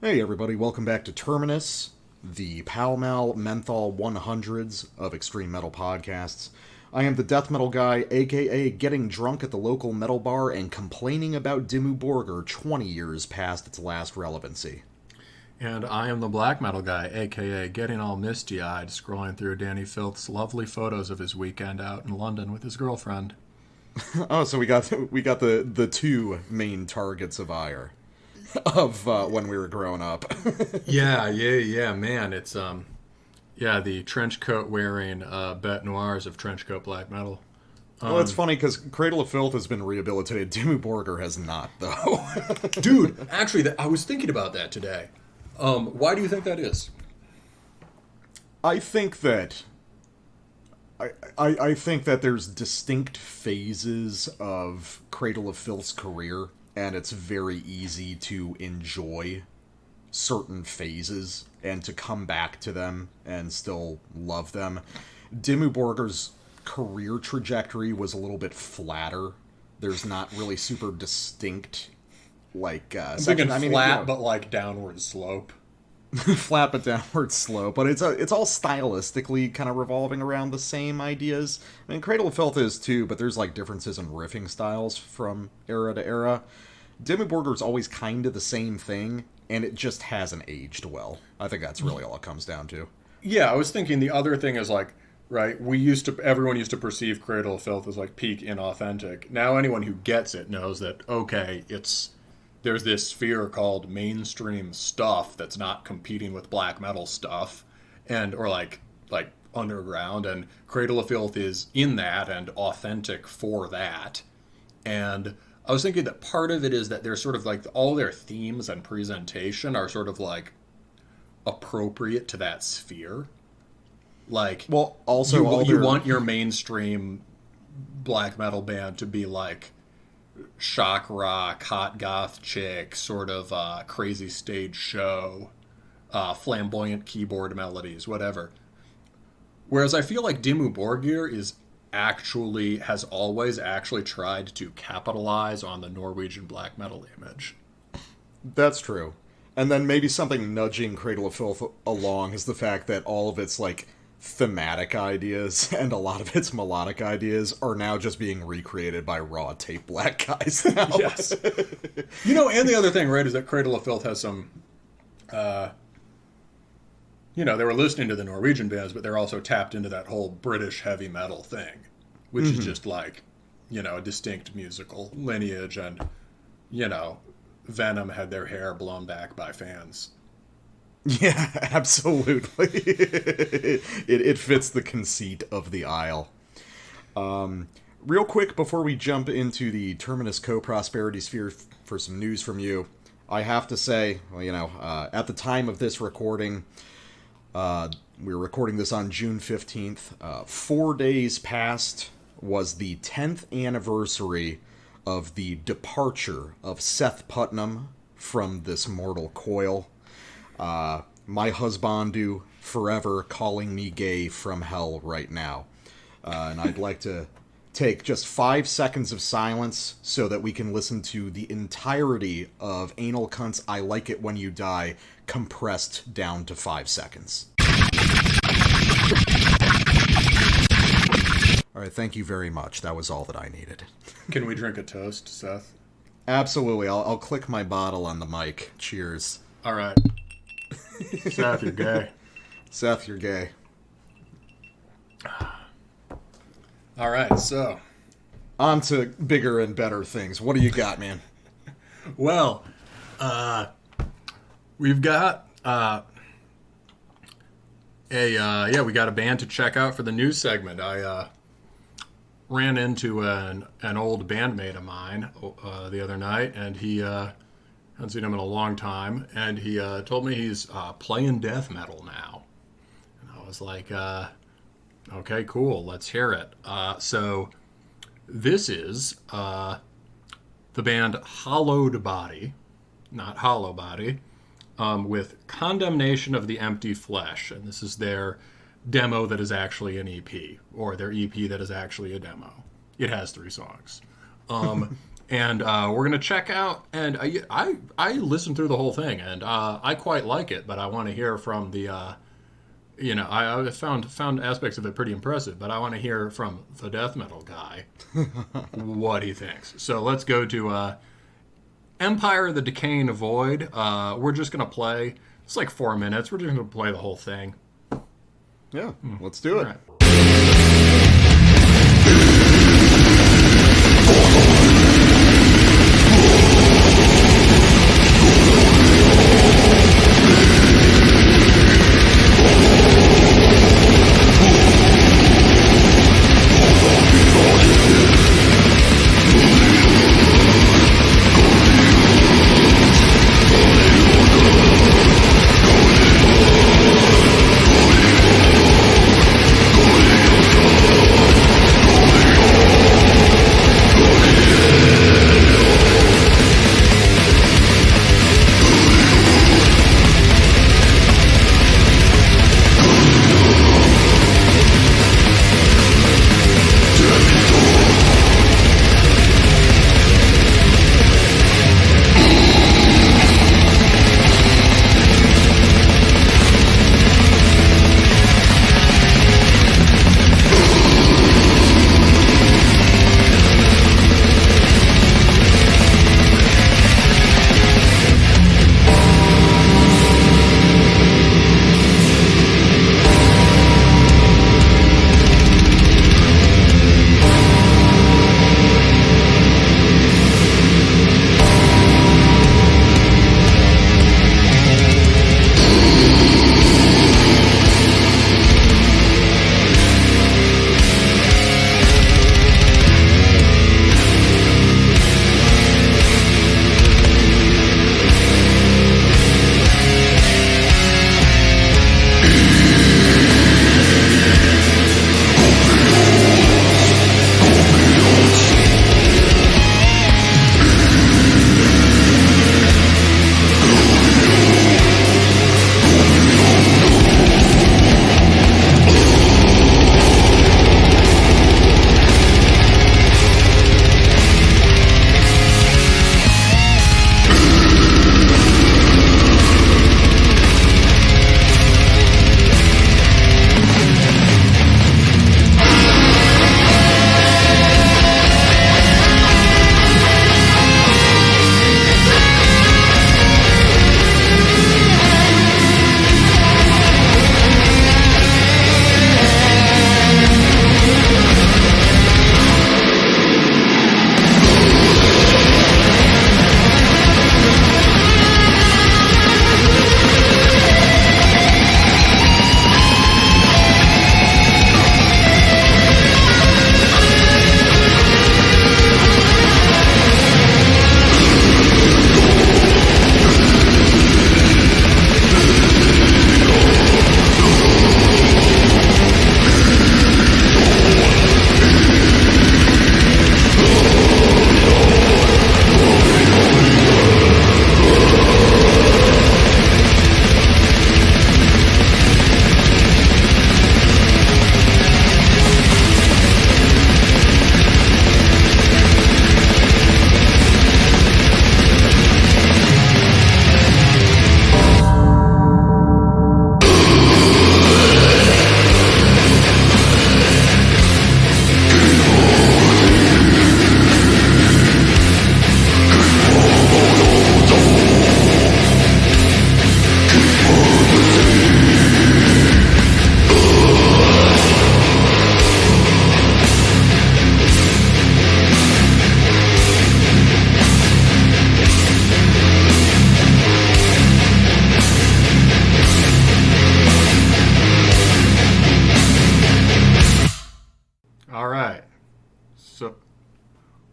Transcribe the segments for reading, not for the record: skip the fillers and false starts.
Hey everybody, welcome back to Terminus, the Pall Mall Menthol 100s of extreme metal podcasts. I am the death metal guy, aka getting drunk at the local metal bar and complaining about Dimmu Borgir 20 years past its last relevancy. And I am the black metal guy, aka getting all misty-eyed, scrolling through Danny Filth's lovely photos of his weekend out in London with his girlfriend. Oh, so we got the two main targets of ire of when we were growing up. Yeah, man. It's the trench coat wearing bête noirs of trench coat black metal. Well, it's funny because Cradle of Filth has been rehabilitated. Dimmu Borgir has not, though. Dude, actually, I was thinking about that today. Why do you think that is? I think that I think that there's distinct phases of Cradle of Filth's career, and it's very easy to enjoy certain phases and to come back to them and still love them. Dimmu Borgir's career trajectory was a little bit flatter. There's not really super distinct, like, I'm thinking flat, you know, but like downward slope. flat but downward slope, but it's all stylistically kind of revolving around the same ideas. I mean, Cradle of Filth is too, but there's like differences in riffing styles from era to era. Dimmu Borgir's always kind of the same thing, and it just hasn't aged well. I think that's really all it comes down to. Yeah, I was thinking the other thing is like, right, everyone used to perceive Cradle of Filth as like peak inauthentic. Now anyone who gets it knows that, okay, there's this sphere called mainstream stuff that's not competing with black metal stuff, or like underground, and Cradle of Filth is in that and authentic for that. And I was thinking that part of it is that they're sort of like all their themes and presentation are sort of like appropriate to that sphere. Like, Well, also you want your mainstream black metal band to be like shock rock, hot goth chick, sort of crazy stage show, flamboyant keyboard melodies, whatever. Whereas I feel like Dimmu Borgir has always actually tried to capitalize on the Norwegian black metal image. That's true. And then maybe something nudging Cradle of Filth along is the fact that all of its, like, thematic ideas and a lot of its melodic ideas are now just being recreated by raw tape black guys now. Yes. And the other thing, right, is that Cradle of Filth has some, they were listening to the Norwegian bands, but they're also tapped into that whole British heavy metal thing, which is just like, a distinct musical lineage, and, Venom had their hair blown back by fans. Yeah, absolutely. It fits the conceit of the Isle. Real quick, before we jump into the Terminus Co-Prosperity Sphere for some news from you, I have to say, at the time of this recording, we're recording this on June 15th. 4 days past was the 10th anniversary of the departure of Seth Putnam from this mortal coil. My husbandu forever calling me gay from hell right now. And I'd like to take just 5 seconds of silence so that we can listen to the entirety of Anal Cunt's I Like It When You Die compressed down to 5 seconds. Alright, thank you very much. That was all that I needed. Can we drink a toast, Seth? Absolutely. I'll click my bottle on the mic. Cheers. All right. Seth, you're gay. Seth, you're gay. All right, so. On to bigger and better things. What do you got, man? Well, we've got we got a band to check out for the news segment. I ran into an old bandmate of mine the other night, and he haven't seen him in a long time, and he told me he's playing death metal now. And I was like, okay, cool, let's hear it. So this is the band Hollowed Body, not Hollow Body, with Condemnation of the Empty Flesh, and this is their demo that is actually an EP, or their EP that is actually a demo. It has 3 songs. And we're going to check out, and I listened through the whole thing, and I quite like it, but I want to hear from the, I found aspects of it pretty impressive, but I want to hear from the death metal guy what he thinks. So let's go to Empire of the Decaying Void. We're just going to play, it's like 4 minutes, we're just going to play the whole thing. Yeah, let's do it. All right.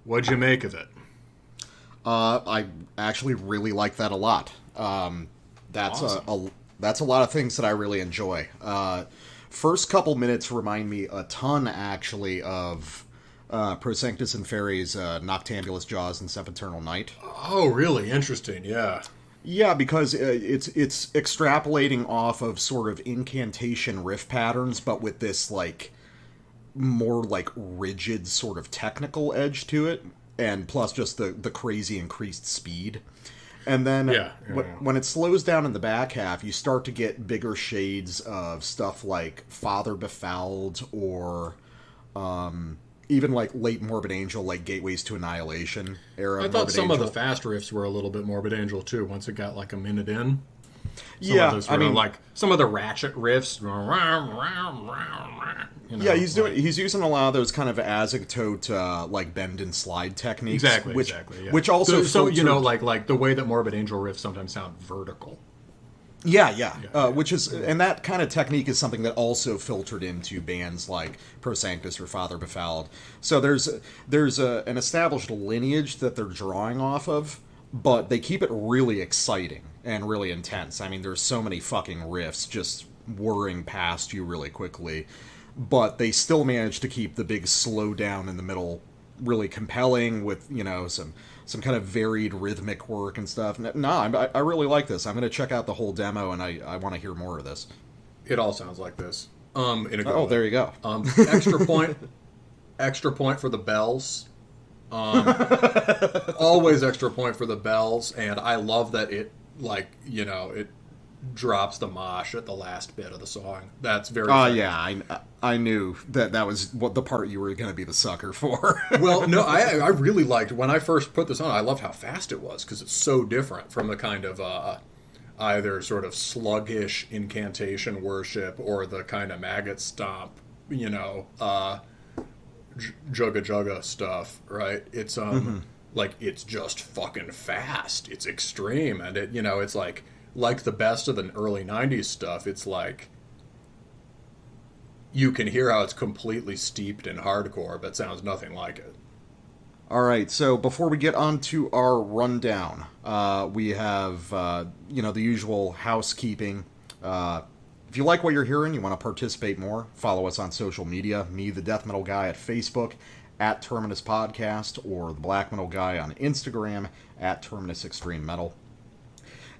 What'd you make of it? I actually really like that a lot. That's Awesome. that's a lot of things that I really enjoy. First couple minutes remind me a ton, actually, of Prosanctus and Fairy's Noctambulous Jaws and Sempiternal Night. Oh, really? Interesting, yeah. Yeah, because it's extrapolating off of sort of incantation riff patterns, but with this, like, more, like, rigid sort of technical edge to it. and plus just the crazy increased speed. And then Yeah. when it slows down in the back half, you start to get bigger shades of stuff like Father Befouled or even like late Morbid Angel, like Gateways to Annihilation era. I thought Morbid some Angel. of the fast riffs were a little bit Morbid Angel too. Once it got like a minute in, Yeah, of those were like some of the ratchet riffs. You know, yeah, he's using a lot of those kind of asymptote like bend and slide techniques. exactly. Yeah. Which also so you know filtered- like the way that Morbid Angel riffs sometimes sound vertical. Which is, and that kind of technique is something that also filtered into bands like Pro Sanctus or Father Befouled. So there's an established lineage that they're drawing off of, but they keep it really exciting and really intense. I mean, there's so many fucking riffs just whirring past you really quickly, but they still manage to keep the big slow down in the middle really compelling with, you know, some kind of varied rhythmic work and stuff. I really like this. I'm going to check out the whole demo, and I want to hear more of this. It all sounds like this. In a good way. There you go. Extra point for the bells. Always extra point for the bells, and I love that it, like, you know, it drops the mosh at the last bit of the song. That's very yeah, I knew that was what the part you were going to be the sucker for. Well, no, I really liked, when I first put this on, I loved how fast it was, because it's so different from the kind of either sort of sluggish incantation worship or the kind of maggot stomp, you know, jugga jugga stuff, right? It's like, it's just fucking fast. It's extreme, and it, you know, it's like the best of the early 90s stuff. It's like you can hear how it's completely steeped in hardcore, but sounds nothing like it. All right, so before we get on to our rundown, we have, the usual housekeeping. If you like what you're hearing, you want to participate more, follow us on social media. Me, the Death Metal Guy, at Facebook, at Terminus Podcast, or the Black Metal Guy on Instagram, at Terminus Extreme Metal.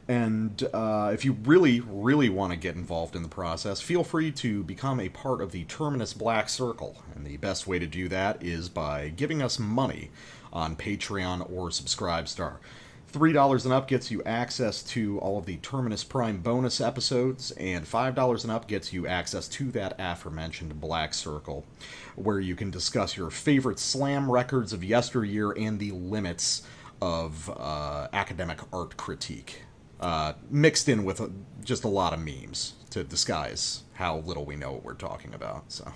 And if you really, really want to get involved in the process, feel free to become a part of the Terminus Black Circle. And the best way to do that is by giving us money on Patreon or Subscribestar. $3 and up gets you access to all of the Terminus Prime bonus episodes, and $5 and up gets you access to that aforementioned Black Circle, where you can discuss your favorite slam records of yesteryear and the limits of academic art critique. Mixed in with just a lot of memes to disguise how little we know what we're talking about. So,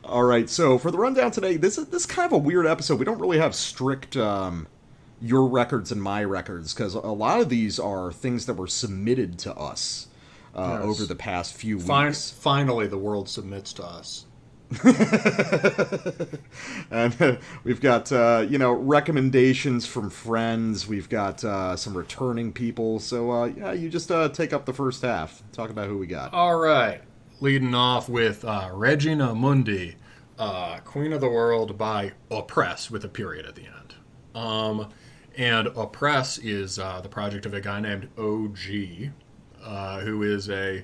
all right. So for the rundown today, this is kind of a weird episode. We don't really have strict your records and my records, because a lot of these are things that were submitted to us over the past few weeks. Finally, the world submits to us. And we've got recommendations from friends. We've got some returning people. So you just take up the first half. Talk about who we got. All right, leading off with Regina Mundi, Queen of the World by Oppress with a period at the end. And Oppress is the project of a guy named OG, who is a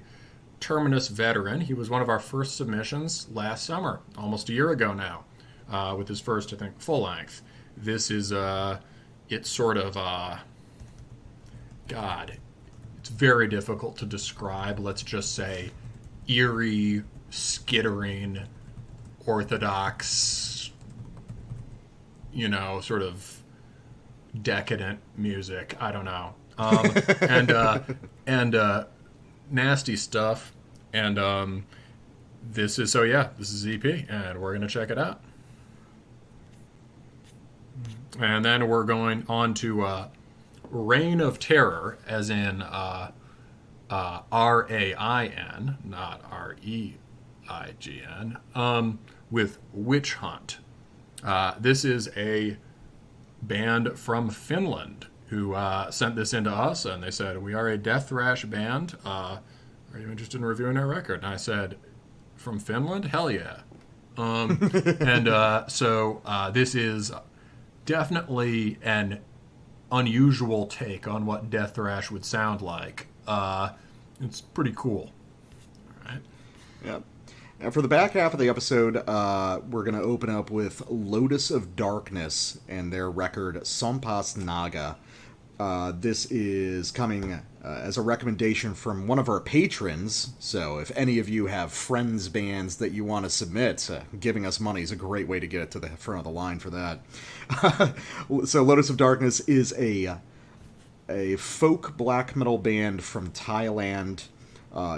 Terminus veteran. He was one of our first submissions last summer, almost a year ago now, with his first, I think, full length. This is, it's sort of, it's very difficult to describe. Let's just say eerie, skittering, orthodox, sort of decadent music. I don't know. And nasty stuff. And this is EP, and we're gonna check it out. And then we're going on to Reign of Terror, as in RAIN, not REIGN, with Witch Hunt. This is a band from Finland who sent this in to us, and they said, "We are a death thrash band. Are you interested in reviewing our record?" And I said, "From Finland? Hell yeah." So this is definitely an unusual take on what death thrash would sound like. It's pretty cool. All right. Yeah. And for the back half of the episode, we're going to open up with Lotus of Darkness and their record Sompas-Naga. This is coming as a recommendation from one of our patrons, so if any of you have friends bands that you want to submit, giving us money is a great way to get it to the front of the line for that. So Lotus of Darkness is a folk black metal band from Thailand,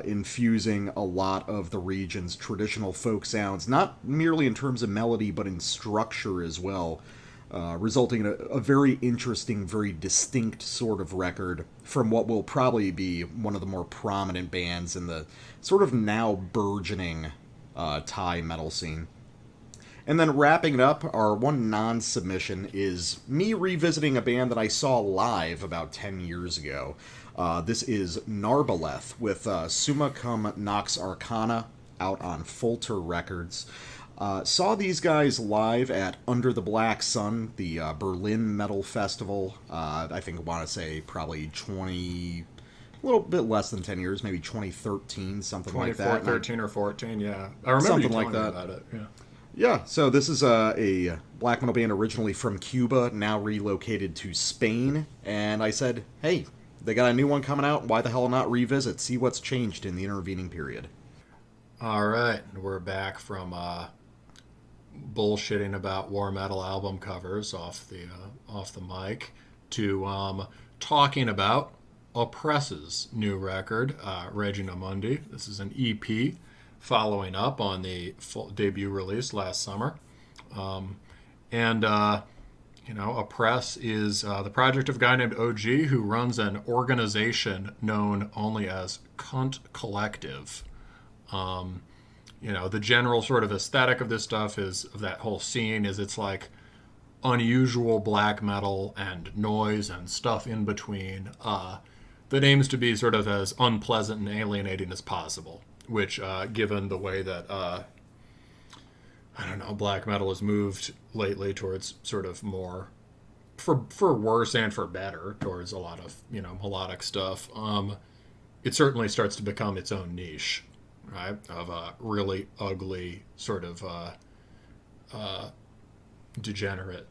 infusing a lot of the region's traditional folk sounds, not merely in terms of melody, but in structure as well. Resulting in a very interesting, very distinct sort of record from what will probably be one of the more prominent bands in the sort of now burgeoning Thai metal scene. And then wrapping it up, our one non-submission is me revisiting a band that I saw live about 10 years ago. This is Narbeleth with Svmma cum Nox Arcana out on Folter Records. Saw these guys live at Under the Black Sun, the Berlin Metal Festival. I think I want to say probably a little bit less than 10 years, maybe 2013, something like that. 13 or 14, yeah. I remember something you like telling that. me about it, yeah. Yeah, so this is a black metal band originally from Cuba, now relocated to Spain, and I said, hey, they got a new one coming out, why the hell not revisit, see what's changed in the intervening period. All right, we're back from bullshitting about war metal album covers off the mic to talking about Oppress's new record, Regina Mundi. This is an EP following up on the full debut release last summer. Oppress is the project of a guy named OG who runs an organization known only as Cunt Collective. The general sort of aesthetic of this stuff of that whole scene is it's like unusual black metal and noise and stuff in between that aims to be sort of as unpleasant and alienating as possible, which given the way that black metal has moved lately towards sort of more for worse and for better towards a lot of melodic stuff, it certainly starts to become its own niche, right, of really ugly sort of degenerate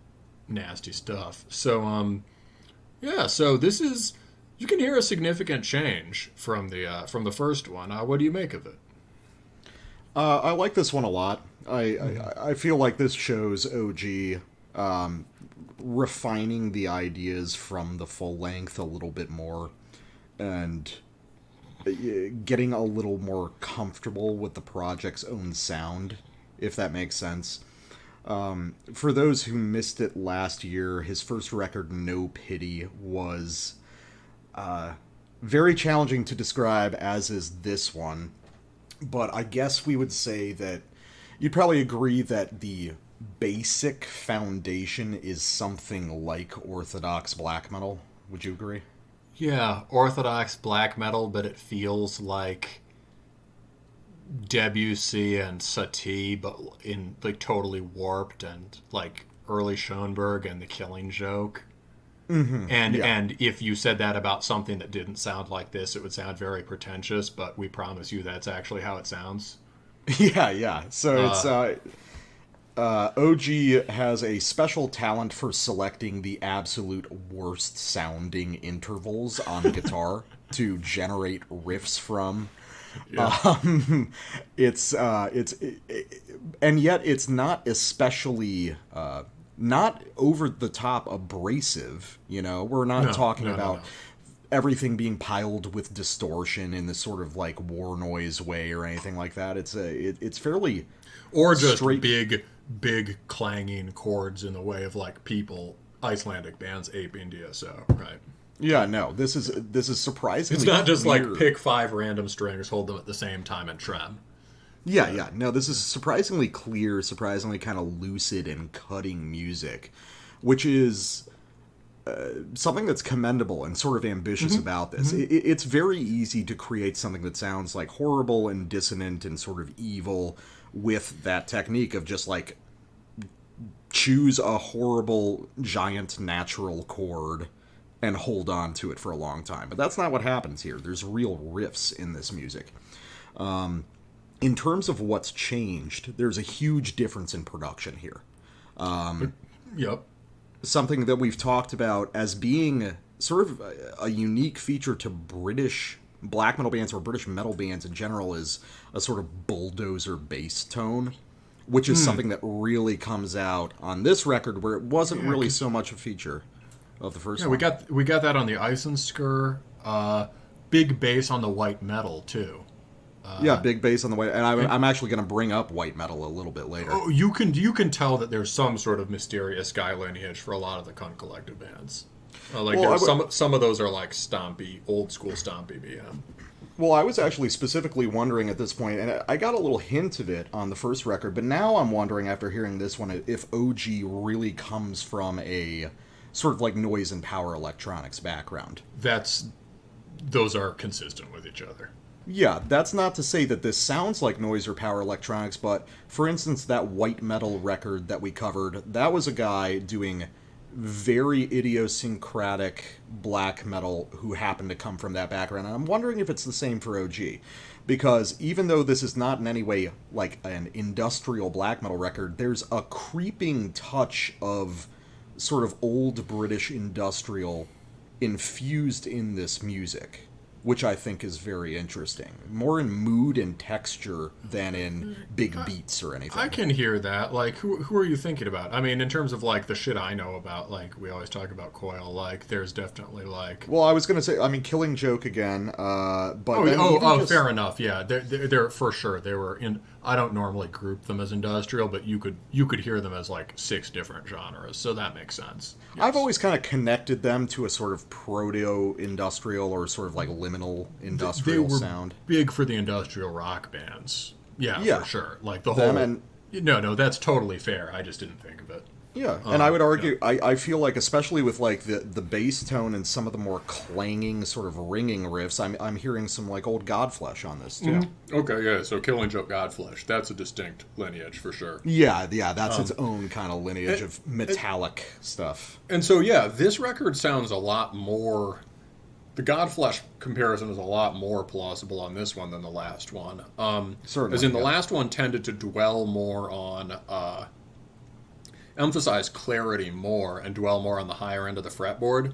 nasty stuff. So so this is, you can hear a significant change from the first one. What do you make of it? I like this one a lot. I feel like this shows OG refining the ideas from the full length a little bit more, and getting a little more comfortable with the project's own sound, if that makes sense. For those who missed it last year, his first record, No Pity, was very challenging to describe, as is this one. But I guess we would say that you'd probably agree that the basic foundation is something like orthodox black metal. Would you agree? Yeah, orthodox black metal, but it feels like Debussy and Satie, but in like totally warped, and like early Schoenberg and The Killing Joke. Mm-hmm. And if you said that about something that didn't sound like this, it would sound very pretentious, but we promise you that's actually how it sounds. Yeah. So it's OG has a special talent for selecting the absolute worst sounding intervals on guitar to generate riffs from. Yeah. And yet it's not especially not over the top abrasive. We're not talking about everything being piled with distortion in this sort of like war noise way or anything like that. It's fairly, or just straight, big clanging chords in the way of like Icelandic bands ape India. So right. Yeah, no, this is surprisingly. It's not just like pick 5 random strings, hold them at the same time, and trem. Yeah. No, this is surprisingly clear, surprisingly kind of lucid and cutting music, which is something that's commendable and sort of ambitious about this. Mm-hmm. It's very easy to create something that sounds like horrible and dissonant and sort of evil with that technique of just like choose a horrible giant natural chord and hold on to it for a long time. But that's not what happens here. There's real riffs in this music. in terms of what's changed, there's a huge difference in production here. Yep. Something that we've talked about as being sort of a unique feature to British black metal bands or British metal bands in general is a sort of bulldozer bass tone, which is something that really comes out on this record where it wasn't really so much a feature of the first one. We got that on the Eisensker. Big bass on the white metal too. Big bass on the white, and I'm actually going to bring up white metal a little bit later. Oh, you can tell that there's some sort of mysterious guy lineage for a lot of the Cunt Collective bands. Some of those are like stompy, old school stompy BM. Well, I was actually specifically wondering at this point, and I got a little hint of it on the first record, but now I'm wondering after hearing this one if OG really comes from a sort of like noise and power electronics background. Those are consistent with each other. Yeah, that's not to say that this sounds like noise or power electronics, but for instance, that white metal record that we covered, that was a guy doing very idiosyncratic black metal who happened to come from that background. And I'm wondering if it's the same for OG. Because even though this is not in any way like an industrial black metal record, there's a creeping touch of sort of old British industrial infused in this music, which I think is very interesting. More in mood and texture than in big beats or anything. I can hear that. Like, who are you thinking about? I mean, in terms of, like, the shit I know about, like, we always talk about Coil, like, there's definitely, like... Well, I was going to say, I mean, Killing Joke again, but... fair enough, yeah. They're for sure. They were in... I don't normally group them as industrial, but you could hear them as, like, 6 different genres, so that makes sense. Yes. I've always kind of connected them to a sort of proto-industrial or sort of, like, liminal industrial sound. Big for the industrial rock bands. Yeah, for sure. Like, the whole... No, that's totally fair. I just didn't think of it. Yeah, and I would argue, I feel like, especially with, like, the bass tone and some of the more clanging, sort of ringing riffs, I'm hearing some, like, old Godflesh on this, too. Okay, yeah, so Killing Joke Godflesh, that's a distinct lineage, for sure. Yeah, that's its own kind of lineage of metallic stuff. And so, yeah, this record sounds a lot more... The Godflesh comparison is a lot more plausible on this one than the last one. Certainly, as in, the last one tended to dwell more on... emphasize clarity more and dwell more on the higher end of the fretboard.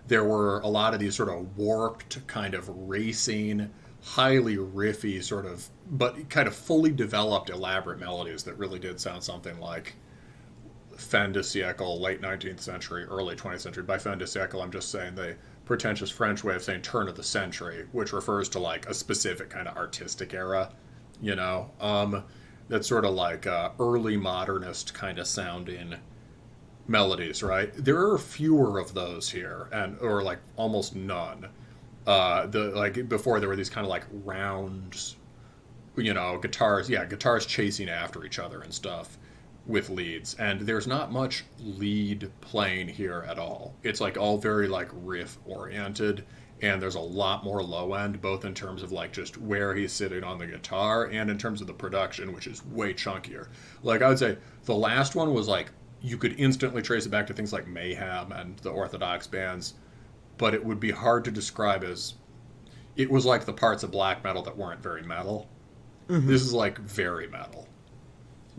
There were a lot of these sort of warped, kind of racing, highly riffy sort of, but kind of fully developed, elaborate melodies that really did sound something like fin de siècle, late 19th century, early 20th century. By fin de siècle, I'm just saying the pretentious French way of saying turn of the century, which refers to like a specific kind of artistic era, you know? That's sort of like early modernist kind of sounding melodies, right? There are fewer of those here, or like almost none. Before there were these kind of like rounds, you know, guitars chasing after each other and stuff with leads, and there's not much lead playing here at all. It's like all very like riff oriented. And there's a lot more low end, both in terms of like just where he's sitting on the guitar and in terms of the production, which is way chunkier. Like I would say the last one was like, you could instantly trace it back to things like Mayhem and the Orthodox bands, but it would be hard to describe as, it was like the parts of black metal that weren't very metal. This is like very metal.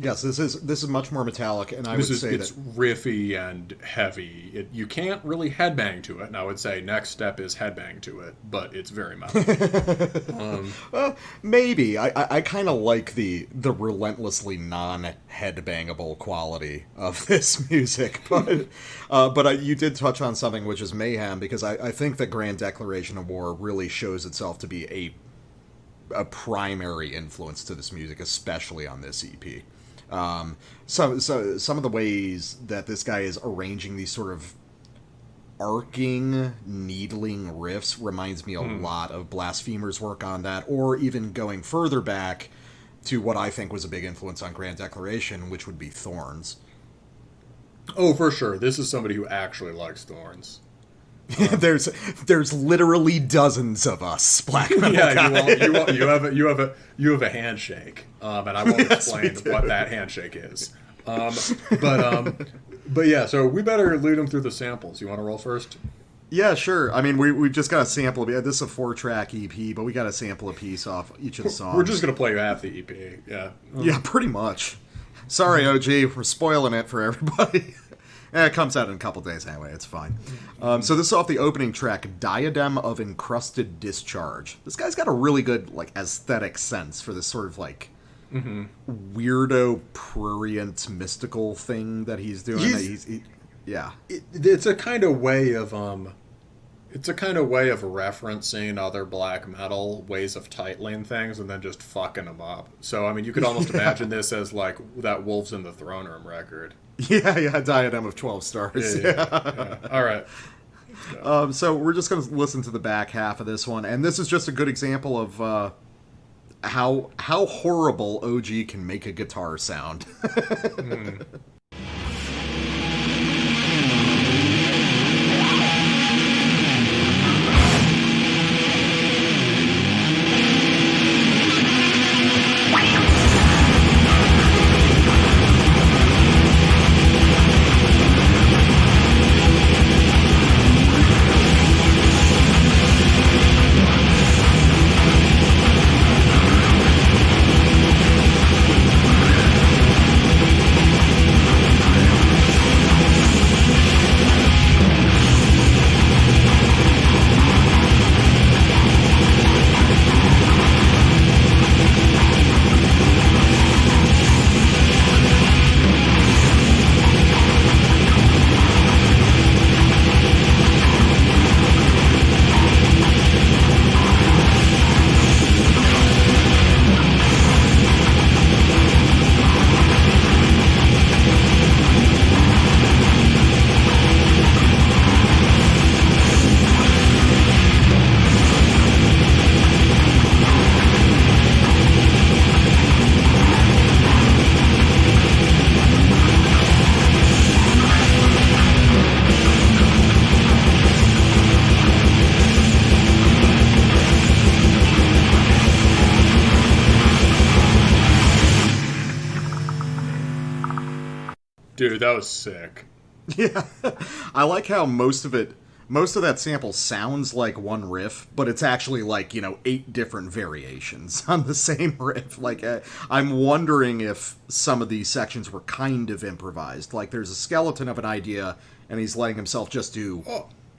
Yes, this is much more metallic, and it's riffy and heavy. You can't really headbang to it, and I would say next step is headbang to it, but it's very metal. Maybe. I kind of like the relentlessly non-headbangable quality of this music, but you did touch on something which is Mayhem, because I think that Grand Declaration of War really shows itself to be a primary influence to this music, especially on this EP. So some of the ways that this guy is arranging these sort of arcing, needling riffs reminds me a lot of Blasphemer's work on that, or even going further back to what I think was a big influence on Grand Declaration, which would be Thorns. Oh, for sure. This is somebody who actually likes Thorns. There's literally dozens of us black metal guys. You have a handshake, and I won't explain what that handshake is. But yeah, so we better lead them through the samples. You want to roll first? Yeah, sure. I mean, we've just got to sample. This is a 4-track EP, but we got to sample a piece off each of the songs. We're just going to play half the EP, yeah. Yeah, pretty much. Sorry, OG, we're spoiling it for everybody. It comes out in a couple days anyway, it's fine. So this is off the opening track, Diadem of Encrusted Discharge. This guy's got a really good like aesthetic sense for this sort of like weirdo, prurient, mystical thing that he's doing. Yeah. It's a kind of way of referencing other black metal ways of titling things and then just fucking them up. So, I mean, you could almost imagine this as like that Wolves in the Throne Room record. Yeah, Diadem of 12 Stars. Yeah. All right. So we're just going to listen to the back half of this one, and this is just a good example of how horrible OG can make a guitar sound. Dude, that was sick. Yeah. I like how most of that sample sounds like one riff, but it's actually like, 8 different variations on the same riff. Like, I'm wondering if some of these sections were kind of improvised. Like, there's a skeleton of an idea, and he's letting himself just do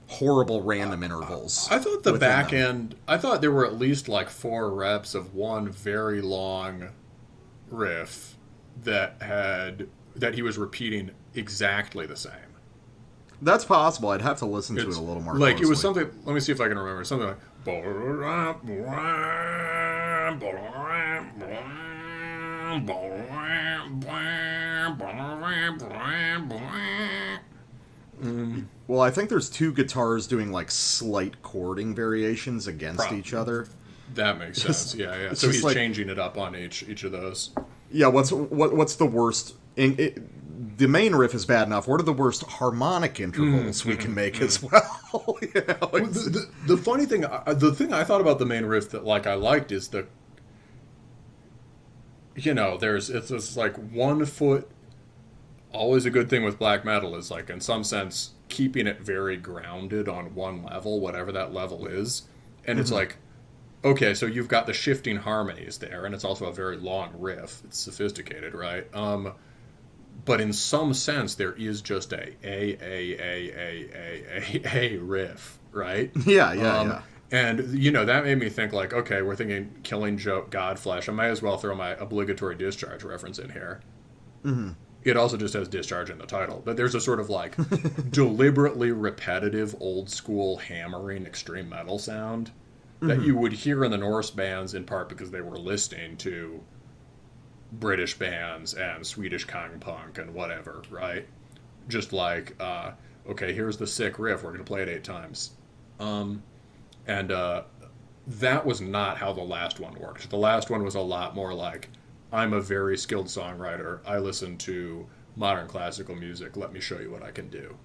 horrible random intervals. I thought the back end, I thought there were at least like 4 reps of one very long riff that he was repeating exactly the same. That's possible. I'd have to listen to it a little more closely. It was something, let me see if I can remember, something like Well, I think there's 2 guitars doing like slight chording variations against each other. That makes sense. Yeah. So he's like, changing it up on each of those. Yeah, what's the worst? The main riff is bad enough. What are the worst harmonic intervals we can make as well? The funny thing, the thing I thought about the main riff that like I liked is it's like 1 foot. Always a good thing with black metal is like in some sense keeping it very grounded on one level, whatever that level is, and it's like. Okay, so you've got the shifting harmonies there, and it's also a very long riff. It's sophisticated, right? But in some sense, there is just a riff, right? Yeah. And, that made me think, like, okay, we're thinking Killing Joke, Godflesh. I might as well throw my obligatory Discharge reference in here. Mm-hmm. It also just has Discharge in the title. But there's a sort of, like, deliberately repetitive, old-school, hammering extreme metal sound that you would hear in the Norse bands, in part because they were listening to British bands and Swedish Kong punk and whatever, right? Just like, okay, here's the sick riff, we're going to play it 8 times. That was not how the last one worked. The last one was a lot more like, I'm a very skilled songwriter, I listen to modern classical music, let me show you what I can do.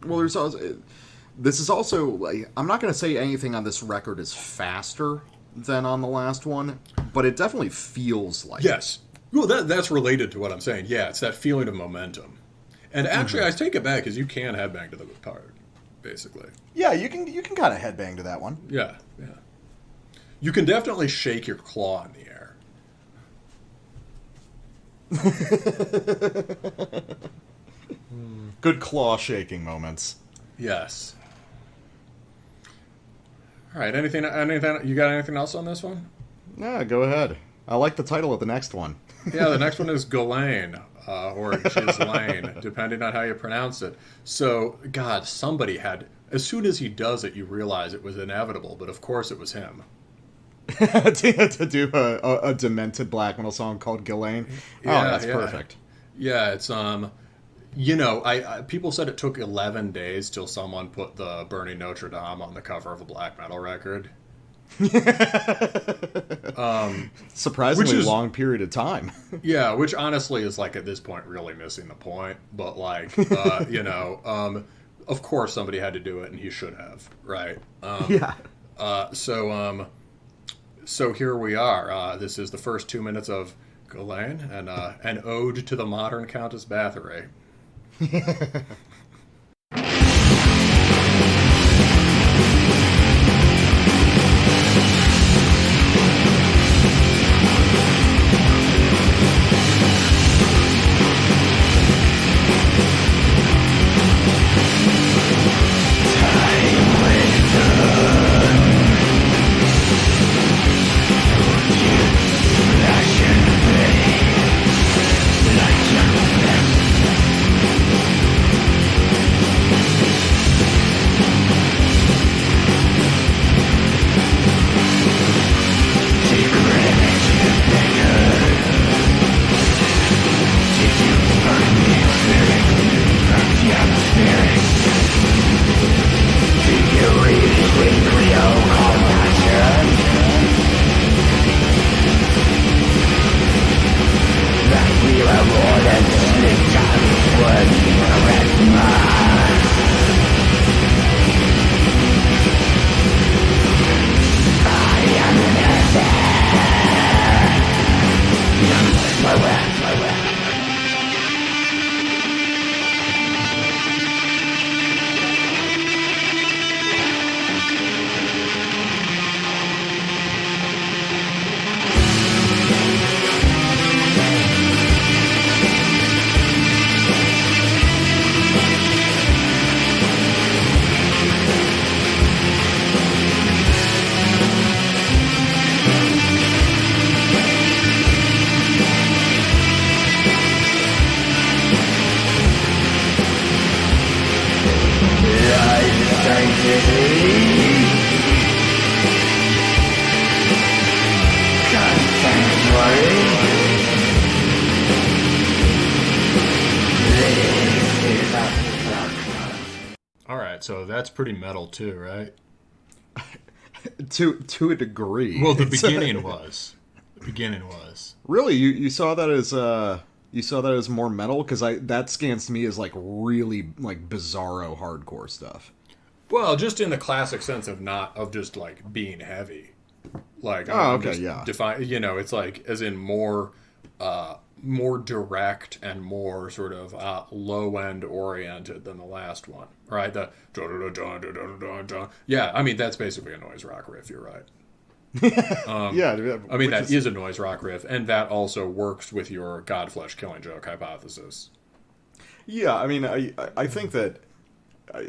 Well, there's also... This is also, like, I'm not going to say anything on this record is faster than on the last one, but it definitely feels like Yes. Well, that's related to what I'm saying. Yeah, it's that feeling of momentum. And actually, I take it back, because you can headbang to the guitar. basically. Yeah, you can kind of headbang to that one. Yeah, yeah. You can definitely shake your claw in the air. Good claw shaking moments. Yes. All right. Anything? You got anything else on this one? Yeah, go ahead. I like the title of the next one. Yeah, the next one is Ghislaine, or Ghislaine, depending on how you pronounce it. So, God, somebody had... As soon as he does it, you realize it was inevitable, but of course it was him. to do a demented black metal song called Ghislaine. Yeah, that's perfect. Yeah, it's... You know, I people said it took 11 days till someone put the Burning Notre Dame on the cover of a black metal record. Surprisingly long period of time. Yeah, which honestly is like at this point really missing the point. But like, you know, of course somebody had to do it, and he should have, right? Yeah. So here we are. This is the first 2 minutes of Ghislaine, and an ode to the modern Countess Bathory. So that's pretty metal too, right? To a degree. Well, the beginning was. The beginning was. Really, you saw that as more metal, because that scans to me as like really like bizarro hardcore stuff. Well, just in the classic sense of just like being heavy. Like define, you know, it's like as in more direct and more sort of low end oriented than the last one, right? The yeah, I mean that's basically a noise rock riff. You're right. Yeah, I mean that is a noise rock riff, and that also works with your Godflesh Killing Joke hypothesis. Yeah, I mean I think that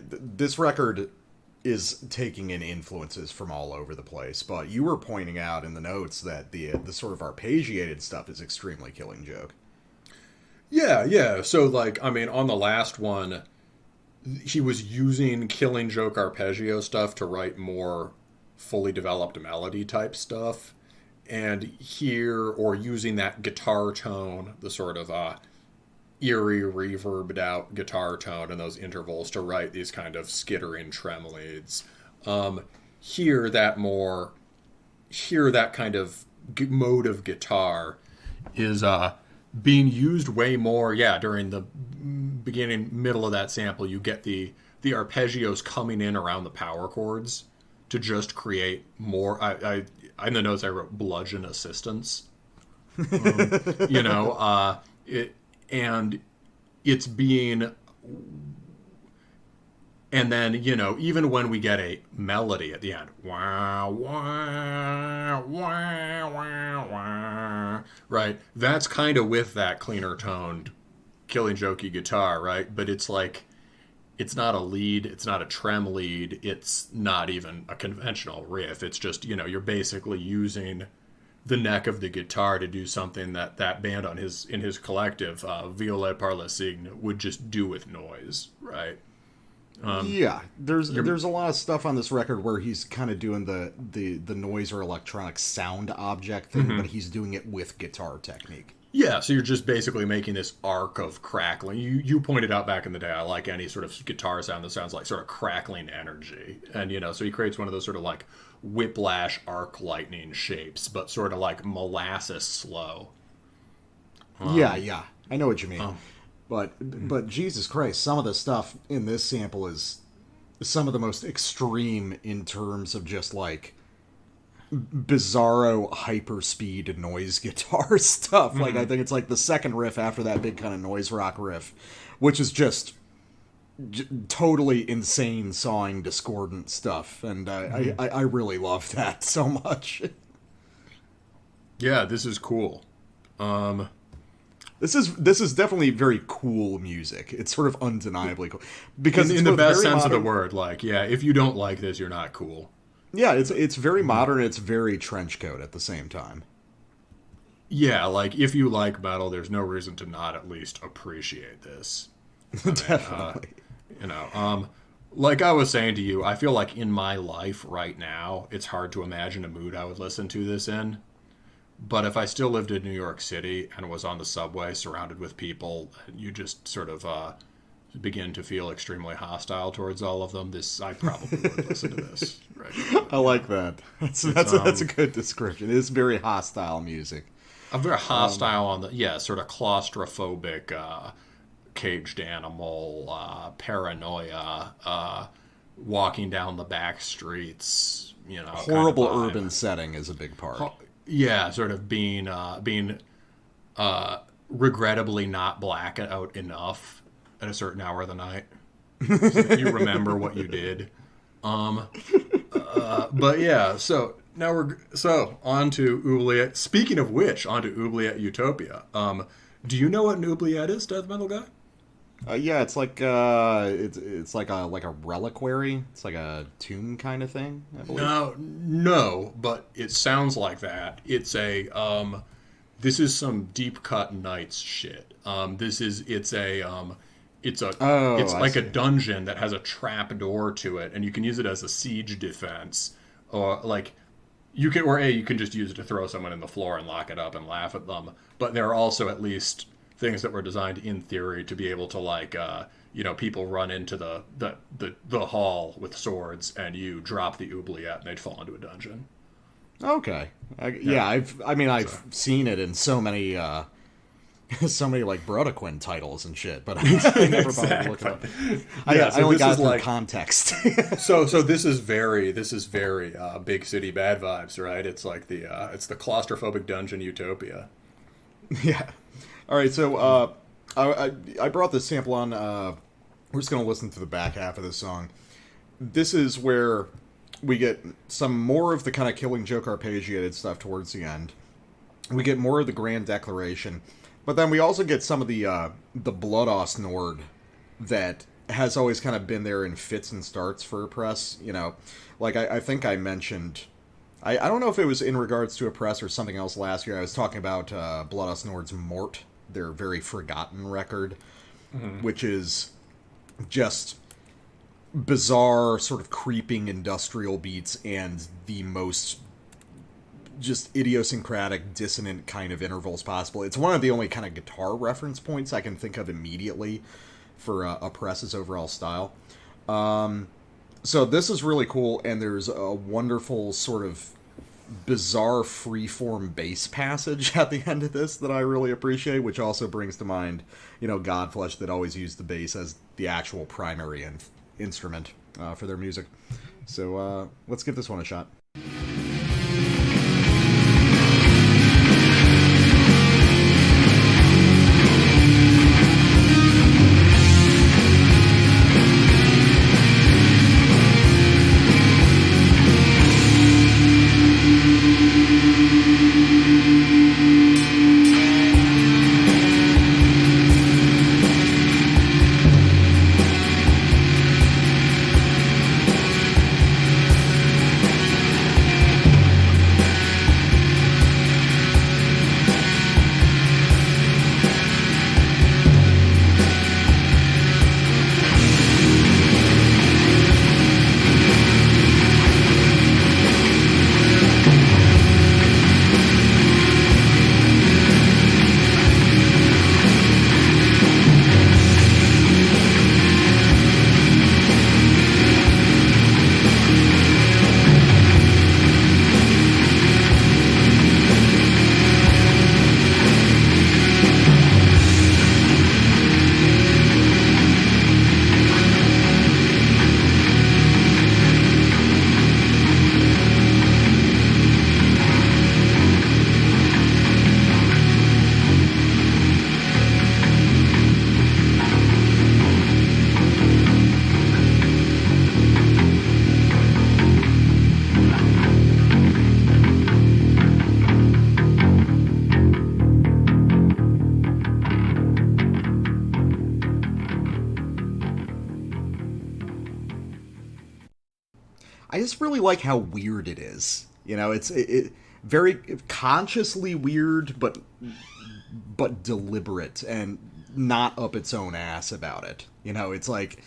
this record is taking in influences from all over the place, but you were pointing out in the notes that the sort of arpeggiated stuff is extremely Killing Joke. Yeah. So, like, I mean, on the last one, he was using Killing Joke arpeggio stuff to write more fully developed melody type stuff, and here, or using that guitar tone, the sort of eerie, reverbed out guitar tone and those intervals to write these kind of skittering tremolades. Here, that kind of mode of guitar is being used way more. Yeah, during the beginning, middle of that sample, you get the arpeggios coming in around the power chords to just create more. I in the notes I wrote bludgeon assistance. You know, and it's being And then, you know, even when we get a melody at the end, wah, wah, wah, wah, wah, right? That's kind of with that cleaner toned Killing Jokey guitar, right? But it's like, it's not a lead, it's not a trem lead, it's not even a conventional riff. It's just, you know, you're basically using the neck of the guitar to do something that that band in his collective, Violet par le Cygne, would just do with noise, right? Yeah, there's a lot of stuff on this record where he's kind of doing the noise or electronic sound object thing, but he's doing it with guitar technique. Yeah, so you're just basically making this arc of crackling. You pointed out back in the day, I like any sort of guitar sound that sounds like sort of crackling energy. And, you know, so he creates one of those sort of like whiplash arc lightning shapes, but sort of like molasses slow. Yeah, I know what you mean. But Jesus Christ, some of the stuff in this sample is some of the most extreme in terms of just like bizarro hyperspeed noise guitar stuff. Like I think it's like the second riff after that big kind of noise rock riff, which is just totally insane sawing discordant stuff, and I really love that so much. Yeah, this is cool. This is definitely very cool music. It's sort of undeniably cool because in the best sense of the word. Like, yeah, if you don't like this, you're not cool. Yeah, it's very modern. It's very trench coat at the same time. Yeah, like if you like metal, there's no reason to not at least appreciate this. Definitely. You know, like I was saying to you, I feel like in my life right now, it's hard to imagine a mood I would listen to this in. But if I still lived in New York City and was on the subway surrounded with people, you just sort of begin to feel extremely hostile towards all of them. I probably would listen to this. Right? I like that. That's a good description. It is very hostile music. I'm very hostile on the sort of claustrophobic, caged animal, paranoia, walking down the back streets. You know, horrible kind of urban setting is a big part. Yeah, sort of being regrettably not blackout enough at a certain hour of the night, so that you remember what you did. But yeah, so now on to Oubliette. Speaking of which, on to Oubliette Utopia. Do you know what an Oubliette is, Death Metal Guy? Yeah, it's like it's like a reliquary. It's like a tomb kind of thing, I believe. No, but it sounds like that. It's a this is some deep cut Knights shit. It's like a dungeon that has a trap door to it, and you can use it as a siege defense, or like you can just use it to throw someone in the floor and lock it up and laugh at them. But there are also at least things that were designed in theory to be able to, like, people run into the hall with swords and you drop the oubliette and they'd fall into a dungeon. Okay. I've seen it in so many like Brodequin titles and shit, but I never bothered to look it up. I only got it through context. so this is very big city bad vibes, right? It's like it's the claustrophobic dungeon utopia. Yeah. All right, so I brought this sample on. We're just going to listen to the back half of this song. This is where we get some more of the kind of Killing Joke arpeggiated stuff towards the end. We get more of the Grand Declaration, but then we also get some of the Bloodos Nord that has always kind of been there in fits and starts for Oppress. You know, like I think I mentioned. I don't know if it was in regards to Oppress or something else last year. I was talking about Bloodos Nord's Mort, their very forgotten record, which is just bizarre, sort of creeping industrial beats and the most just idiosyncratic, dissonant kind of intervals possible. It's one of the only kind of guitar reference points I can think of immediately for Oppress's overall style. So this is really cool, and there's a wonderful sort of bizarre freeform bass passage at the end of this that I really appreciate, which also brings to mind, Godflesh that always used the bass as the actual primary instrument for their music. So let's give this one a shot. I just really like how weird it is. You know, it's very consciously weird, but deliberate and not up its own ass about it. You know, it's like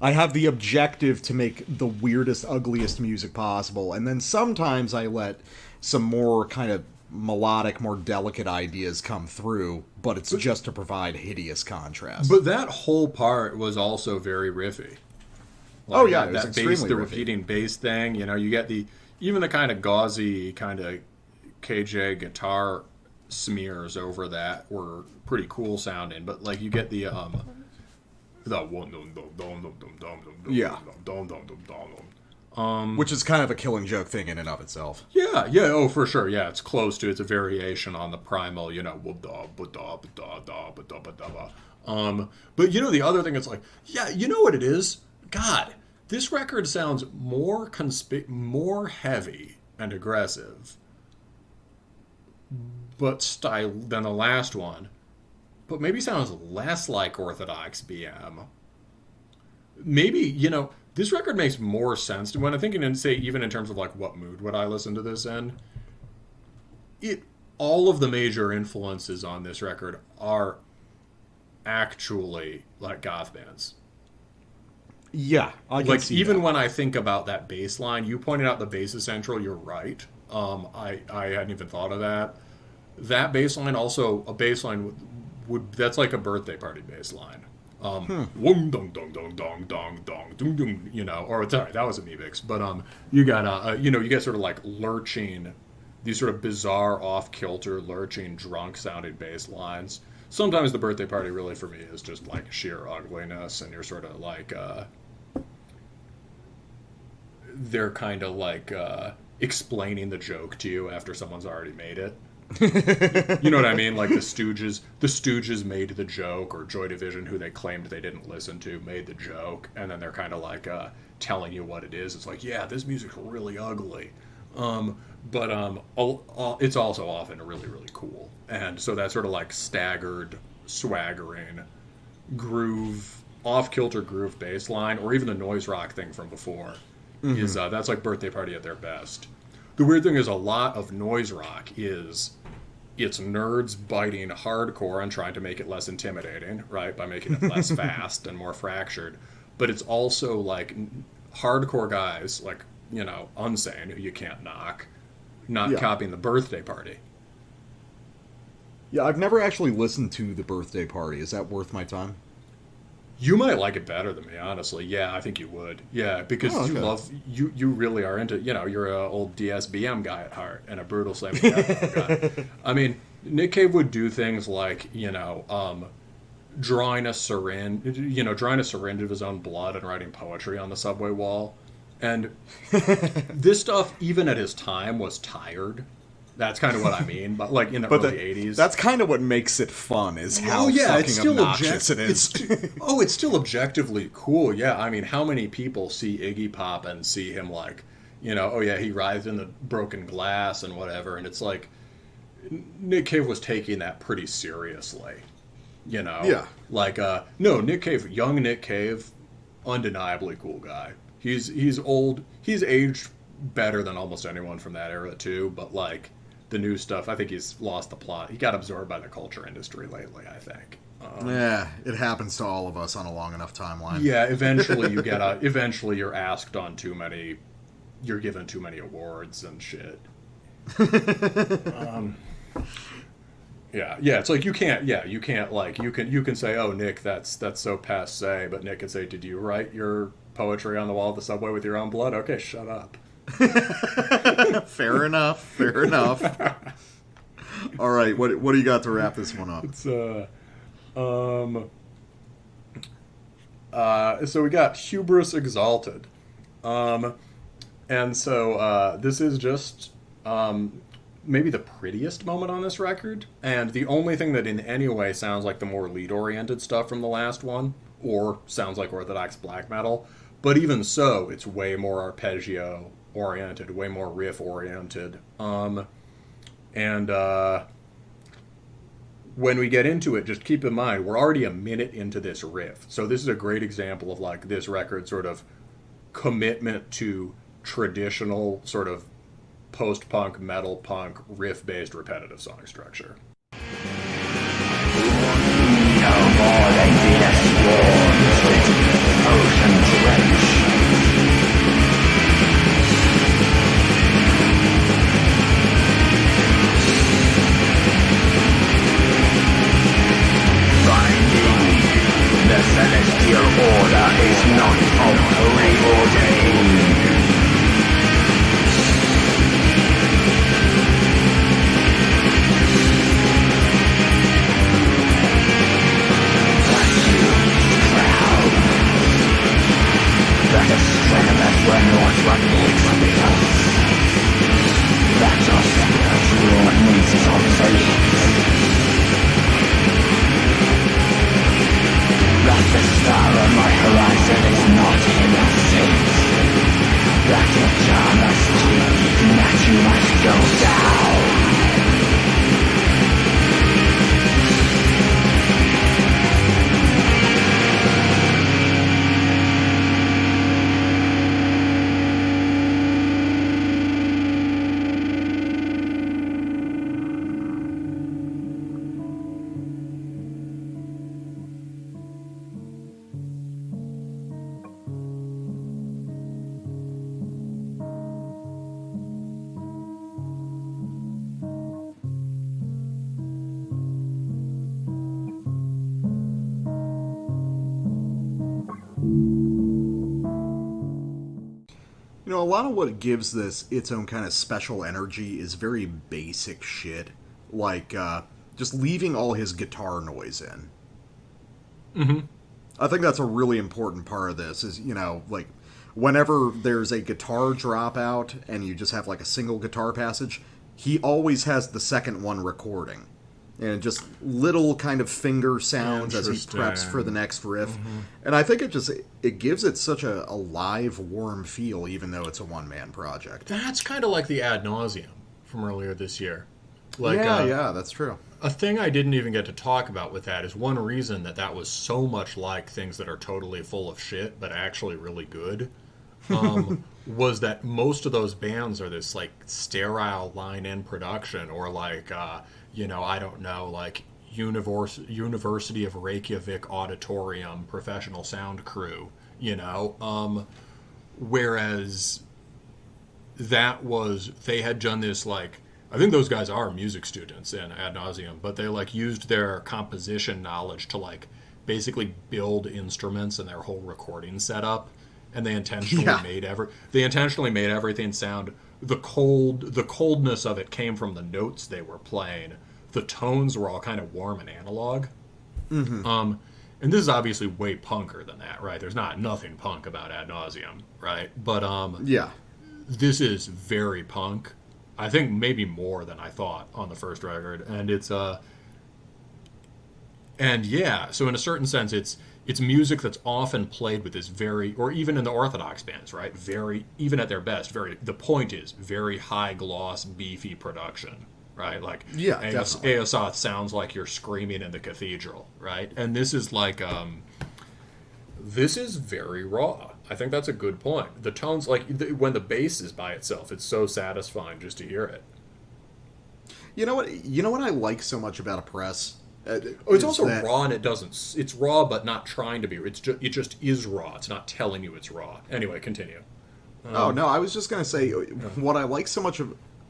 I have the objective to make the weirdest, ugliest music possible, and then sometimes I let some more kind of melodic, more delicate ideas come through, but it's just to provide hideous contrast. But that whole part was also very riffy. Like, oh yeah, it was that extremely bass, the riffy. repeating bass thing. You know, you get even the kind of gauzy kind of KJ guitar smears over that were pretty cool sounding. But like you get the yeah, which is kind of a Killing Joke thing in and of itself. Yeah, oh for sure, yeah, it's close to, it's a variation on the primal, you know, but you know the other thing is like, yeah, you know what it is? God, this record sounds more more heavy and aggressive, but style than the last one, but maybe sounds less like orthodox BM. Maybe, you know, this record makes more sense when I'm thinking, and say even in terms of like what mood would I listen to this in. All of the major influences on this record are actually like goth bands. Yeah, I can like see even that. when I think about that bass line, you pointed out the bass is central. You're right. I hadn't even thought of that. That bass line, also a bass line would that's like a birthday party bass line. Wong dong dong dong dong dong dong dong dong. You know, or sorry, that was a mix. But you got you know, you get sort of like lurching, these sort of bizarre, off kilter, lurching, drunk sounding bass lines. Sometimes the birthday party really for me is just like sheer ugliness, and you're sort of like they're kind of like explaining the joke to you after someone's already made it. You know what I mean? Like the Stooges made the joke, or Joy Division, who they claimed they didn't listen to, made the joke, and then they're kind of like telling you what it is. It's like, yeah, this music's really ugly, but it's also often really, really cool. And so that sort of like staggered, swaggering groove, off-kilter groove bass line, or even the noise rock thing from before, is that's like Birthday Party at their best. The weird thing is a lot of noise rock it's nerds biting hardcore and trying to make it less intimidating, right, by making it less fast and more fractured. But it's also like hardcore guys like, you know, Unsane, who you can't knock, not copying the Birthday Party. Yeah, I've never actually listened to the Birthday Party. Is that worth my time? You might like it better than me, honestly. Yeah, I think you would. Yeah, because you really are into, you know, you're an old DSBM guy at heart and a brutal slam guy. I mean, Nick Cave would do things like, you know, drawing a syringe of his own blood and writing poetry on the subway wall. And this stuff, even at his time, was tired. That's kind of what I mean, but like in the early 80s. That's kind of what makes it fun, is how fucking obnoxious it is. It's still objectively cool, yeah. I mean, how many people see Iggy Pop and see him like, you know, oh yeah, he writhed in the broken glass and whatever, and it's like, Nick Cave was taking that pretty seriously, you know? Yeah. Like, no, Nick Cave, young Nick Cave, undeniably cool guy. He's old, he's aged better than almost anyone from that era too, but like, the new stuff, I think he's lost the plot. He got absorbed by the culture industry lately, I think. Yeah, it happens to all of us on a long enough timeline. Yeah, eventually eventually you're asked on you're given too many awards and shit. Yeah, it's like you can't like, you can say, oh, Nick, that's so passe, but Nick can say, did you write your poetry on the wall of the subway with your own blood? Okay, shut up. Fair enough. All right, what do you got to wrap this one up? It's so we got Hubris Exalted, and so this is just maybe the prettiest moment on this record, and the only thing that in any way sounds like the more lead-oriented stuff from the last one, or sounds like orthodox black metal. But even so, it's way more arpeggio oriented, way more riff oriented. And when we get into it, just keep in mind, we're already a minute into this riff. So this is a great example of like this record sort of commitment to traditional sort of post-punk, metal punk, riff-based repetitive song structure. No more envious wars that oceans wrench. Finding the celestial order is not preordained. That astronomers were not what makes us. That your spiritual needs is obsolete. That the star on my horizon is not innocent. That your jar must leave, that you must go down. A lot of what gives this its own kind of special energy is very basic shit, like just leaving all his guitar noise in. Mm-hmm. I think that's a really important part of this, is, like, whenever there's a guitar dropout and you just have, like, a single guitar passage, he always has the second one recording. And just little kind of finger sounds as he preps for the next riff. Mm-hmm. And I think it gives it such a live, warm feel, even though it's a one-man project. That's kind of like the Ad Nauseam from earlier this year. Like, yeah, that's true. A thing I didn't even get to talk about with that is one reason that was so much like things that are totally full of shit, but actually really good, was that most of those bands are this, like, sterile line-end production, or like... I don't know, like University of Reykjavik auditorium professional sound crew, whereas they had done this, like, I think those guys are music students in Ad Nauseam, but they, like, used their composition knowledge to, like, basically build instruments and their whole recording setup, and they intentionally made everything sound... The coldness of it came from the notes they were playing. The tones were all kind of warm and analog. Mm-hmm. And this is obviously way punker than that, right? There's nothing punk about Ad Nauseam, right? But yeah, this is very punk. I think maybe more than I thought on the first record, and it's so in a certain sense, it's music that's often played with this or even in the Orthodox bands, right? Even at their best, the point is very high gloss, beefy production, right? Like, yeah, Aosoth sounds like you're screaming in the cathedral, right? And this is like, this is very raw. I think that's a good point. The tones, like, when the bass is by itself, it's so satisfying just to hear it. You know what I like so much about Oppress? It's also raw, and it's raw, but not trying to be. It just is raw. It's not telling you it's raw. Anyway, continue. No, I was just going to say, what I like so much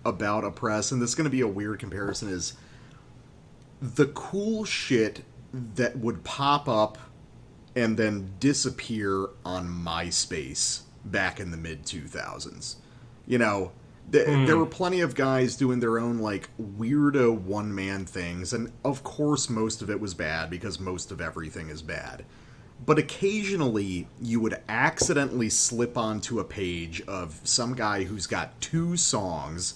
about Oppress, and this is going to be a weird comparison, is the cool shit that would pop up and then disappear on MySpace back in the mid-2000s. There were plenty of guys doing their own, like, weirdo one-man things, and of course most of it was bad, because most of everything is bad. But occasionally, you would accidentally slip onto a page of some guy who's got 2 songs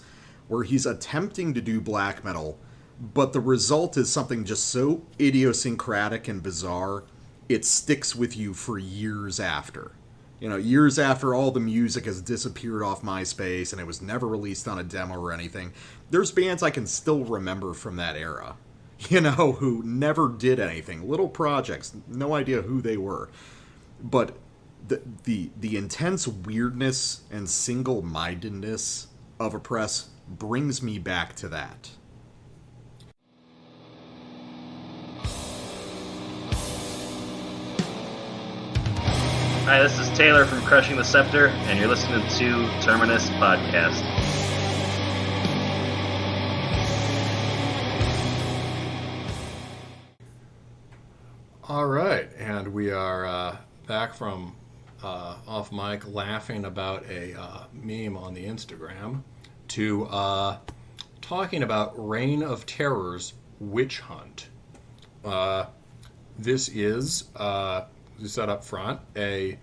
where he's attempting to do black metal, but the result is something just so idiosyncratic and bizarre, it sticks with you for years after. Years after all the music has disappeared off MySpace and it was never released on a demo or anything, there's bands I can still remember from that era, who never did anything. Little projects, no idea who they were. But the intense weirdness and single-mindedness of Oppress brings me back to that. Hi, this is Taylor from Crushing the Scepter, and you're listening to Terminus Podcast. All right, and we are back from off mic laughing about a meme on the Instagram to talking about Reign of Terror's Witch Hunt. This is, as we said up front, a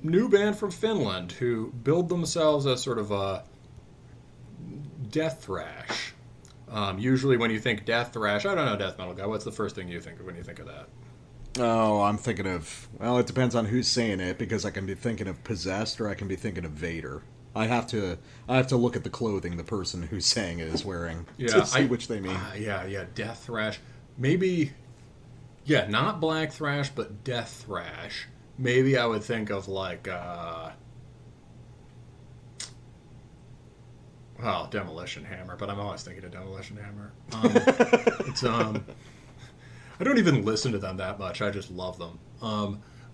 new band from Finland who build themselves as sort of a death thrash. Usually when you think death thrash, I don't know, death metal guy, what's the first thing you think of when you think of that? Oh, I'm thinking of... Well, it depends on who's saying it, because I can be thinking of Possessed or I can be thinking of Vader. I have to look at the clothing the person who's saying it is wearing to see which they mean. Yeah, death thrash. Maybe... Yeah, not black thrash, but death thrash. Maybe I would think of like... Well, Demolition Hammer, but I'm always thinking of Demolition Hammer. It's... I don't even listen to them that much. I just love them.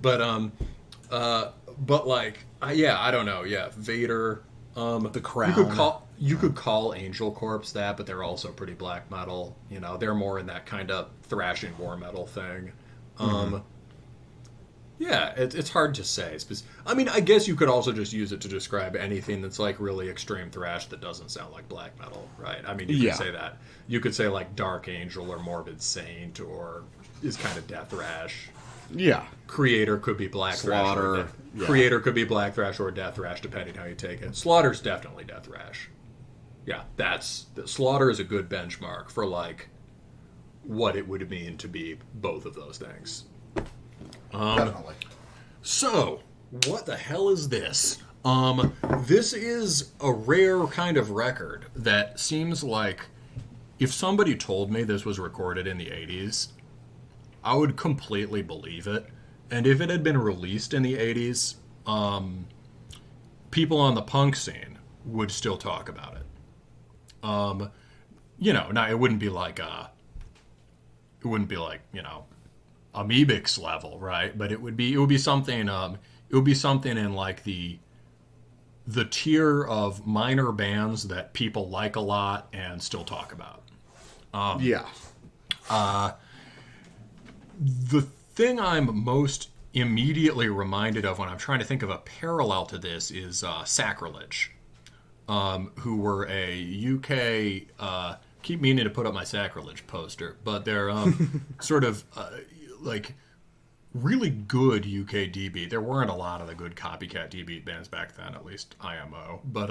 But like, I don't know. Yeah, Vader. The Crown. You could call Angel Corpse that, but they're also pretty black metal. You know, they're more in that kind of thrashing war metal thing. Yeah, it's hard to say. I mean, I guess you could also just use it to describe anything that's like really extreme thrash that doesn't sound like black metal, right? I mean, you could say that. You could say like Dark Angel or Morbid Saint or is kind of death thrash. Yeah. Creator could be black Slaughter. thrash. Creator could be black thrash or death thrash, depending how you take it. Slaughter's definitely death thrash. Yeah, Slaughter is a good benchmark for like what it would mean to be both of those things. Definitely. So, what the hell is this? This is a rare kind of record that seems like if somebody told me this was recorded in the 80s, I would completely believe it. And if it had been released in the 80s, people on the punk scene would still talk about it. You know, now it wouldn't be like, you know, Amoebics level, right? But it would be something in like the tier of minor bands that people like a lot and still talk about. The thing I'm most immediately reminded of when I'm trying to think of a parallel to this is Sacrilege, who were a UK. Keep meaning to put up my Sacrilege poster, but they're sort of like really good UK D-beat. There weren't a lot of the good copycat D-beat bands back then, at least IMO, but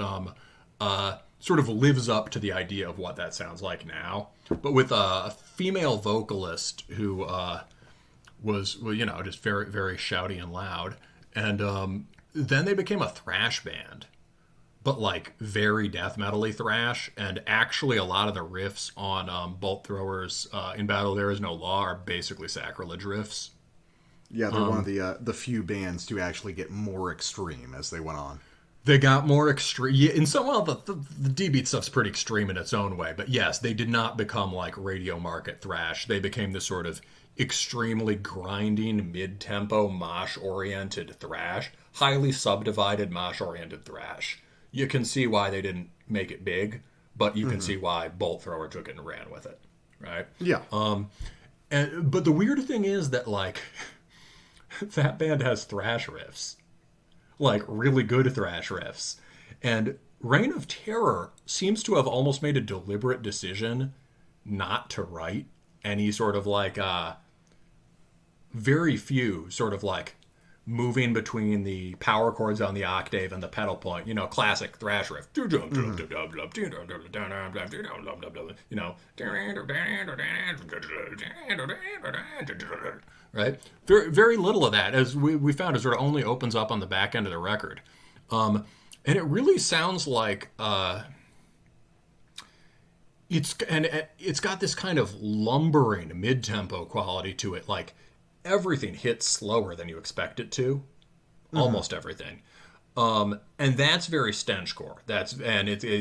sort of lives up to the idea of what that sounds like now, but with a female vocalist who was, well, you know, just very, very shouty and loud, and then they became a thrash band, but like very death metal-y thrash, and actually a lot of the riffs on Bolt Thrower's In Battle There Is No Law are basically Sacrilege riffs. Yeah, they're one of the few bands to actually get more extreme as they went on. They got more extreme. Yeah, in some, well, the D-beat stuff's pretty extreme in its own way, but yes, they did not become like radio market thrash. They became this sort of extremely grinding, mid-tempo, mosh-oriented thrash, highly subdivided mosh-oriented thrash. You can see why they didn't make it big, but you can see why Bolt Thrower took it and ran with it, right? Yeah. But the weird thing is that, like, that band has thrash riffs. Like, really good thrash riffs. And Reign of Terror seems to have almost made a deliberate decision not to write any sort of, like, very few sort of, like, moving between the power chords on the octave and the pedal point, you know, classic thrash riff. You know, right? Very, very little of that, as we found, it sort of only opens up on the back end of the record. And it really sounds like it's got this kind of lumbering mid-tempo quality to it, like everything hits slower than you expect it to. almost everything. And that's very stenchcore.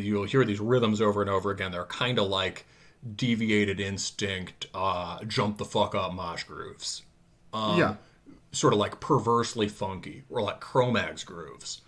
You'll hear these rhythms over and over again. They're kind of like Deviated Instinct, jump the fuck up mosh grooves. Sort of like perversely funky, or like Cro-Mags grooves.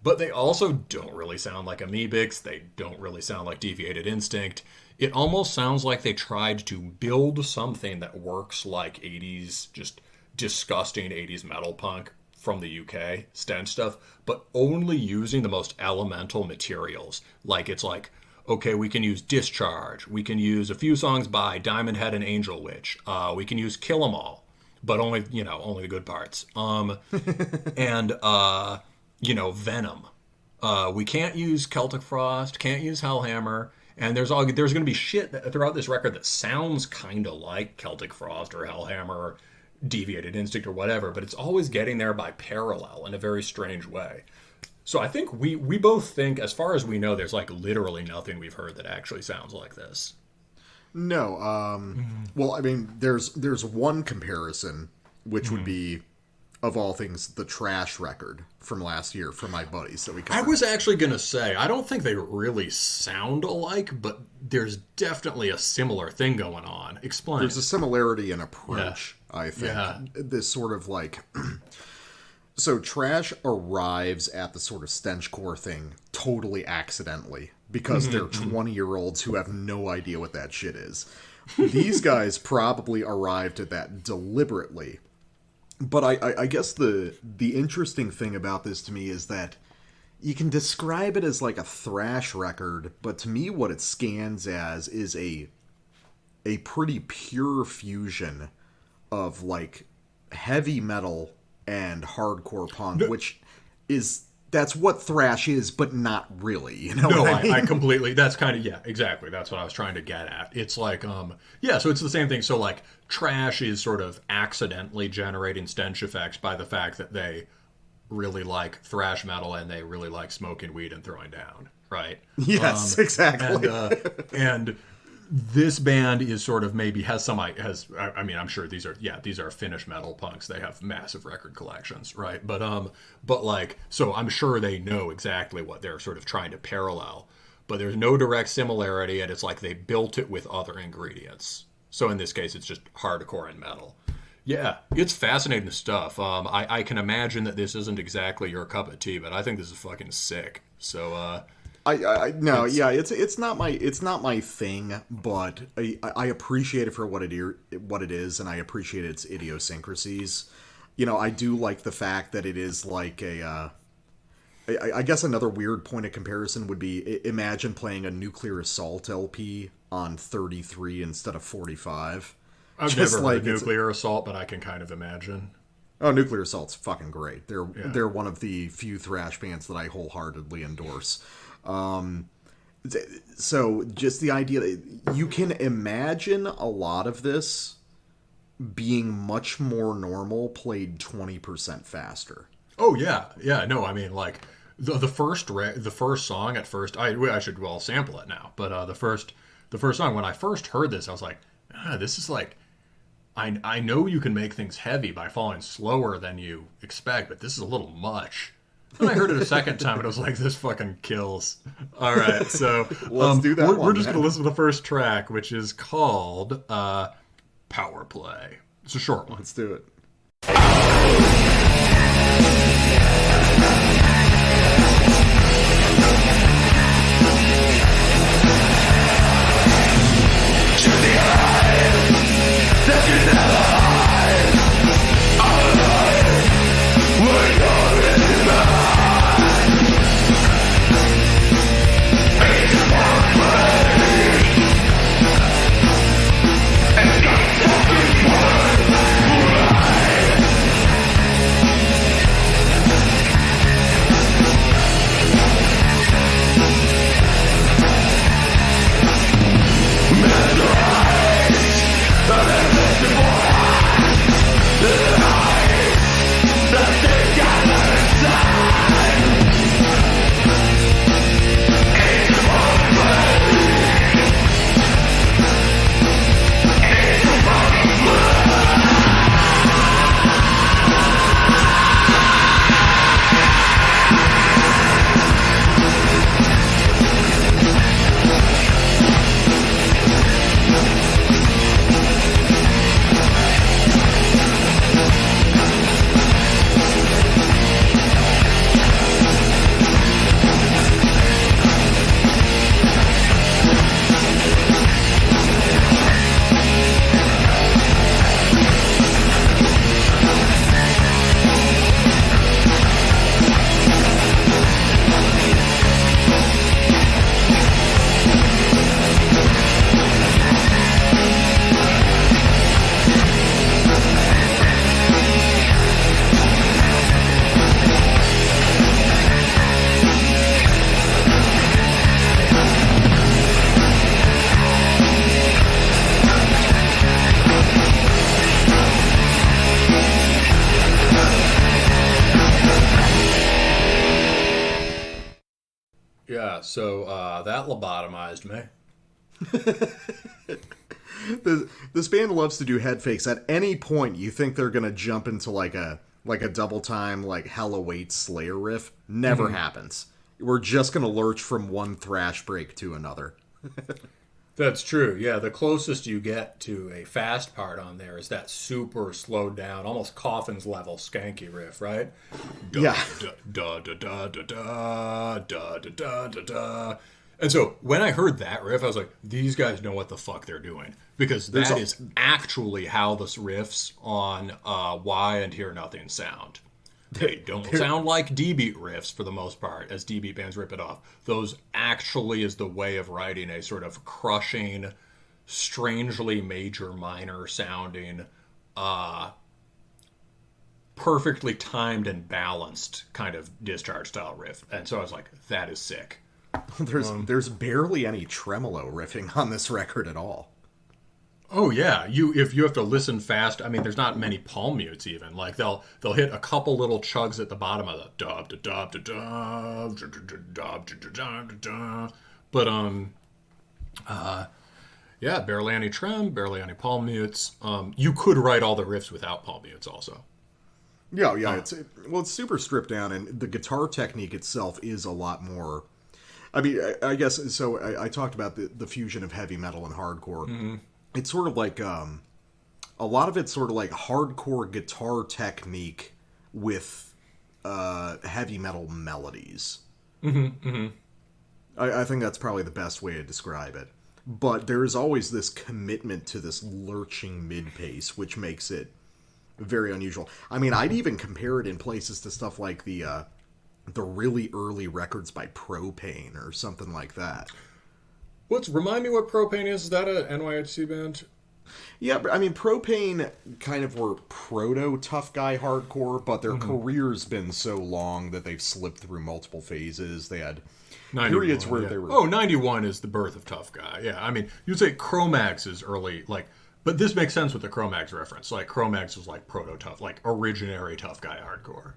But they also don't really sound like Amoebics. They don't really sound like Deviated Instinct. It almost sounds like they tried to build something that works like 80s, just disgusting 80s metal punk from the UK, stench stuff, but only using the most elemental materials. Like, it's like, okay, we can use Discharge. We can use a few songs by Diamond Head and Angel Witch. We can use Kill 'Em All, but only the good parts. And Venom. We can't use Celtic Frost, can't use Hellhammer, and there's going to be shit throughout this record that sounds kind of like Celtic Frost or Hellhammer or Deviated Instinct or whatever, but it's always getting there by parallel in a very strange way. So I think we both think, as far as we know, there's like literally nothing we've heard that actually sounds like this. No. Well, I mean, there's one comparison, which would be, of all things, the Trash record from last year from my buddies that we covered. I was actually going to say, I don't think they really sound alike, but there's definitely a similar thing going on. Explain. There's a similarity in approach, I think. Yeah. This sort of like... So Trash arrives at the sort of stenchcore thing totally accidentally, because they're 20-year-olds who have no idea what that shit is. These guys probably arrived at that deliberately. But I guess the interesting thing about this to me is that you can describe it as like a thrash record, but to me what it scans as is a pretty pure fusion of like heavy metal and hardcore punk, which is... That's what thrash is, but not really. You know what I mean? I completely... That's kind of... Yeah, exactly. That's what I was trying to get at. It's like... Yeah, so it's the same thing. So, like, Trash is sort of accidentally generating stench effects by the fact that they really like thrash metal and they really like smoking weed and throwing down, right? Yes, exactly. And this band is sort of maybe has... I mean, I'm sure these are Finnish metal punks. They have massive record collections, right? But like, so I'm sure they know exactly what they're sort of trying to parallel, but there's no direct similarity, and it's like they built it with other ingredients. So in this case, it's just hardcore and metal. Yeah, it's fascinating stuff. I can imagine that this isn't exactly your cup of tea, but I think this is fucking sick. So, it's not my thing, but I appreciate it for what it is, and I appreciate its idiosyncrasies. You know, I do like the fact that it is like I guess another weird point of comparison would be, imagine playing a Nuclear Assault LP on 33 instead of 45. I've never heard Nuclear Assault, but I can kind of imagine. Oh, Nuclear Assault's fucking great. They're one of the few thrash bands that I wholeheartedly endorse. So just the idea that you can imagine a lot of this being much more normal played 20% faster. Oh yeah. No, I mean, like the first song at first, I should sample it now, but the first song, when I first heard this, I was like, this is like, I know you can make things heavy by falling slower than you expect, but this is a little much. And I heard it a second time, and I was like, this fucking kills. All right, so let's do that. We're just going to listen to the first track, which is called Power Play. It's a short one. Let's do it. To the eyes that you never hide, when you're in the mind, it's one way, and not fucking one right. So that lobotomized me. This band loves to do head fakes. At any point, you think they're gonna jump into like a double time like Hell Awaits Slayer riff. Never happens. We're just gonna lurch from one thrash break to another. That's true. Yeah, the closest you get to a fast part on there is that super slowed down, almost Coffins level skanky riff, right? Yeah. Da da da da da da da da da da. And so when I heard that riff, I was like, these guys know what the fuck they're doing. Because that is actually how the riffs on Why and Hear Nothing sound. They don't sound like D-beat riffs for the most part, as D-beat bands rip it off. Those actually is the way of writing a sort of crushing, strangely major-minor sounding, perfectly timed and balanced kind of discharge-style riff. And so I was like, that is sick. There's barely any tremolo riffing on this record at all. Oh yeah, if you have to listen fast, I mean, there's not many palm mutes even. Like they'll hit a couple little chugs at the bottom of the dub da dub da dub dub da da. But yeah, barely any trem, barely any palm mutes. You could write all the riffs without palm mutes also. Yeah, it's super stripped down, and the guitar technique itself is a lot more. I mean, I guess so. I talked about the fusion of heavy metal and hardcore. Mm-hmm. It's sort of like a lot of it's sort of like hardcore guitar technique with heavy metal melodies. Mm-hmm, mm-hmm. I think that's probably the best way to describe it. But there is always this commitment to this lurching mid-pace, which makes it very unusual. I mean, I'd even compare it in places to stuff like the really early records by Propane or something like that. Remind me what Propane is? Is that a NYHC band? Yeah, but I mean, Propane kind of were proto-tough guy hardcore, but their career's been so long that they've slipped through multiple phases. They had periods where they were... 91 is the birth of tough guy. Yeah, I mean, you'd say Cro-Mags is early, like... But this makes sense with the Cro-Mags reference. Like, Cro-Mags was like proto-tough, like originary tough guy hardcore.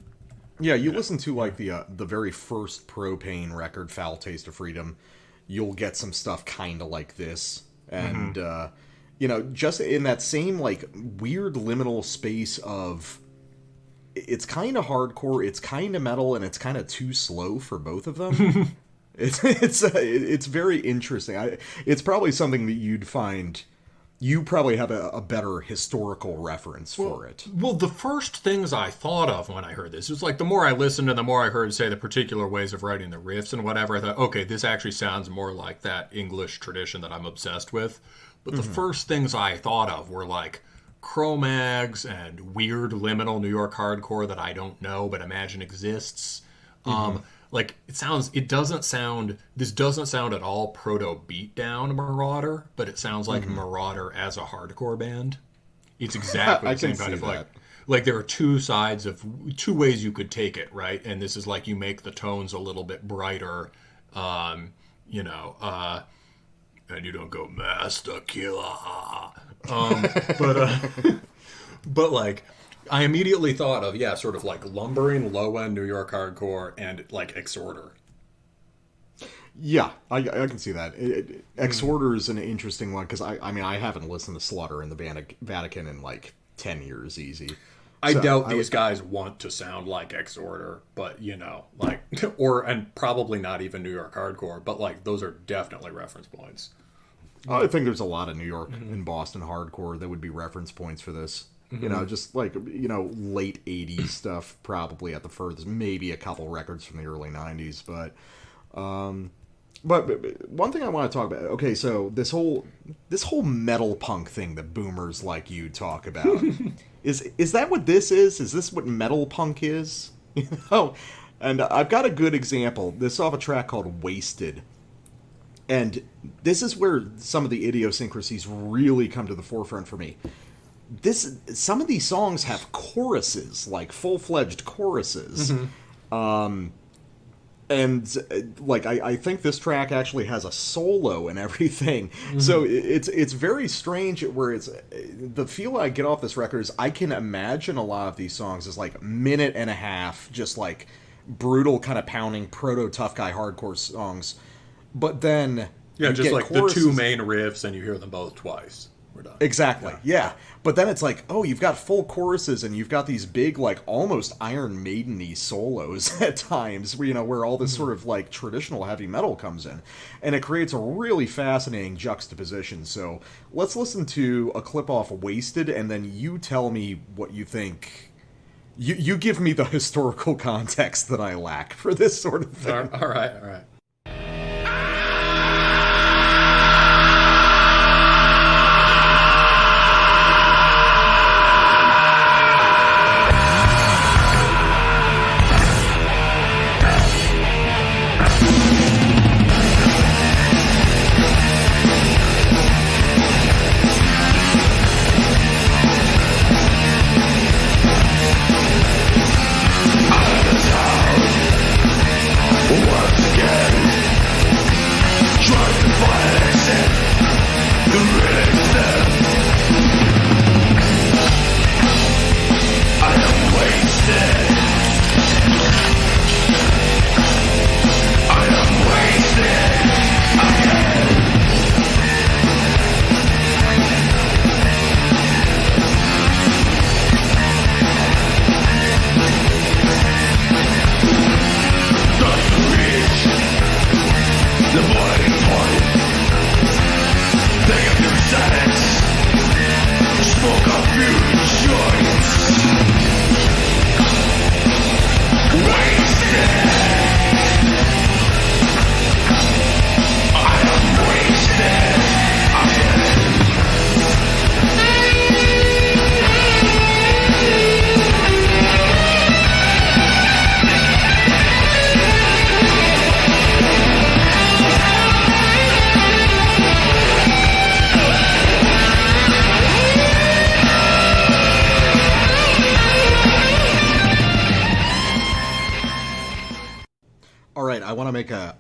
Yeah, you listen to like the very first Propane record, Foul Taste of Freedom, you'll get some stuff kind of like this. And, just in that same, like, weird liminal space of... It's kind of hardcore, it's kind of metal, and it's kind of too slow for both of them. It's very interesting. It's probably something that you'd find... You probably have a better historical reference for it. Well, the first things I thought of when I heard this, was like the more I listened and the more I heard, say, the particular ways of writing the riffs and whatever, I thought, okay, this actually sounds more like that English tradition that I'm obsessed with. But the first things I thought of were like Cro-Mags and weird liminal New York hardcore that I don't know but imagine exists. Like, this doesn't sound at all proto-beatdown Marauder, but it sounds like Marauder as a hardcore band. It's exactly the same kind of, like, there are two ways you could take it, right? And this is like, you make the tones a little bit brighter, and you don't go, Master Killer, but like, I immediately thought of, sort of like lumbering, low-end New York hardcore and, like, Exhorder. Yeah, I can see that. Exhorder is an interesting one, because, I haven't listened to Slaughter in the Vatican in, like, 10 years easy. I doubt these guys want to sound like Exhorder, but, and probably not even New York hardcore, but, like, those are definitely reference points. I think there's a lot of New York and Boston hardcore that would be reference points for this. Just like, late 80s stuff, probably at the furthest, maybe a couple records from the early 90s, but one thing I want to talk about, okay, so this whole metal punk thing that boomers like you talk about, is that what this is? Is this what metal punk is? And I've got a good example. This is off a track called Wasted. And this is where some of the idiosyncrasies really come to the forefront for me. Some of these songs have choruses, like full-fledged choruses. And like I think this track actually has a solo and everything. So it's very strange where it's the feel I get off this record is I can imagine a lot of these songs as like minute and a half, just like brutal kind of pounding proto tough guy hardcore songs. but then Yeah, you just get like choruses. the two main riffs, and you hear them both twice. We're done. Exactly, yeah. But then it's like, oh, you've got full choruses, and you've got these big, like, almost Iron Maiden-y solos at times, where, where all this sort of, like, traditional heavy metal comes in. And it creates a really fascinating juxtaposition. So let's listen to a clip off Wasted, and then you tell me what you think. You give me the historical context that I lack for this sort of thing. All right.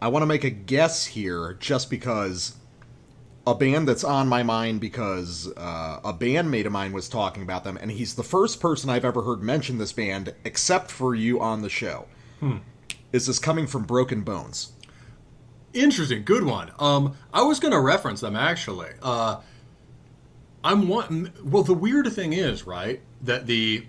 I want to make a guess here, just because a band that's on my mind, because a bandmate of mine was talking about them, and he's the first person I've ever heard mention this band, except for you on the show. Is this coming from Broken Bones? Interesting, good one. I was going to reference them actually. The weird thing is, right, that the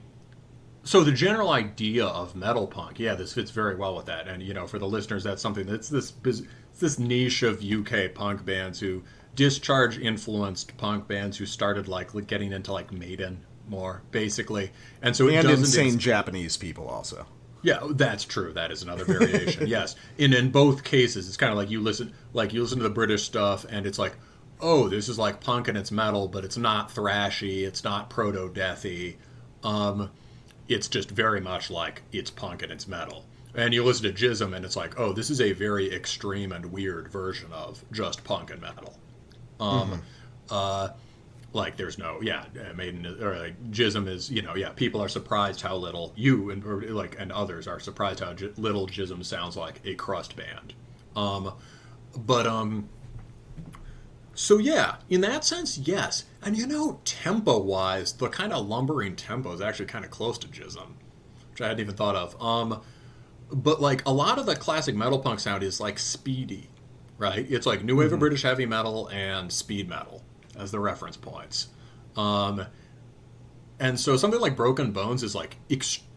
general idea of metal punk, yeah, this fits very well with that. And, for the listeners, that's something that's this niche of UK punk bands who Discharge-influenced punk bands who started, getting into, Maiden more, basically. And so it doesn't... insane Japanese people, also. Yeah, that's true. That is another variation, yes. In both cases, it's kind of like you listen to the British stuff, and it's like, oh, this is like punk and it's metal, but it's not thrashy, it's not proto-deathy. It's just very much like it's punk and it's metal. And you listen to Jism and it's like, oh, this is a very extreme and weird version of just punk and metal. There's no, Maiden, or Jism is, people are surprised how little and others are surprised how little Jism sounds like a crust band. So yeah, in that sense, yes. And tempo-wise, the kind of lumbering tempo is actually kind of close to Jism, which I hadn't even thought of. But a lot of the classic metal punk sound is speedy, right? It's like new wave of British heavy metal and speed metal as the reference points. And so something like Broken Bones is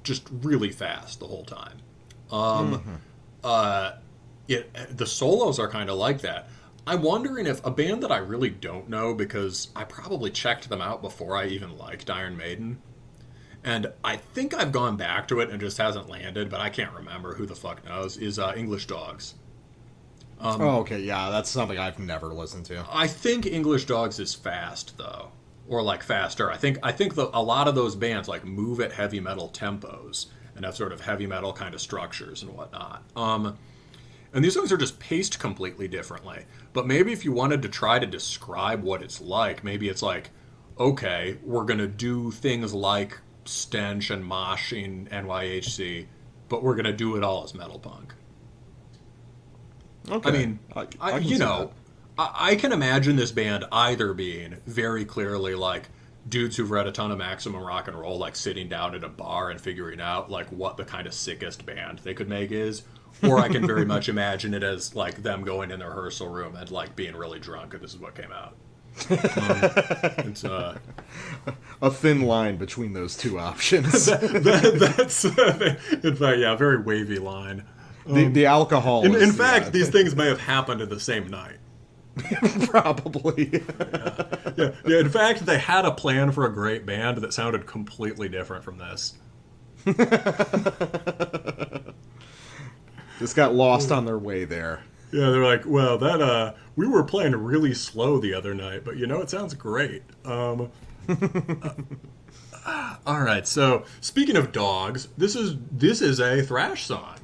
just really fast the whole time. The solos are kind of like that. I'm wondering if a band that I really don't know, because I probably checked them out before I even liked Iron Maiden, and I think I've gone back to it and just hasn't landed, but I can't remember, who the fuck knows, is English Dogs. Okay, yeah, that's something I've never listened to. I think English Dogs is fast, though. Or, faster. I think a lot of those bands, move at heavy metal tempos and have sort of heavy metal kind of structures and whatnot. And these songs are just paced completely differently. But maybe if you wanted to try to describe what it's like, maybe it's okay, we're going to do things like Stench and Mosh in NYHC, but we're going to do it all as metal punk. Okay. I mean, I can imagine this band either being very clearly dudes who've read a ton of Maximum Rock and Roll, sitting down at a bar and figuring out what the kind of sickest band they could make is, Or I can very much imagine it as like them going in the rehearsal room and like being really drunk, and this is what came out. It's a thin line between those two options. That's in fact, yeah, a very wavy line. The alcohol. In fact, these things may have happened in the same night. Probably. Yeah. In fact, they had a plan for a great band that sounded completely different from this. Just got lost on their way there. Yeah, they're like, well, that we were playing really slow the other night, but it sounds great. All right, so speaking of dogs, this is a thrash song.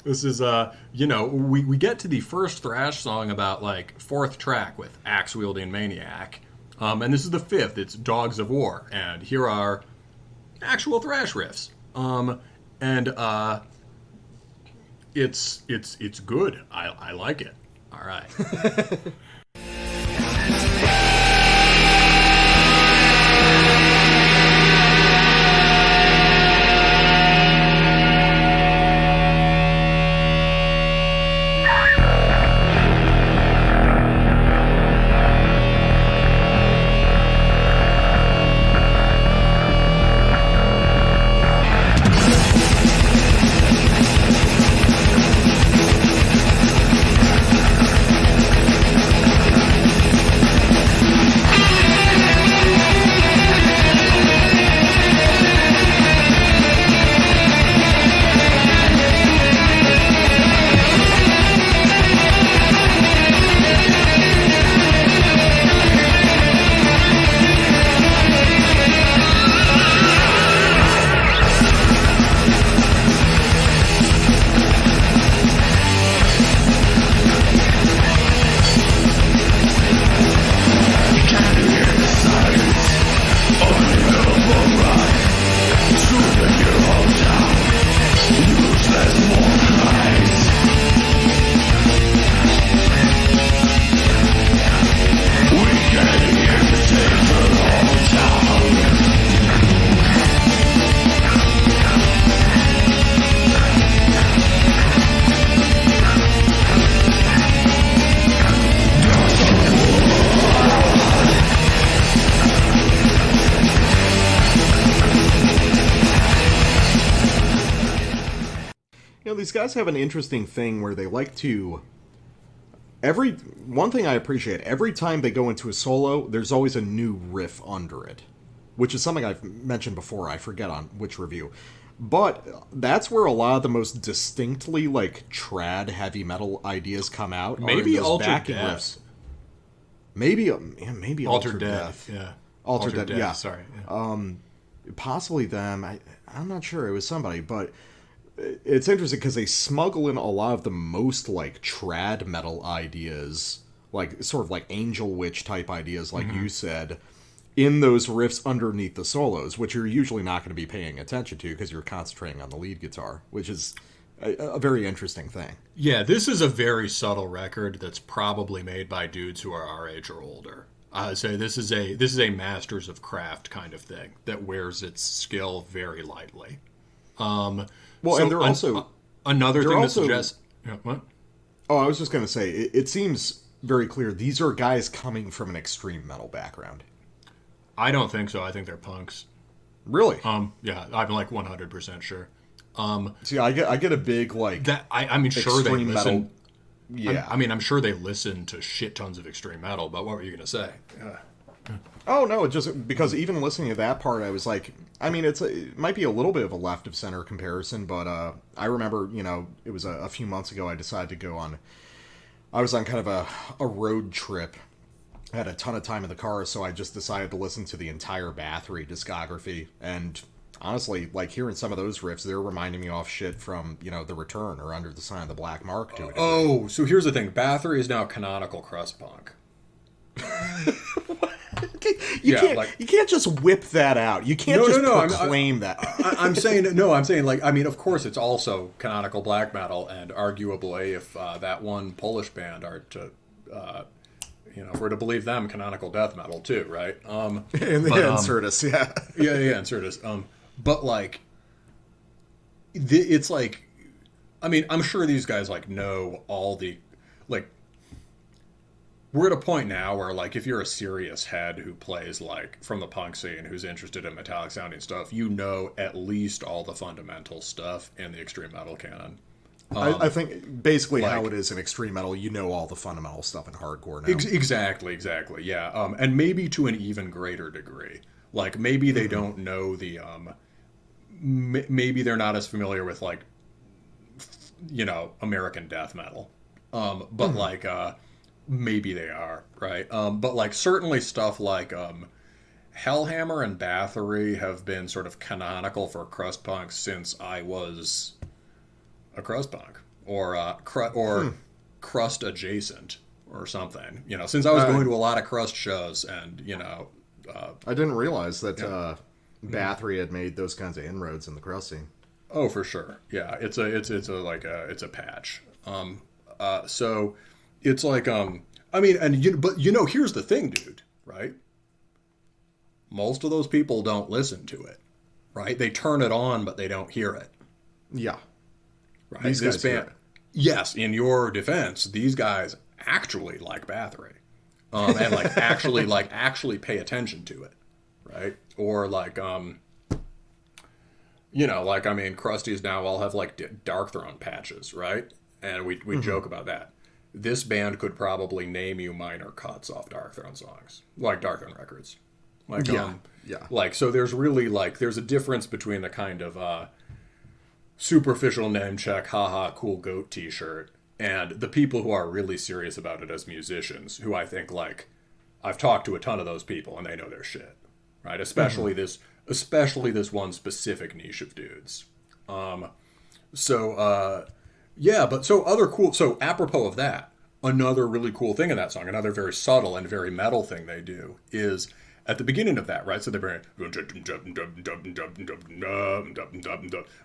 This is we get to the first thrash song about like fourth track with axe wielding maniac, and this is the fifth. It's Dogs of War, and here are actual thrash riffs. It's good. I like it. All right. These guys have an interesting thing where they like to... One thing I appreciate, every time they go into a solo, there's always a new riff under it. Which is something I've mentioned before, I forget on which review. But that's where a lot of the most distinctly, like, trad heavy metal ideas come out. Maybe Altered Death. Maybe Altered Death. Yeah. Altered Death, yeah. Sorry. Yeah. Possibly them. I'm not sure. It was somebody, but... It's interesting because they smuggle in a lot of the most, like, trad metal ideas, like, sort of like Angel Witch type ideas, like you said, in those riffs underneath the solos, which you're usually not going to be paying attention to because you're concentrating on the lead guitar, which is a very interesting thing. Yeah, this is a very subtle record that's probably made by dudes who are our age or older. I say this is a masters of craft kind of thing that wears its skill very lightly. Well, so and they're also... Another thing also, that suggests... Yeah, what? Oh, I was just going to say, it seems very clear these are guys coming from an extreme metal background. I don't think so. I think they're punks. Really? Yeah, I'm like 100% sure. See, I get a big, like... That I mean, sure they listen... Metal. Yeah. I'm sure they listen to shit tons of extreme metal, but what were you going to say? Oh, no, just because even listening to that part, I was like... I mean, it might be a little bit of a left-of-center comparison, but I remember, it was a few months ago I decided to go on... I was on kind of a road trip. I had a ton of time in the car, so I just decided to listen to the entire Bathory discography. And honestly, like, hearing some of those riffs, they're reminding me off shit from, The Return or Under the Sign of the Black Mark to a degree. Oh, so here's the thing. Bathory is now canonical crust punk. You can't just whip that out. You can't proclaim that. I'm saying, like, I mean, of course, it's also canonical black metal, and arguably, if that one Polish band are to, if we're to believe them, canonical death metal too, right? And Certus, yeah. Yeah, and Certus. But like, it's like I mean, I'm sure these guys like know all the like. We're at a point now where, like, if you're a serious head who plays, like, from the punk scene, who's interested in metallic sounding stuff, you know at least all the fundamental stuff in the extreme metal canon. I think basically how it is in extreme metal, you know all the fundamental stuff in hardcore now. Exactly, yeah. And maybe to an even greater degree. Like, maybe they don't know the, maybe they're not as familiar with, like, you know, American death metal. But, like, maybe they are, right? But, like, certainly stuff like Hellhammer and Bathory have been sort of canonical for crust punk since I was a crust punk. Or crust adjacent or something. You know, since I was going to a lot of crust shows and, you know... I didn't realize that Bathory had made those kinds of inroads in the crust scene. Oh, for sure. Yeah, it's a patch. So... It's like, I mean, but here's the thing, dude, right? Most of those people don't listen to it, right? They turn it on, but they don't hear it. Yeah. Right? These guys hear it. Yes, in your defense, these guys actually like Bathory. And actually pay attention to it, right? Or like, Krusties now all have like Darkthrone patches, right? And we joke about that. This band could probably name you minor cuts off Darkthrone songs, like Darkthrone records. Like, yeah. Like, so there's really, like, there's a difference between the kind of superficial name check, haha, cool goat t-shirt, and the people who are really serious about it as musicians, who I think, like, I've talked to a ton of those people, and they know their shit, right? Especially this one specific niche of dudes. Yeah, but so apropos of that, another really cool thing in that song, another very subtle and very metal thing they do is at the beginning of that, right? So they're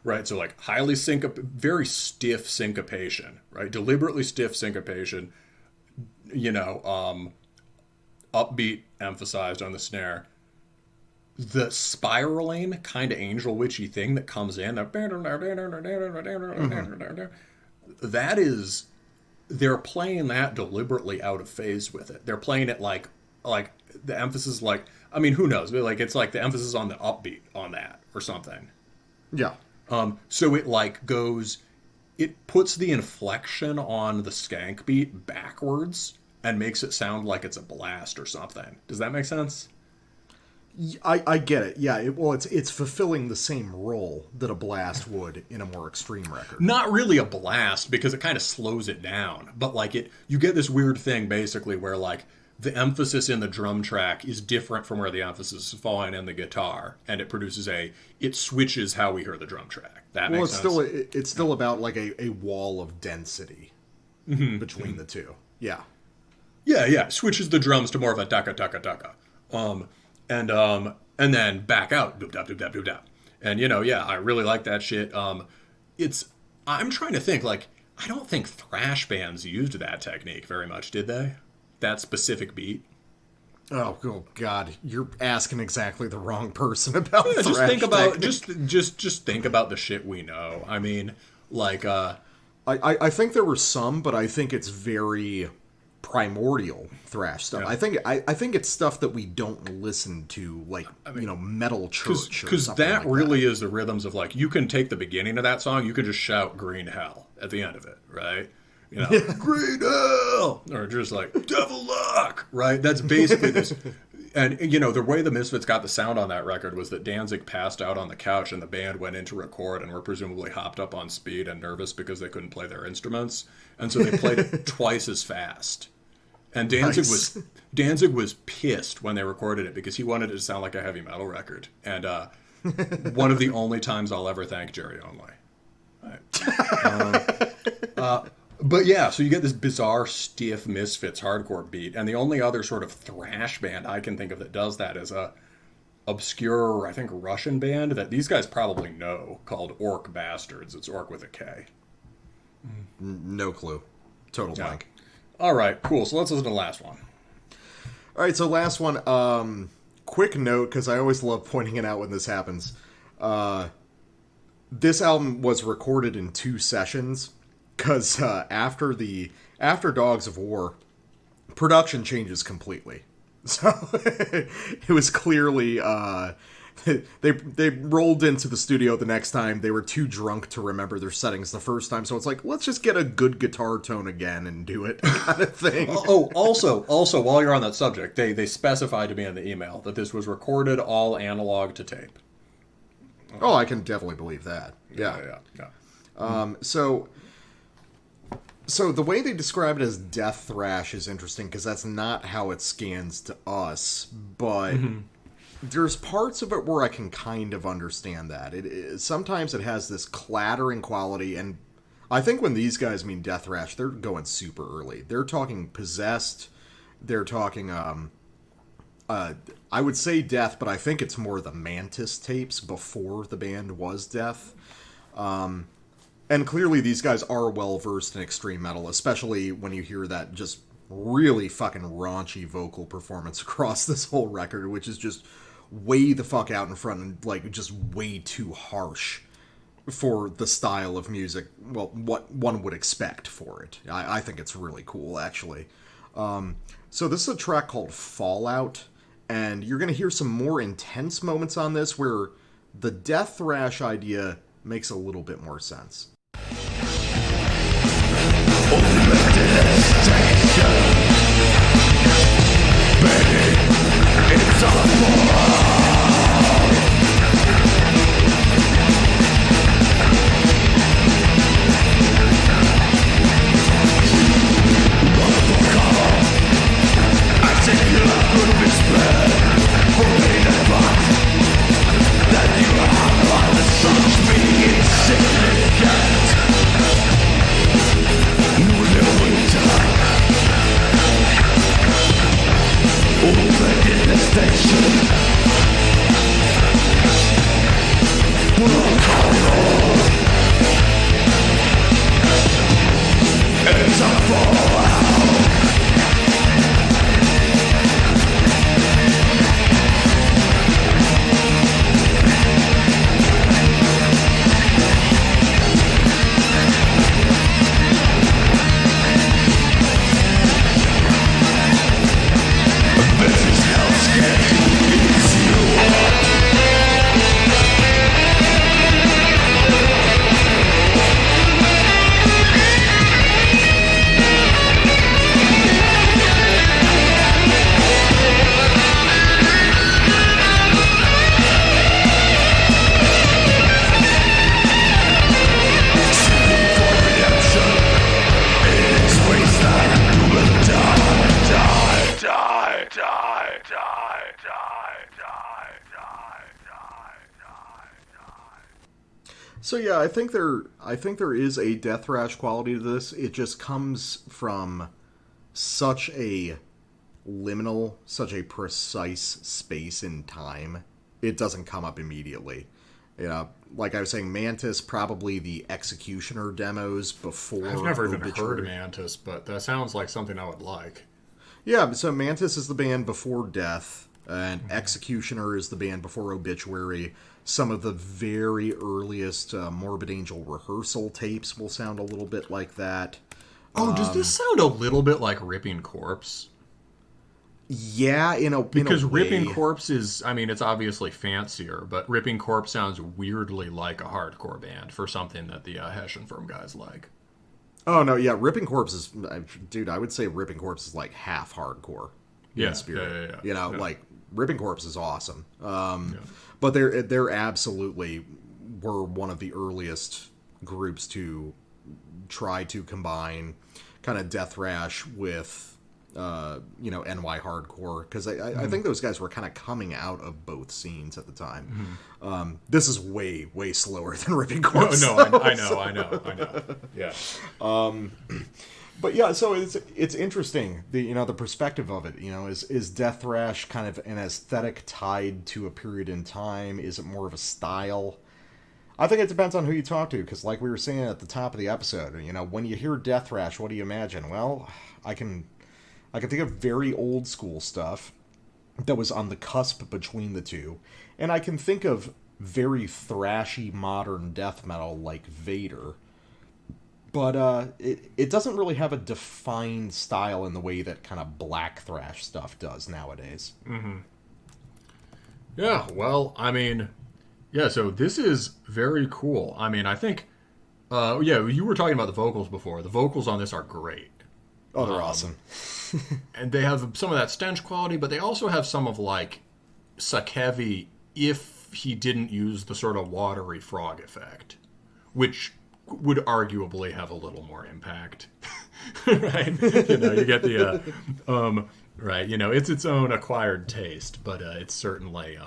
right? So like very stiff syncopation, right? Deliberately stiff syncopation, you know, upbeat emphasized on the snare. The spiraling kind of angel witchy thing that comes in, that is, they're playing that deliberately out of phase with it. They're playing it like the emphasis, like, I mean, who knows? But like, it's like the emphasis on the upbeat on that or something. Yeah. So it like goes, it puts the inflection on the skank beat backwards and makes it sound like it's a blast or something. Does that make sense? I get it. Yeah, it's fulfilling the same role that a blast would in a more extreme record. Not really a blast, because it kind of slows it down. But like you get this weird thing basically where like the emphasis in the drum track is different from where the emphasis is falling in the guitar, and it produces it switches how we hear the drum track. That makes sense. It's still about like a wall of density between the two. Yeah. Yeah. Switches the drums to more of a daka daka daka. And then back out, doop dap doop dap doop dap. And I really like that shit. I'm trying to think, like, I don't think thrash bands used that technique very much, did they? That specific beat. Oh God, you're asking exactly the wrong person about thrash. Just think about technique. just think about the shit we know. I mean, like, I think there were some, but I think it's very primordial thrash stuff. Yeah. I think it's stuff that we don't listen to, like, metal church, because that like really is the rhythms of, like, you can take the beginning of that song, you can just shout green hell at the end of it, right? Green hell, or just like devil lock, right? That's basically this. And the way the Misfits got the sound on that record was that Danzig passed out on the couch and the band went in to record and were presumably hopped up on speed and nervous because they couldn't play their instruments, and so they played it twice as fast. And Danzig was pissed when they recorded it because he wanted it to sound like a heavy metal record. And one of the only times I'll ever thank Jerry Only. Right. But yeah, so you get this bizarre, stiff Misfits hardcore beat. And the only other sort of thrash band I can think of that does that is a obscure, I think, Russian band that these guys probably know called Orc Bastards. It's Orc with a K. No clue. Total blank. All right, cool. So let's listen to the last one. All right, so last one. Quick note, because I always love pointing it out when this happens. this album was recorded in 2 sessions, because after Dogs of War, production changes completely. So it was clearly they rolled into the studio the next time. They were too drunk to remember their settings the first time, so it's like, let's just get a good guitar tone again and do it, kind of thing. Also, while you're on that subject, they specified to me in the email that this was recorded all analog to tape. Oh, I can definitely believe that. Yeah. So the way they describe it as death thrash is interesting, because that's not how it scans to us, but there's parts of it where I can kind of understand that. Sometimes it has this clattering quality, and I think when these guys mean death thrash, they're going super early. They're talking Possessed, they're talking, I would say Death, but I think it's more the Mantis tapes before the band was Death. And clearly these guys are well-versed in extreme metal, especially when you hear that just really fucking raunchy vocal performance across this whole record, which is just way the fuck out in front and, like, just way too harsh for the style of music, well, what one would expect for it. I think it's really cool, actually. So this is a track called Fallout, and you're going to hear some more intense moments on this where the death thrash idea makes a little bit more sense. So yeah, I think there is a death thrash quality to this. It just comes from such a liminal, such a precise space in time. It doesn't come up immediately. You know, like I was saying, Mantis, probably the Executioner demos before I've never even Obituary. heard Mantis, but that sounds like something I would like. Yeah, so Mantis is the band before Death, and Executioner is the band before Obituary. Some of the very earliest Morbid Angel rehearsal tapes will sound a little bit like that. Oh, does this sound a little bit like Ripping Corpse? Yeah, because in a way. Ripping Corpse is, I mean, it's obviously fancier, but Ripping Corpse sounds weirdly like a hardcore band for something that the Heshenfirm guys like. Oh, no, yeah, Ripping Corpse is... Dude, I would say Ripping Corpse is like half hardcore in spirit. Yeah. You know, like, Ripping Corpse is awesome. But they're absolutely were one of the earliest groups to try to combine kind of death thrash with, NY hardcore. Because I think those guys were kind of coming out of both scenes at the time. This is way, way slower than Ripping Corpse. I know. Yeah. But yeah, so it's interesting, the perspective of it. Is death thrash kind of an aesthetic tied to a period in time? Is it more of a style? I think it depends on who you talk to, because like we were saying at the top of the episode, when you hear death thrash, what do you imagine? Well, I can think of very old school stuff that was on the cusp between the two, and I can think of very thrashy modern death metal like Vader. But it doesn't really have a defined style in the way that kind of black thrash stuff does nowadays. Mm-hmm. Yeah, well, I mean, yeah, so this is very cool. I mean, I think, you were talking about the vocals before. The vocals on this are great. Oh, they're awesome. And they have some of that stench quality, but they also have some of, like, Sakevi if he didn't use the sort of watery frog effect, which would arguably have a little more impact. Right? You get the, right, it's its own acquired taste, but it's certainly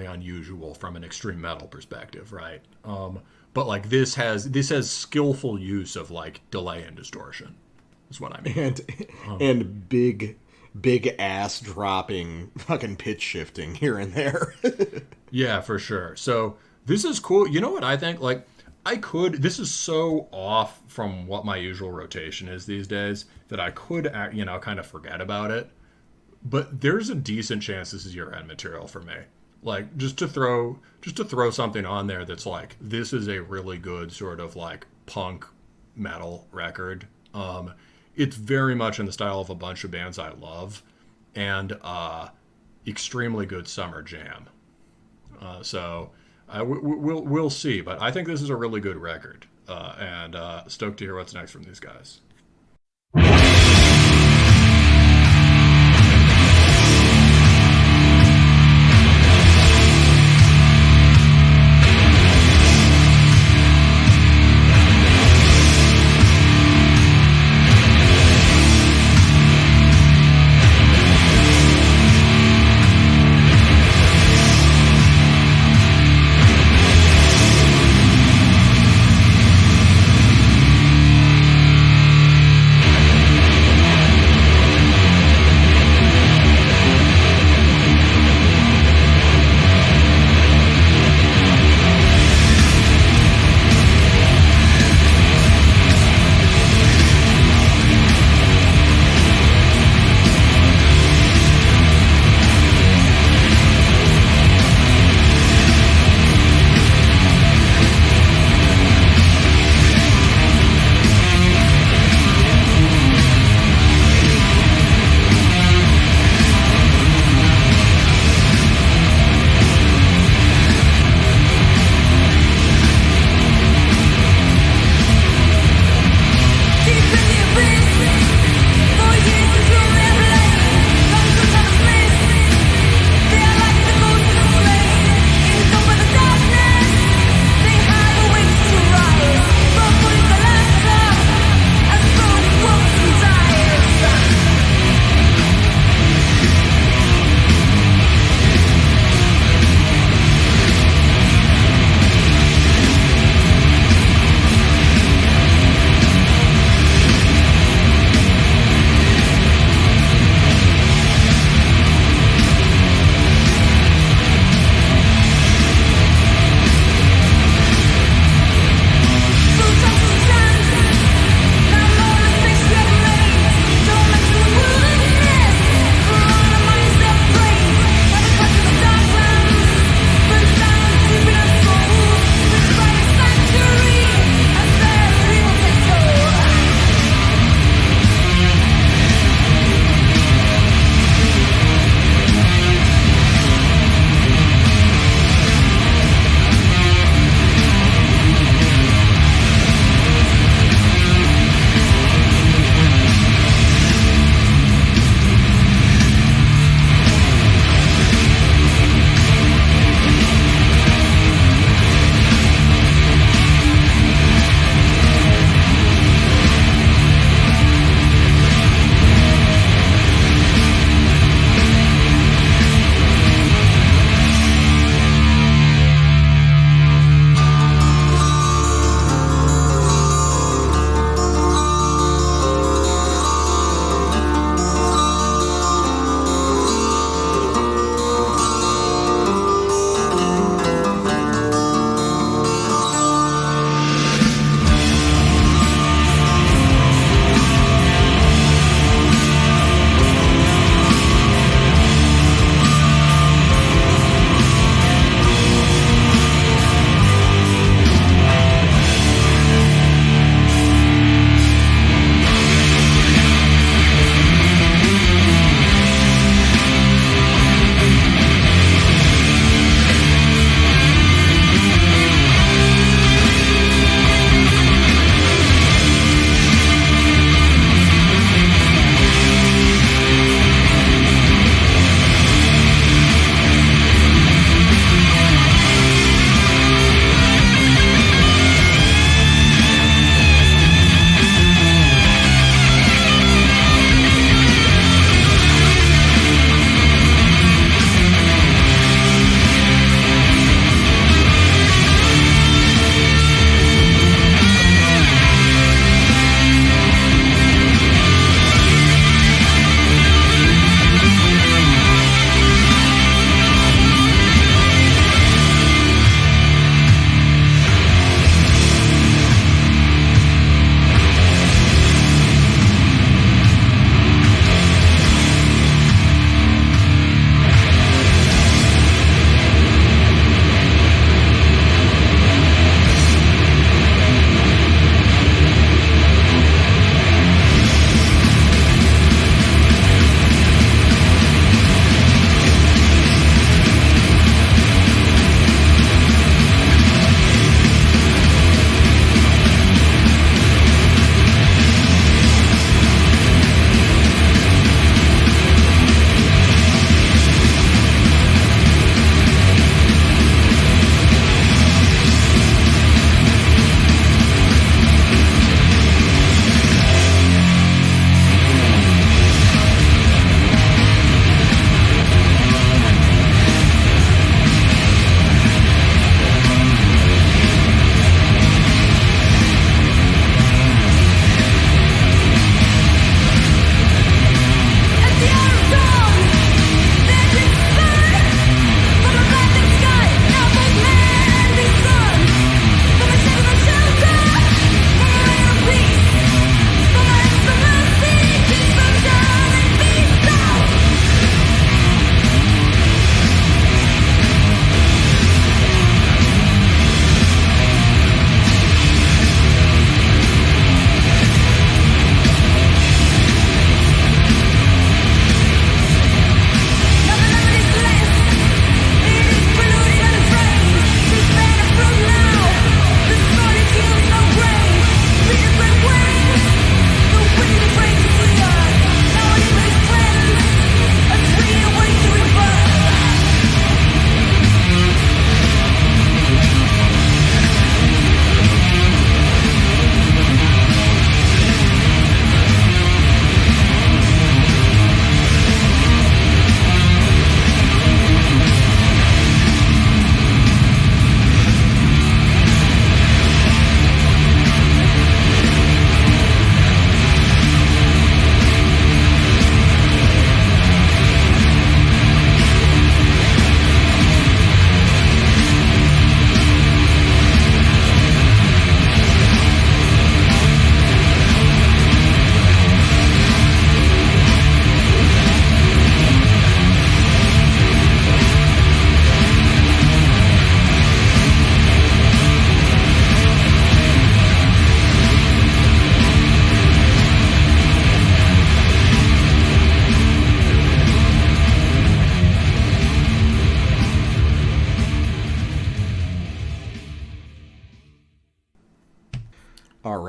unusual from an extreme metal perspective, right? But like this has skillful use of like delay and distortion, is what I mean. And big ass dropping fucking pitch shifting here and there. Yeah, for sure. So this is cool. You know what I think? Like this is so off from what my usual rotation is these days that I could, kind of forget about it. But there's a decent chance this is your end material for me. Like, just to throw something on there that's like, this is a really good sort of like punk metal record. It's very much in the style of a bunch of bands I love, and extremely good summer jam. So we'll see, but I think this is a really good record, and stoked to hear what's next from these guys.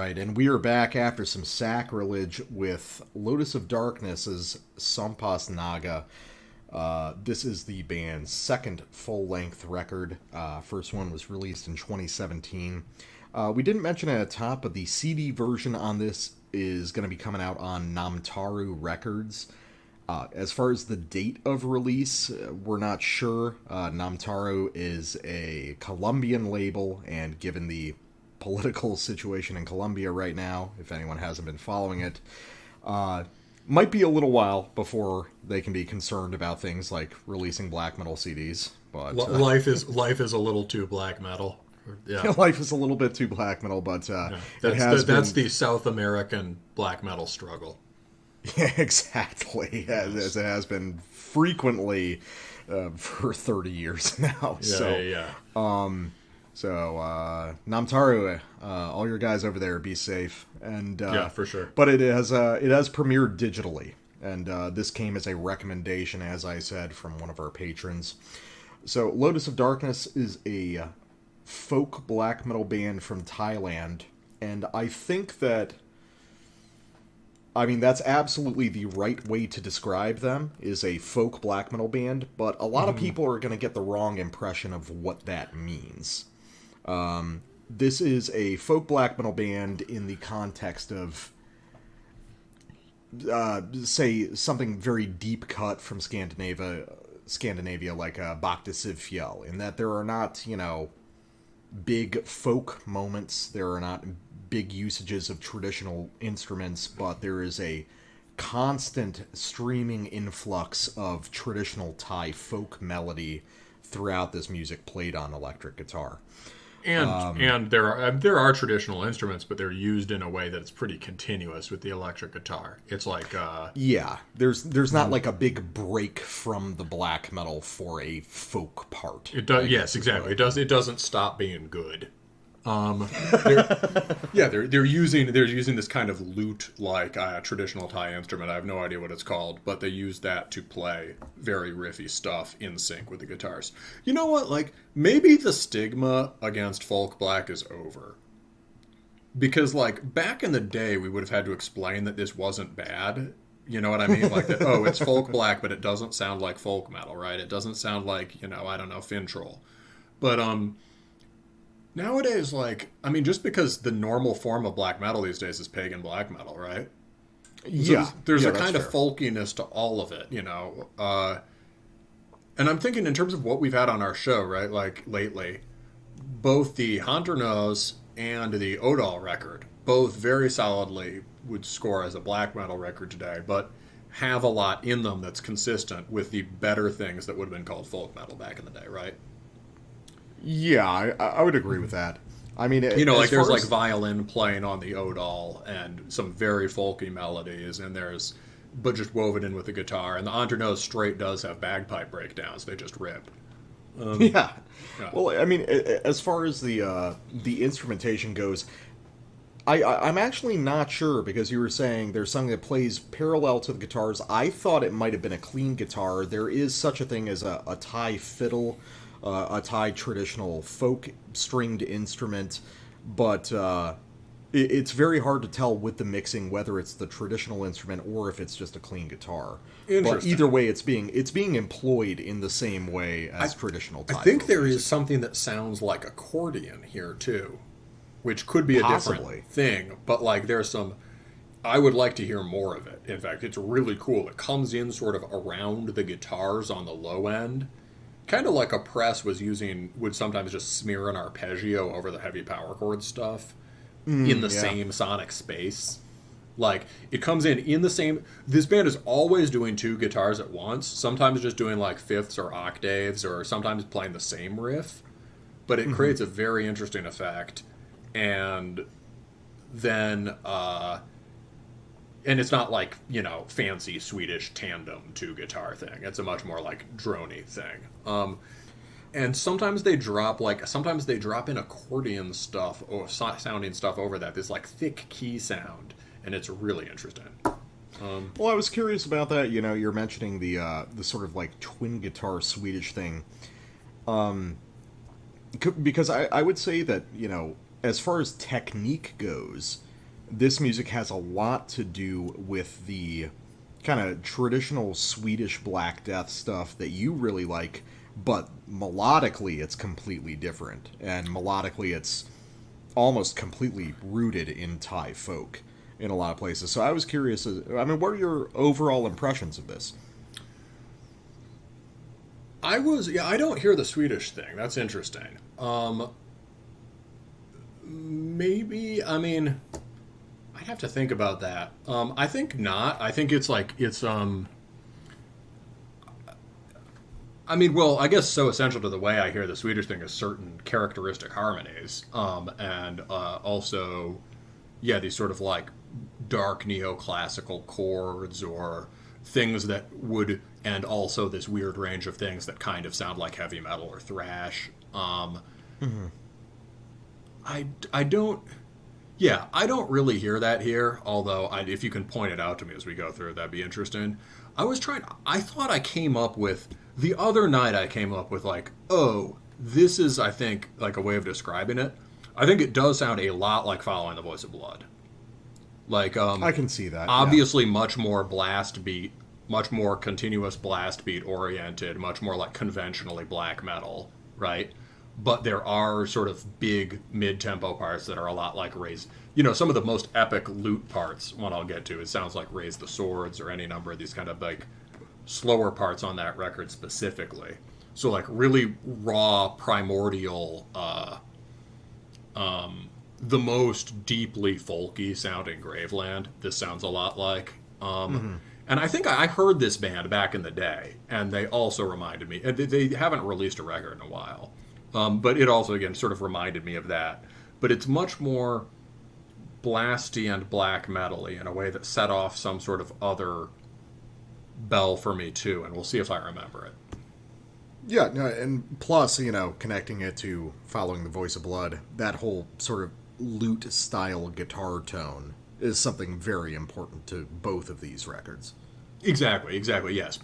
right, and we are back after some Sacrilege with Lotus of Darkness's Sompas-Naga. This is the band's second full-length record. First one was released in 2017. We didn't mention at the top, but the CD version on this is going to be coming out on Namtaru Records. As far as the date of release, we're not sure. Namtaru is a Colombian label, and given the political situation in Colombia right now, if anyone hasn't been following it, might be a little while before they can be concerned about things like releasing black metal CDs. But life is a little too black metal. Yeah, life is a little bit too black metal, but that's the South American black metal struggle. Yeah, exactly. As it has been frequently for 30 years now. So Namtaru, all your guys over there, be safe. And for sure. But it has premiered digitally, and this came as a recommendation, as I said, from one of our patrons. So Lotus of Darkness is a folk black metal band from Thailand, and I think that, I mean, that's absolutely the right way to describe them, is a folk black metal band, but a lot of people are going to get the wrong impression of what that means. This is a folk black metal band in the context of, say, something very deep cut from Scandinavia like Bakta Fjell, in that there are not, big folk moments, there are not big usages of traditional instruments, but there is a constant streaming influx of traditional Thai folk melody throughout this music, played on electric guitar. And there are traditional instruments, but they're used in a way that's pretty continuous with the electric guitar. It's like there's not like a big break from the black metal for a folk part. It does, yes, exactly. It doesn't stop being good. They're using this kind of lute like traditional Thai instrument. I have no idea what it's called, but they use that to play very riffy stuff in sync with the guitars. You know what? Like, maybe the stigma against folk black is over, because like back in the day, we would have had to explain that this wasn't bad. You know what I mean? Like that. Oh, it's folk black, but it doesn't sound like folk metal, right? It doesn't sound like I don't know, Fintroll, but nowadays, like, I mean, just because the normal form of black metal these days is pagan black metal, right? Yeah. There's a kind of folkiness to all of it, and I'm thinking in terms of what we've had on our show, right? Like, lately, both the Hunter Nose and the Odal record, both very solidly would score as a black metal record today, but have a lot in them that's consistent with the better things that would have been called folk metal back in the day, right? Yeah, I would agree with that. I mean, like there's like violin playing on the Odal and some very folky melodies, but just woven in with the guitar. And the Entrepreneurs straight does have bagpipe breakdowns; they just rip. Yeah. Well, I mean, as far as the instrumentation goes, I'm actually not sure, because you were saying there's something that plays parallel to the guitars. I thought it might have been a clean guitar. There is such a thing as a Thai fiddle. A Thai traditional folk stringed instrument, but it's very hard to tell with the mixing whether it's the traditional instrument or if it's just a clean guitar. But either way, it's being employed in the same way as traditional Thai. I think there is something that sounds like accordion here too, which could be a different thing. But like, there's some. I would like to hear more of it. In fact, it's really cool. It comes in sort of around the guitars on the low end. Kind of like Oppress would sometimes just smear an arpeggio over the heavy power chord stuff in the same sonic space. Like, it comes in the same. This band is always doing two guitars at once, sometimes just doing like fifths or octaves, or sometimes playing the same riff, but it creates a very interesting effect. And then and it's not like, fancy Swedish tandem two guitar thing. It's a much more like droney thing. And sometimes they drop in accordion stuff or sounding stuff over that. This like thick key sound, and it's really interesting. Well, I was curious about that. You're mentioning the sort of like twin guitar Swedish thing. Because I would say that, as far as technique goes, this music has a lot to do with the kind of traditional Swedish Black Death stuff that you really like, but melodically it's completely different. And melodically it's almost completely rooted in Thai folk in a lot of places. So I was curious, what are your overall impressions of this? I don't hear the Swedish thing. That's interesting. Maybe, I'd have to think about that. I think not. I think I guess so essential to the way I hear the Swedish thing is certain characteristic harmonies. And also, these sort of like dark neoclassical chords or things that would, and also this weird range of things that kind of sound like heavy metal or thrash. I don't really hear that here, although if you can point it out to me as we go through, that'd be interesting. The other night I came up with like, oh, this is, I think, like a way of describing it. I think it does sound a lot like Following the Voice of Blood. Like, I can see that. Obviously much more blast beat, much more continuous blast beat oriented, much more like conventionally black metal, right? But there are sort of big mid-tempo parts that are a lot like some of the most epic lute parts, one I'll get to, it sounds like Raise the Swords or any number of these kind of like slower parts on that record specifically. So like really raw, primordial, the most deeply folky sounding Graveland, this sounds a lot like. And I think I heard this band back in the day, and they also reminded me, and they haven't released a record in a while. But it also, again, sort of reminded me of that. But it's much more blasty and black metal-y in a way that set off some sort of other bell for me, too. And we'll see if I remember it. Yeah, no, and plus, connecting it to Following the Voice of Blood, that whole sort of lute-style guitar tone is something very important to both of these records. Exactly, yes.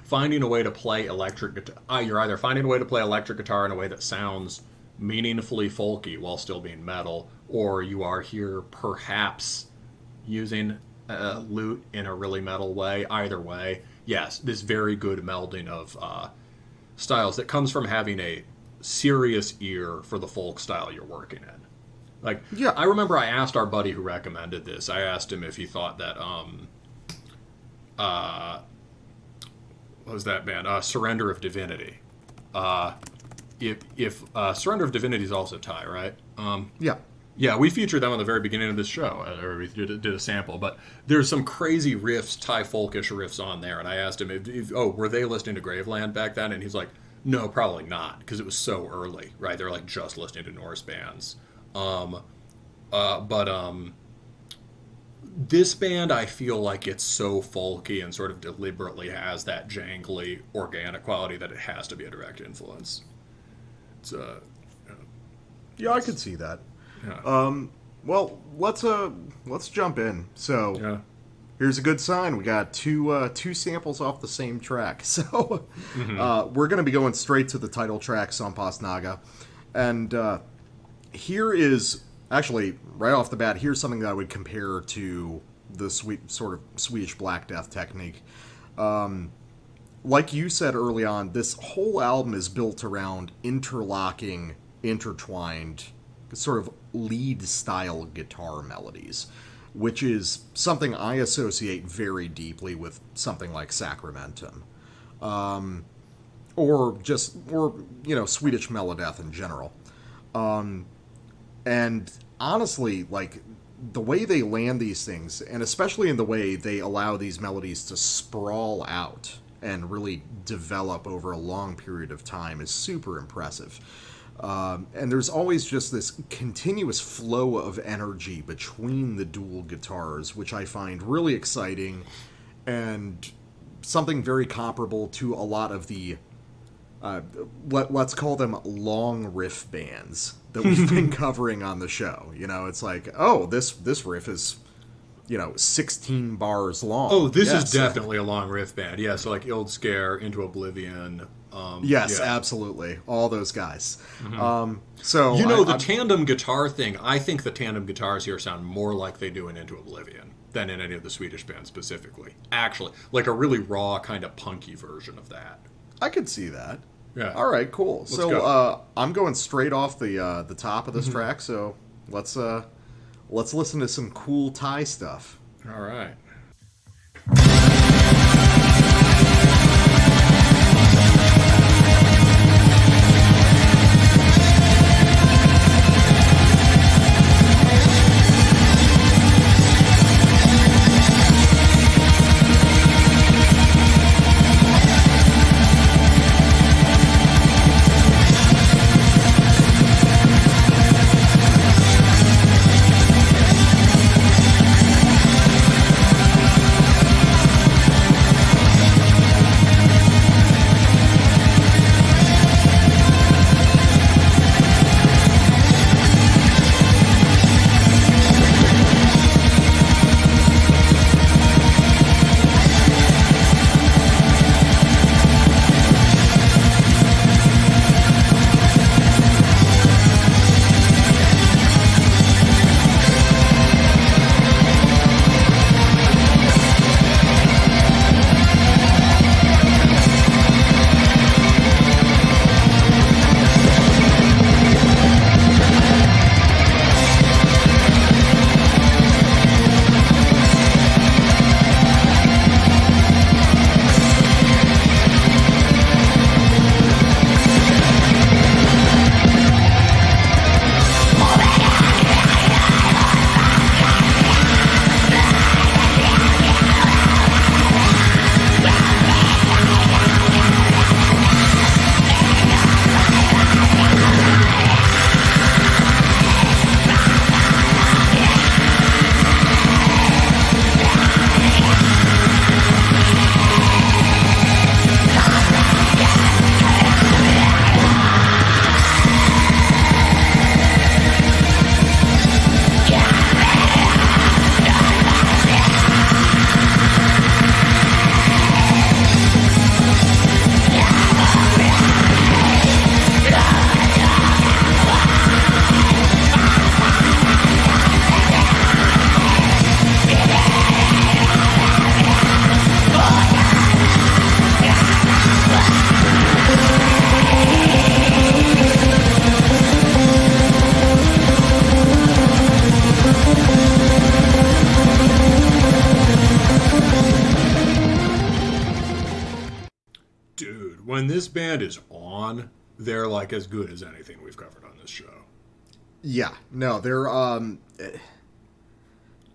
Finding a way to play electric guitar. You're either finding a way to play electric guitar in a way that sounds meaningfully folky while still being metal, or you are here perhaps using a lute in a really metal way. Either way, yes, this very good melding of styles that comes from having a serious ear for the folk style you're working in. Like, yeah, I remember I asked our buddy who recommended this, I asked him if he thought that what was that band? Surrender of Divinity. If Surrender of Divinity is also Thai, right? Yeah, we featured them on the very beginning of this show, or we did a sample. But there's some crazy riffs, Thai folkish riffs on there, and I asked him, were they listening to Graveland back then? And he's like, no, probably not, because it was so early, right? They're like just listening to Norse bands. This band, I feel like it's so folky and sort of deliberately has that jangly, organic quality that it has to be a direct influence. It's yeah, I could see that. Yeah. Well, let's jump in. So, here's a good sign. We got two samples off the same track. So, we're going to be going straight to the title track, Sompas-Naga, and here is. Actually, right off the bat, here's something that I would compare to the sort of Swedish Black Death technique. Like you said early on, this whole album is built around interlocking, intertwined, sort of lead-style guitar melodies, which is something I associate very deeply with something like Sacramentum. Or Swedish Melodeath in general. And honestly, like, the way they land these things, and especially in the way they allow these melodies to sprawl out and really develop over a long period of time, is super impressive. And there's always just this continuous flow of energy between the dual guitars, which I find really exciting, and something very comparable to a lot of the let's call them long riff bands that we've been covering on the show. It's like, oh, this riff is 16 bars long. Oh, this is definitely a long riff band. Yeah, so like Ild Scare, Into Oblivion. Yes, yeah. absolutely. All those guys. Mm-hmm. So the tandem guitar thing, I think the tandem guitars here sound more like they do in Into Oblivion than in any of the Swedish bands specifically. Actually, like a really raw, kind of punky version of that. I could see that. Yeah. All right, cool. Let's So go. I'm going straight off the top of this track, so let's listen to some cool Thai stuff. All right. When this band is on, they're like as good as anything we've covered on this show. Yeah, no, they're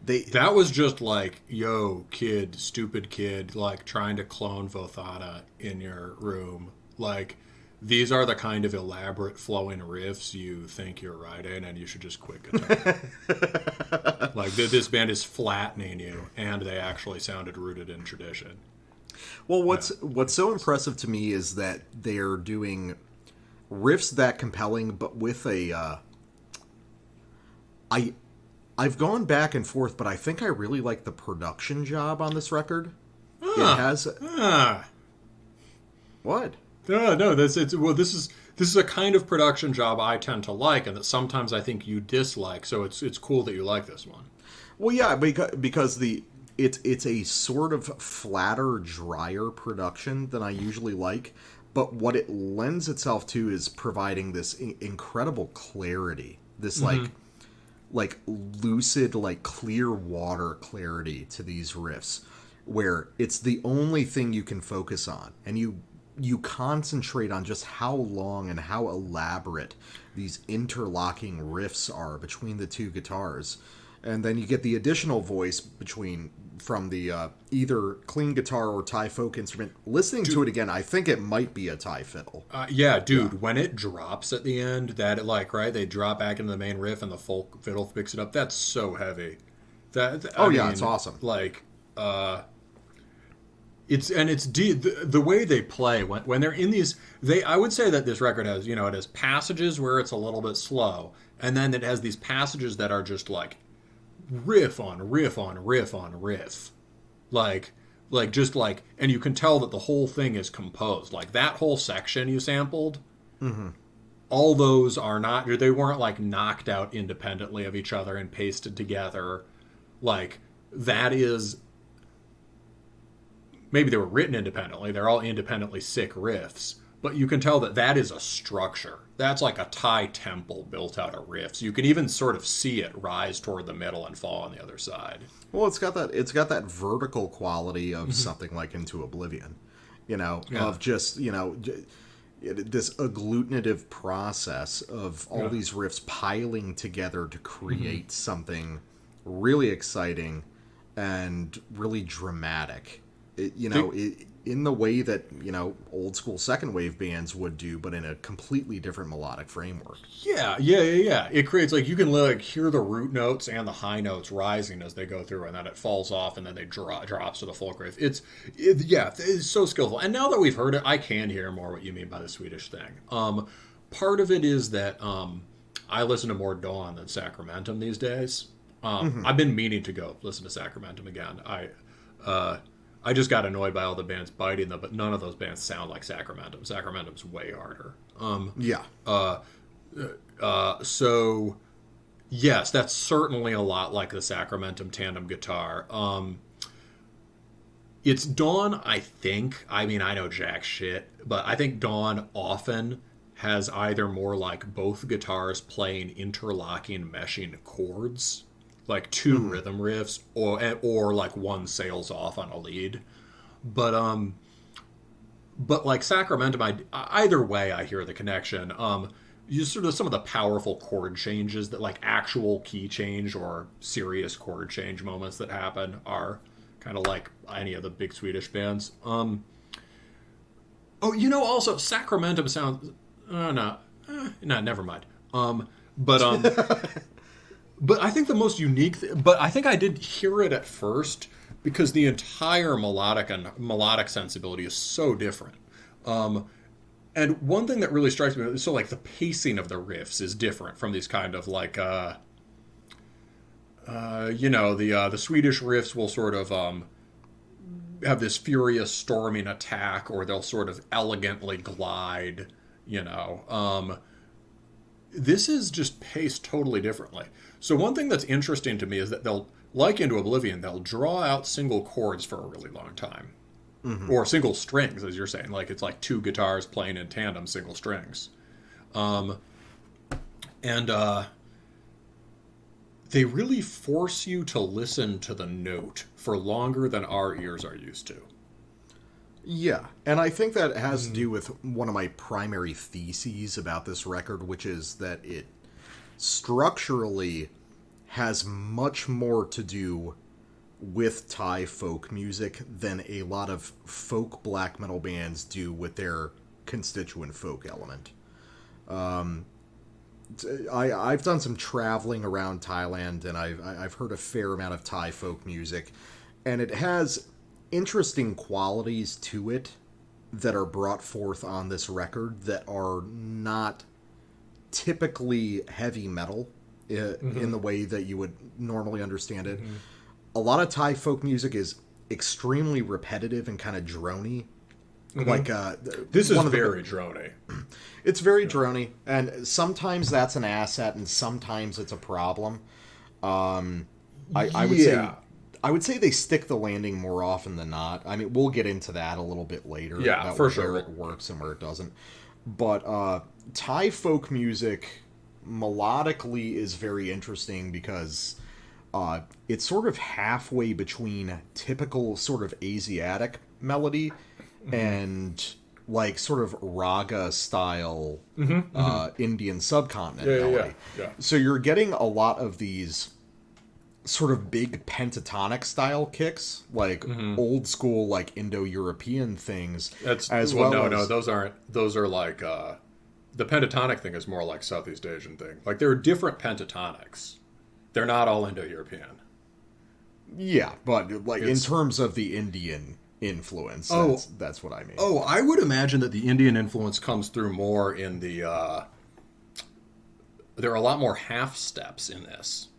that was just like, yo, kid, stupid kid, like trying to clone Vothada in your room. Like, these are the kind of elaborate flowing riffs you think you're writing, and you should just quit guitar. Like, this band is flattening you, and they actually sounded rooted in tradition. Well, what's so impressive to me is that they're doing riffs that compelling, but with a I've gone back and forth, but I think I really like the production job on this record. It has what? No, this is a kind of production job I tend to like, and that sometimes I think you dislike. So it's cool that you like this one. Well, yeah, because it's a sort of flatter, drier production than I usually like, but what it lends itself to is providing this incredible clarity, this like lucid, like clear water clarity to these riffs, where it's the only thing you can focus on, and you concentrate on just how long and how elaborate these interlocking riffs are between the two guitars. And then you get the additional voice from the either clean guitar or Thai folk instrument. Listening to it again, I think it might be a Thai fiddle. When it drops at the end, they drop back into the main riff and the folk fiddle picks it up. That's so heavy. It's awesome. Like, it's deep. The way they play when they're in these, I would say that this record has, it has passages where it's a little bit slow, and then it has these passages that are just like riff on riff on riff on riff. Like just like, and you can tell that the whole thing is composed. Like that whole section you sampled, all those are not, they weren't like knocked out independently of each other and pasted together. Like that is, maybe they were written independently. They're all independently sick riffs, but you can tell that that is a structure. That's like a Thai temple built out of riffs. You can even sort of see it rise toward the middle and fall on the other side. Well, it's got that vertical quality of something like Into Oblivion, of just, this agglutinative process of all these riffs piling together to create something really exciting and really dramatic. In the way that, old school second wave bands would do, but in a completely different melodic framework. Yeah. It creates, like, you can like hear the root notes and the high notes rising as they go through, and then it falls off, and then they drops to the folk riff. It's so skillful. And now that we've heard it, I can hear more what you mean by the Swedish thing. Part of it is that I listen to more Dawn than Sacramentum these days. I've been meaning to go listen to Sacramentum again. I just got annoyed by all the bands biting them, but none of those bands sound like Sacramentum. Sacramentum's way harder. So, yes, that's certainly a lot like the Sacramentum tandem guitar. It's Dawn, I think. I mean, I know jack shit, but I think Dawn often has either more like both guitars playing interlocking, meshing chords, like two rhythm riffs, or like one sails off on a lead. But like Sacramentum, either way I hear the connection. You sort of some of the powerful chord changes that like actual key change or serious chord change moments that happen are kind of like any of the big Swedish bands. Also Sacramentum sounds never mind. But I think the most unique but I think I did hear it at first because the entire melodic sensibility is so different. And one thing that really strikes me is so like the pacing of the riffs is different from these kind of like the Swedish riffs will sort of have this furious storming attack, or they'll sort of elegantly glide, this is just paced totally differently. So one thing that's interesting to me is that they'll, like Into Oblivion, they'll draw out single chords for a really long time. Or single strings, as you're saying. Like, it's like two guitars playing in tandem, single strings. They really force you to listen to the note for longer than our ears are used to. Yeah, and I think that has to do with one of my primary theses about this record, which is that it structurally has much more to do with Thai folk music than a lot of folk black metal bands do with their constituent folk element. I've done some traveling around Thailand, and I've heard a fair amount of Thai folk music, and it has interesting qualities to it that are brought forth on this record that are not typically heavy metal in the way that you would normally understand it. A lot of Thai folk music is extremely repetitive and kind of drony. Like this is very drony. It's very drony, and sometimes that's an asset, and sometimes it's a problem. I would say they stick the landing more often than not. I mean, we'll get into that a little bit later. Yeah, about for where sure. it works and where it doesn't. But Thai folk music melodically is very interesting because it's sort of halfway between typical sort of Asiatic melody and like sort of raga style Indian subcontinent melody. Yeah. So you're getting a lot of these sort of big pentatonic style kicks, like old school like Indo-European things. Those aren't. Those are like the pentatonic thing is more like Southeast Asian thing. Like there are different pentatonics. They're not all Indo-European. Yeah, but like in terms of the Indian influence, that's what I mean. Oh, I would imagine that the Indian influence comes through more in the... there are a lot more half steps in this.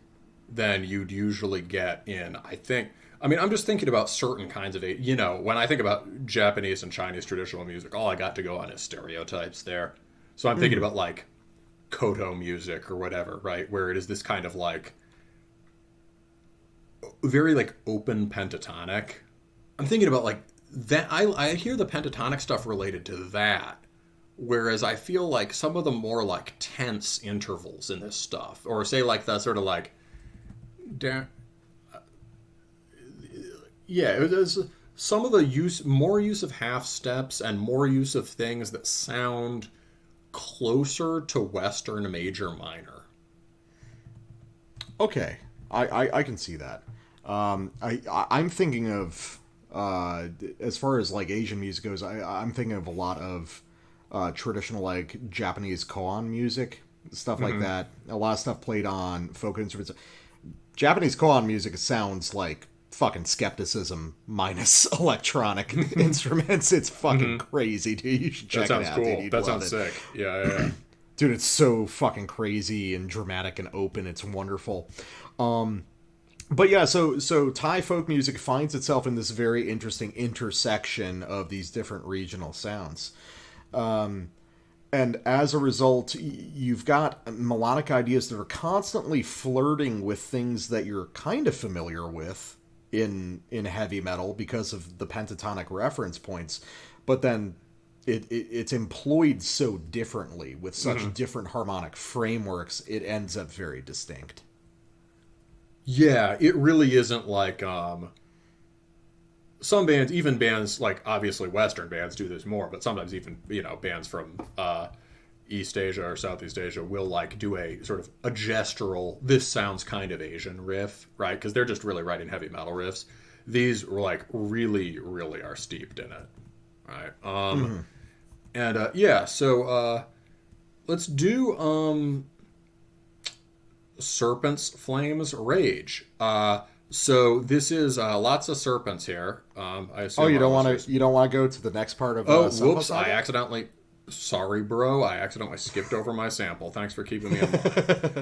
than you'd usually get in, I think. I mean, I'm just thinking about certain kinds of, you know, when I think about Japanese and Chinese traditional music, all I got to go on is stereotypes there. So I'm thinking about like koto music or whatever, right? Where it is this kind of like very like open pentatonic. I'm thinking about like that. I hear the pentatonic stuff related to that. Whereas I feel like some of the more like tense intervals in this stuff, or say like that sort of like, yeah, there's some of the more use of half steps and more use of things that sound closer to Western major minor. Okay, I can see that. I'm thinking of as far as like Asian music goes, I'm thinking of a lot of traditional like Japanese koan music, stuff like that. A lot of stuff played on folk instruments. Japanese koan music sounds like fucking skepticism minus electronic instruments. It's fucking crazy, dude. You should check it out. That sounds cool. Dude, that sounds sick. Yeah. Dude, it's so fucking crazy and dramatic and open. It's wonderful. But yeah, so Thai folk music finds itself in this very interesting intersection of these different regional sounds. And as a result, you've got melodic ideas that are constantly flirting with things that you're kind of familiar with in heavy metal because of the pentatonic reference points, but then it's employed so differently with such different harmonic frameworks, it ends up very distinct. Yeah, it really isn't like some bands, even bands like obviously Western bands do this more, but sometimes even, you know, bands from East Asia or Southeast Asia will like do a sort of a gestural, this sounds kind of Asian riff, right? Because they're just really writing heavy metal riffs. These were like really, really are steeped in it, right? And yeah, so let's do Serpent's Flames Rage. So this is lots of serpents here. I assume. Oh, you don't want to go to the next part of? Oh, whoops! I accidentally. Sorry, bro. I accidentally skipped over my sample. Thanks for keeping me in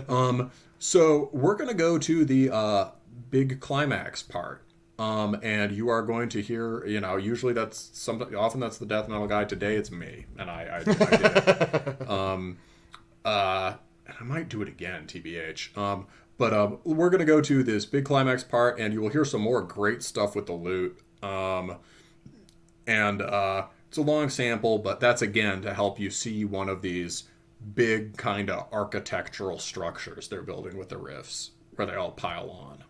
mind. So we're gonna go to the big climax part. And you are going to hear, you know, usually often that's the death metal guy. Today it's me, and I did it. And I might do it again, TBH. But we're going to go to this big climax part, and you will hear some more great stuff with the lute. It's a long sample, but that's, again, to help you see one of these big kind of architectural structures they're building with the riffs, where they all pile on.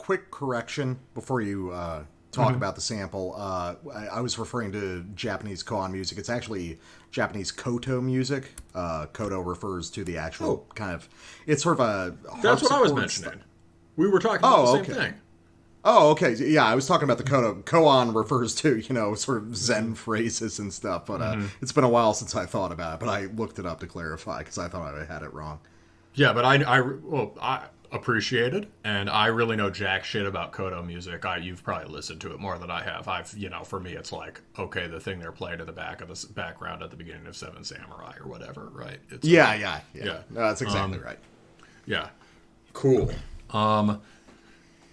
quick correction before you talk about the sample. I was referring to Japanese koan music. It's actually Japanese koto music. Koto refers to the actual kind of... It's sort of a... That's what I was mentioning. We were talking about the same thing. Oh, okay. Yeah, I was talking about the koto. Koan refers to, sort of Zen phrases and stuff, but it's been a while since I thought about it, but I looked it up to clarify because I thought I had it wrong. Yeah, but I appreciate it, and I really know jack shit about koto music. You've probably listened to it more than I have. For me, it's like, okay, the thing they're playing in the background at the beginning of Seven Samurai or whatever, right? It's yeah. No, that's exactly right. Yeah, cool.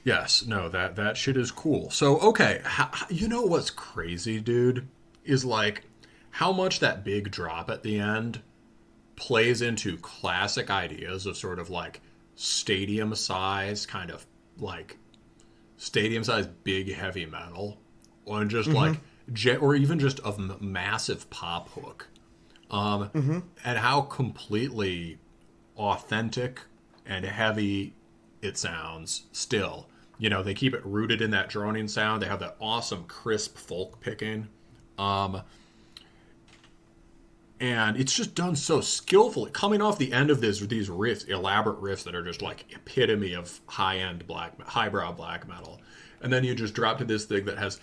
Yes, no, that shit is cool. So, okay, you know what's crazy, dude, is like how much that big drop at the end plays into classic ideas of sort of like stadium size, kind of like stadium size big heavy metal, or just like or even just a massive pop hook, and how completely authentic and heavy it sounds still. They keep it rooted in that droning sound. They have that awesome crisp folk picking, and it's just done so skillfully. Coming off the end of these riffs, elaborate riffs that are just like epitome of high-end highbrow black metal, and then you just drop to this thing that has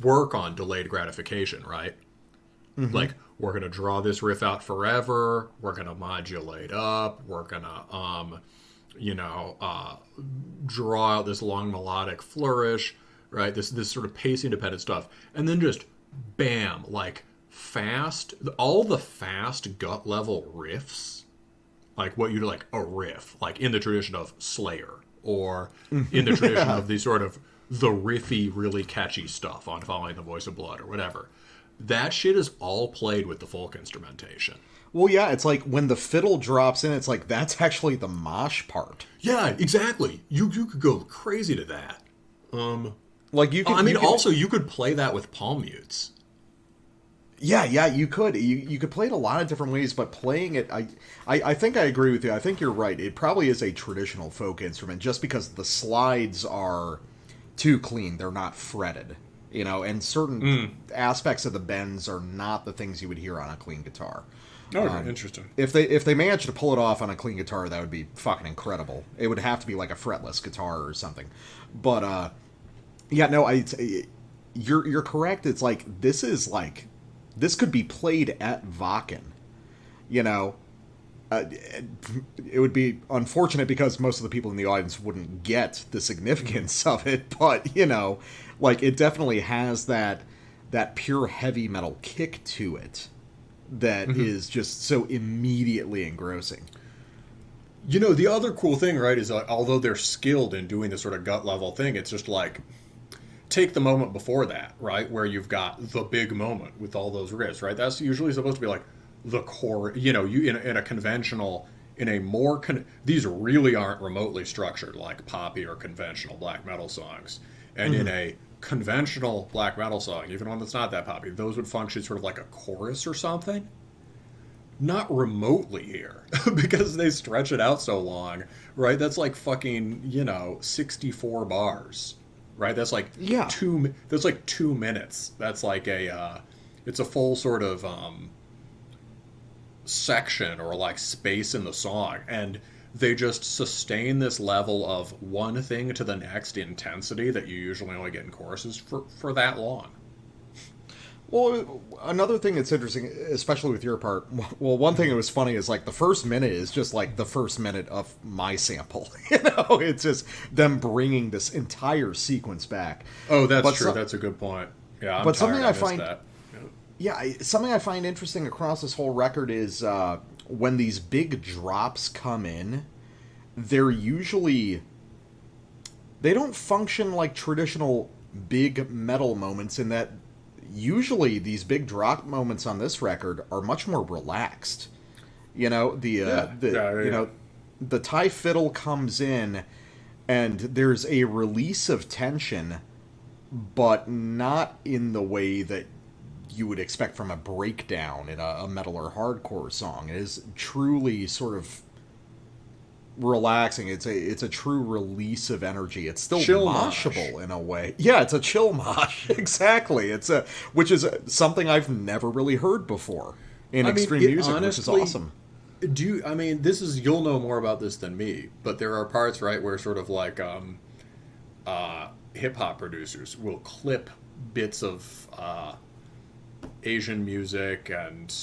work on delayed gratification, right? Like, we're gonna draw this riff out forever. We're gonna modulate up. We're gonna draw out this long melodic flourish, right? This sort of pacing dependent stuff, and then just bam, like all the fast gut level riffs, like what you'd like a riff, like in the tradition of Slayer, or in the tradition of the sort of the riffy, really catchy stuff on Following the Voice of Blood or whatever. That shit is all played with the folk instrumentation. Well, yeah, it's like when the fiddle drops in, it's like that's actually the mosh part. Yeah, exactly. You could go crazy to that. Like you could. Also you could play that with palm mutes. Yeah, you could. You could play it a lot of different ways, but playing it, I think I agree with you. I think you're right. It probably is a traditional folk instrument, just because the slides are too clean. They're not fretted, and certain aspects of the bends are not the things you would hear on a clean guitar. Okay, interesting. If they managed to pull it off on a clean guitar, that would be fucking incredible. It would have to be like a fretless guitar or something. But you're correct. It's like this could be played at Wacken. It would be unfortunate because most of the people in the audience wouldn't get the significance of it. But it definitely has that pure heavy metal kick to it. That is just so immediately engrossing. The other cool thing, right, is although they're skilled in doing this sort of gut level thing, it's just like, take the moment before that, right, where you've got the big moment with all those riffs, right? That's usually supposed to be like the core, you in a conventional, in a more, these really aren't remotely structured like poppy or conventional black metal songs. And in a conventional black metal song, even one that's not that poppy, those would function sort of like a chorus or something. Not remotely here, because they stretch it out so long, right? That's like fucking 64 bars, right? That's like 2 minutes. That's like it's a full sort of section or like space in the song, and they just sustain this level of one thing to the next intensity that you usually only get in choruses for that long. Well, another thing that's interesting, especially with your part, well, one thing that was funny is like the first minute is just like the first minute of my sample. It's just them bringing this entire sequence back. Oh, that's true. That's a good point. Yeah, but something I find, something I find interesting across this whole record is when these big drops come in, they don't function like traditional big metal moments in that usually these big drop moments on this record are much more relaxed. The Thai fiddle comes in and there's a release of tension, but not in the way that you would expect from a breakdown in a metal or hardcore song. It is truly sort of relaxing. It's a true release of energy. It's still Chill moshable mosh. in a way. Yeah, it's a chill mosh. Exactly. Which is something I've never really heard before in extreme music, honestly, which is awesome. You'll know more about this than me, but there are parts, right, where sort of like hip hop producers will clip bits of Asian music and,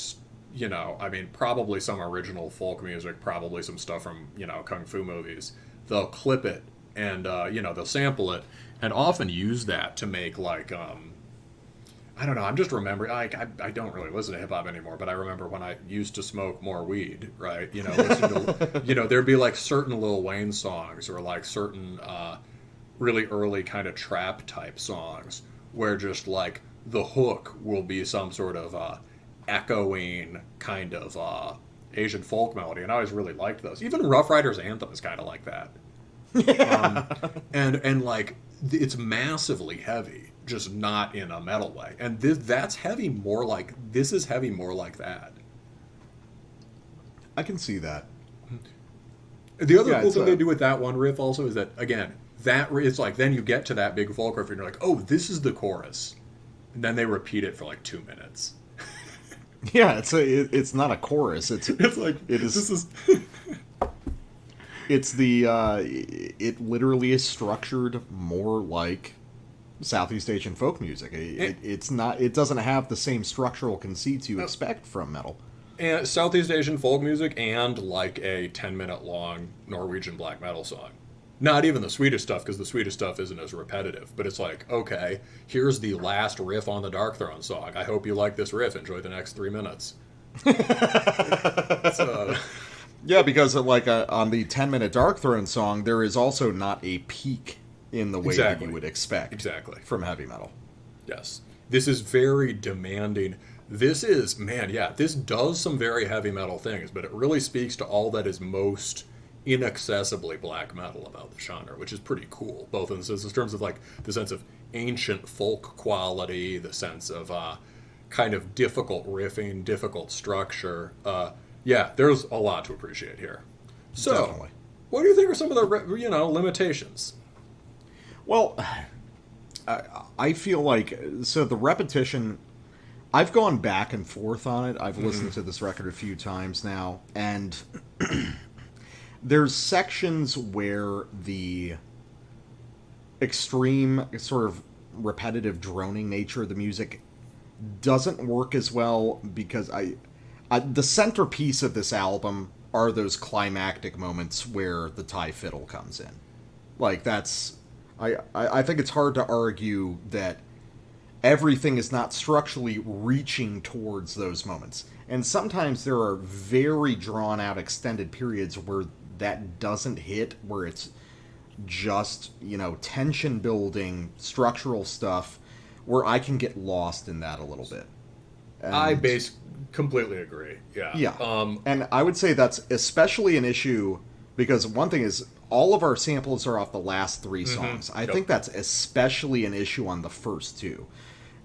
probably some original folk music, probably some stuff from, kung fu movies. They'll clip it and, they'll sample it and often use that to make like, I don't know, I'm just remembering, I don't really listen to hip hop anymore, but I remember when I used to smoke more weed, right? Listen to, there'd be like certain Lil Wayne songs or like certain, really early kind of trap type songs where just like the hook will be some sort of echoing kind of Asian folk melody, and I always really liked those. Even Rough Riders Anthem is kind of like that. And like it's massively heavy, just not in a metal way. And this is heavy more like that. I can see that. The other cool thing they do with that one riff also is that, again, it's like then you get to that big folk riff and you're like, oh, this is the chorus. And then they repeat it for like 2 minutes. Yeah, it's not a chorus. It's like it is. This is. It's it literally is structured more like Southeast Asian folk music. It's not. It doesn't have the same structural conceits you expect from metal. And Southeast Asian folk music and like a 10-minute long Norwegian black metal song. Not even the Swedish stuff, because the Swedish stuff isn't as repetitive. But it's like, okay, here's the last riff on the Dark Throne song. I hope you like this riff. Enjoy the next 3 minutes. Yeah, because like on the 10-minute Dark Throne song, there is also not a peak in the way that you would expect from heavy metal. Yes. This is very demanding. This does some very heavy metal things, but it really speaks to all that is most inaccessibly black metal about the genre, which is pretty cool, both in terms of like the sense of ancient folk quality, the sense of kind of difficult riffing, difficult structure. There's a lot to appreciate here. So, definitely. What do you think are some of the limitations? Well, I feel like the repetition. I've gone back and forth on it. I've listened to this record a few times now, and there's sections where the extreme sort of repetitive droning nature of the music doesn't work as well, because the centerpiece of this album are those climactic moments where the Thai fiddle comes in. Like I think it's hard to argue that everything is not structurally reaching towards those moments. And sometimes there are very drawn-out extended periods where that doesn't hit, where it's just, tension-building, structural stuff, where I can get lost in that a little bit. And completely agree, yeah. Yeah, and I would say that's especially an issue, because one thing is, all of our samples are off the last 3 songs. I think that's especially an issue on the first 2.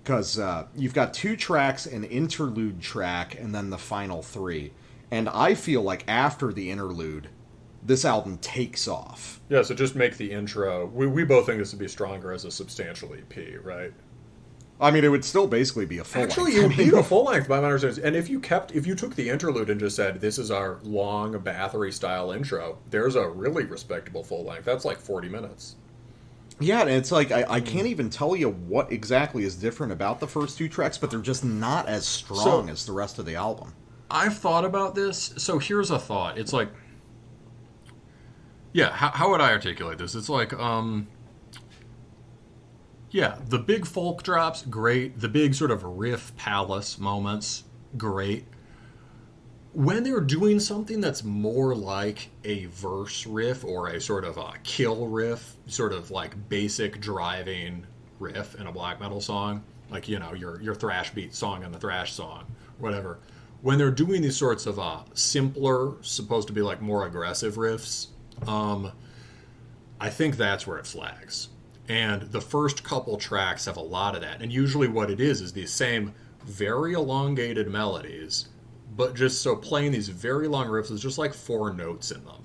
Because you've got 2 tracks, an interlude track, and then the final 3. And I feel like after the interlude, this album takes off. Yeah, so just make the intro. We both think this would be stronger as a substantial EP, right? I mean, it would still basically be a full length. Actually, it would be a full length, by my understanding. And if you took the interlude and just said, this is our long Bathory-style intro, there's a really respectable full length. That's like 40 minutes. Yeah, and it's like, I can't even tell you what exactly is different about the first 2 tracks, but they're just not as strong as the rest of the album. I've thought about this. So here's a thought. It's like, how would I articulate this? It's like, the big folk drops, great. The big sort of riff palace moments, great. When they're doing something that's more like a verse riff or a sort of a kill riff, sort of like basic driving riff in a black metal song, like, your thrash beat song and the thrash song, whatever. When they're doing these sorts of simpler, supposed to be like more aggressive riffs, I think that's where it flags. And the first couple tracks have a lot of that. And usually what it is these same very elongated melodies, but just so playing these very long riffs is just like 4 notes in them.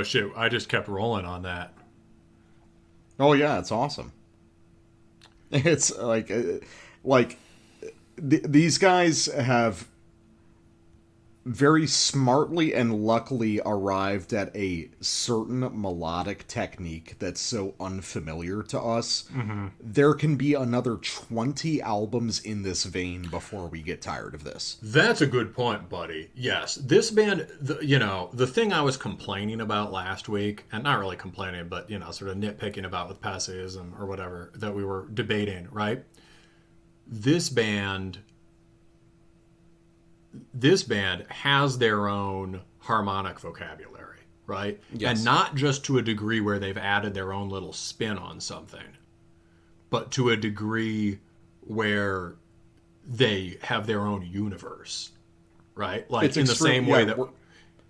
Oh shit! I just kept rolling on that. Oh yeah, it's awesome. It's these guys have very smartly and luckily arrived at a certain melodic technique that's so unfamiliar to us. Mm-hmm. There can be another 20 albums in this vein before we get tired of this. That's a good point, buddy. Yes, this band, the thing I was complaining about last week, and not really complaining, but, sort of nitpicking about with Passeism or whatever that we were debating, right? This band has their own harmonic vocabulary, right? Yes. And not just to a degree where they've added their own little spin on something, but to a degree where they have their own universe, right? Like it's in the same way that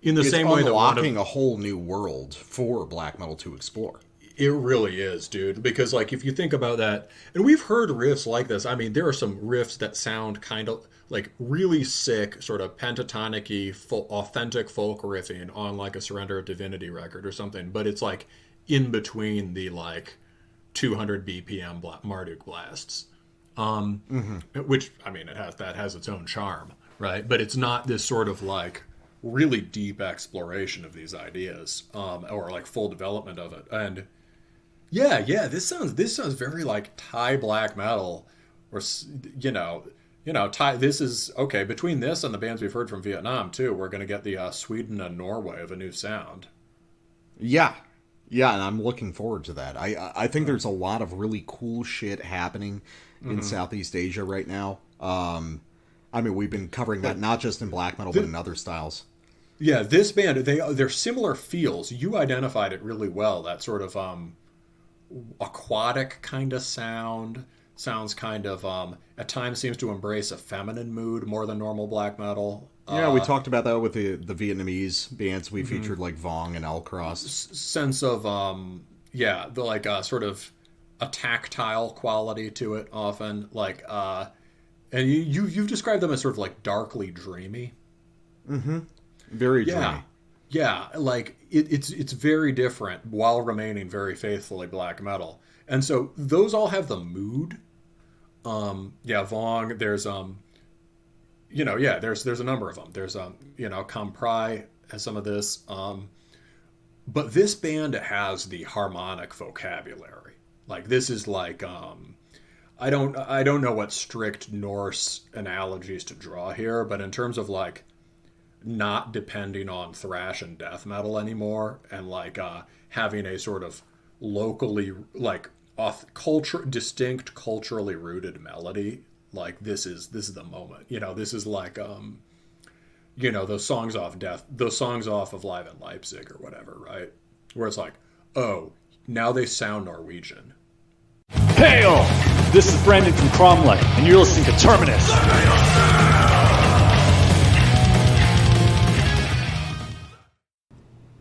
unlocking a whole new world for black metal to explore. It really is, dude. Because like if you think about that, and we've heard riffs like this. I mean, there are some riffs that sound kind of like really sick, sort of pentatonic-y, authentic folk riffing on like a Surrender of Divinity record or something. But it's like in between the like 200 BPM Marduk blasts, which I mean that has its own charm, right? But it's not this sort of like really deep exploration of these ideas, or like full development of it. And yeah, this sounds very like Thai black metal, or Thai. This is okay. Between this and the bands we've heard from Vietnam too, we're going to get the Sweden and Norway of a new sound. Yeah, and I'm looking forward to that. I think there's a lot of really cool shit happening in Southeast Asia right now. I mean, we've been covering that not just in black metal, but in other styles. Yeah, this band, they're similar feels. You identified it really well. That sort of aquatic kind of sounds kind of at times seems to embrace a feminine mood more than normal black metal. Yeah, we talked about that with the Vietnamese bands we featured, like Vong and El Cross. Sense of the like sort of a tactile quality to it often, like and you've described them as sort of like darkly dreamy. Mm-hmm. Very dreamy. Yeah, like it's very different while remaining very faithfully black metal. And so those all have the mood. Vong, there's there's a number of them. There's Compry has some of this. But this band has the harmonic vocabulary. Like this is like I don't know what strict Norse analogies to draw here, but in terms of like not depending on thrash and death metal anymore, and like having a sort of locally like distinct culturally rooted melody, like this is the moment. This is like those songs off of Live in Leipzig or whatever, right? Where it's like, oh, now they sound Norwegian. Hail! This is Brandon from Cromlech, and you're listening to Terminus.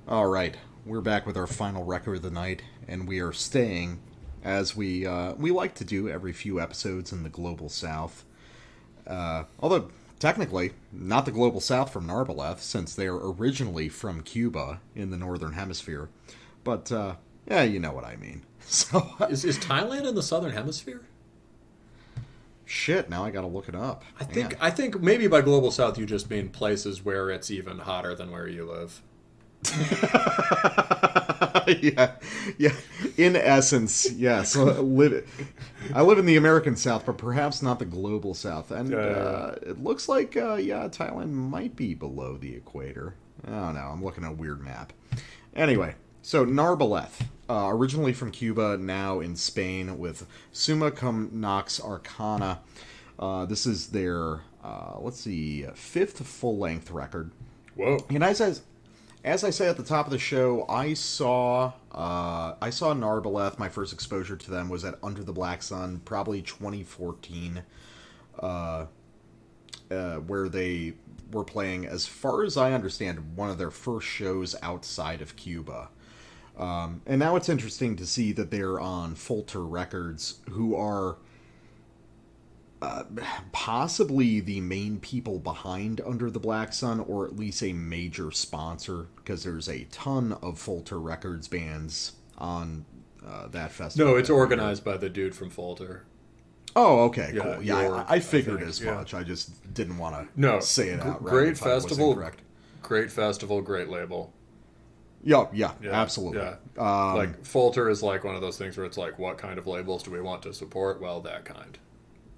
All right, we're back with our final record of the night, and we are staying, as we like to do every few episodes, in the Global South. Although, technically, not the Global South from Narbeleth, since they are originally from Cuba in the Northern Hemisphere. But, yeah, you know what I mean. So Is Thailand in the Southern Hemisphere? Shit, now I gotta look it up. I think maybe by Global South you just mean places where it's even hotter than where you live. yeah. In essence, yes. I live in the American South, but perhaps not the Global South. And it looks like, Thailand might be below the equator. I don't know. I'm looking at a weird map. Anyway, so Narbeleth, originally from Cuba, now in Spain with Summa Cum Nox Arcana. This is their, fifth full-length record. Whoa. And as I say at the top of the show, I saw Narbeleth. My first exposure to them was at Under the Black Sun, probably 2014, where they were playing, as far as I understand, one of their first shows outside of Cuba. And now it's interesting to see that they're on Folter Records, who are possibly the main people behind Under the Black Sun, or at least a major sponsor, because there's a ton of Folter Records bands on that festival. No, it's organized by the dude from Folter. Oh, okay, Yeah, cool. Yeah, Jorg, I figured I think, as yeah. much. I just didn't want No, to say it out. Great if I was festival. incorrect. Great festival. Great label. Yeah, absolutely. Yeah. Like Folter is like one of those things where it's like, what kind of labels do we want to support? Well, that kind.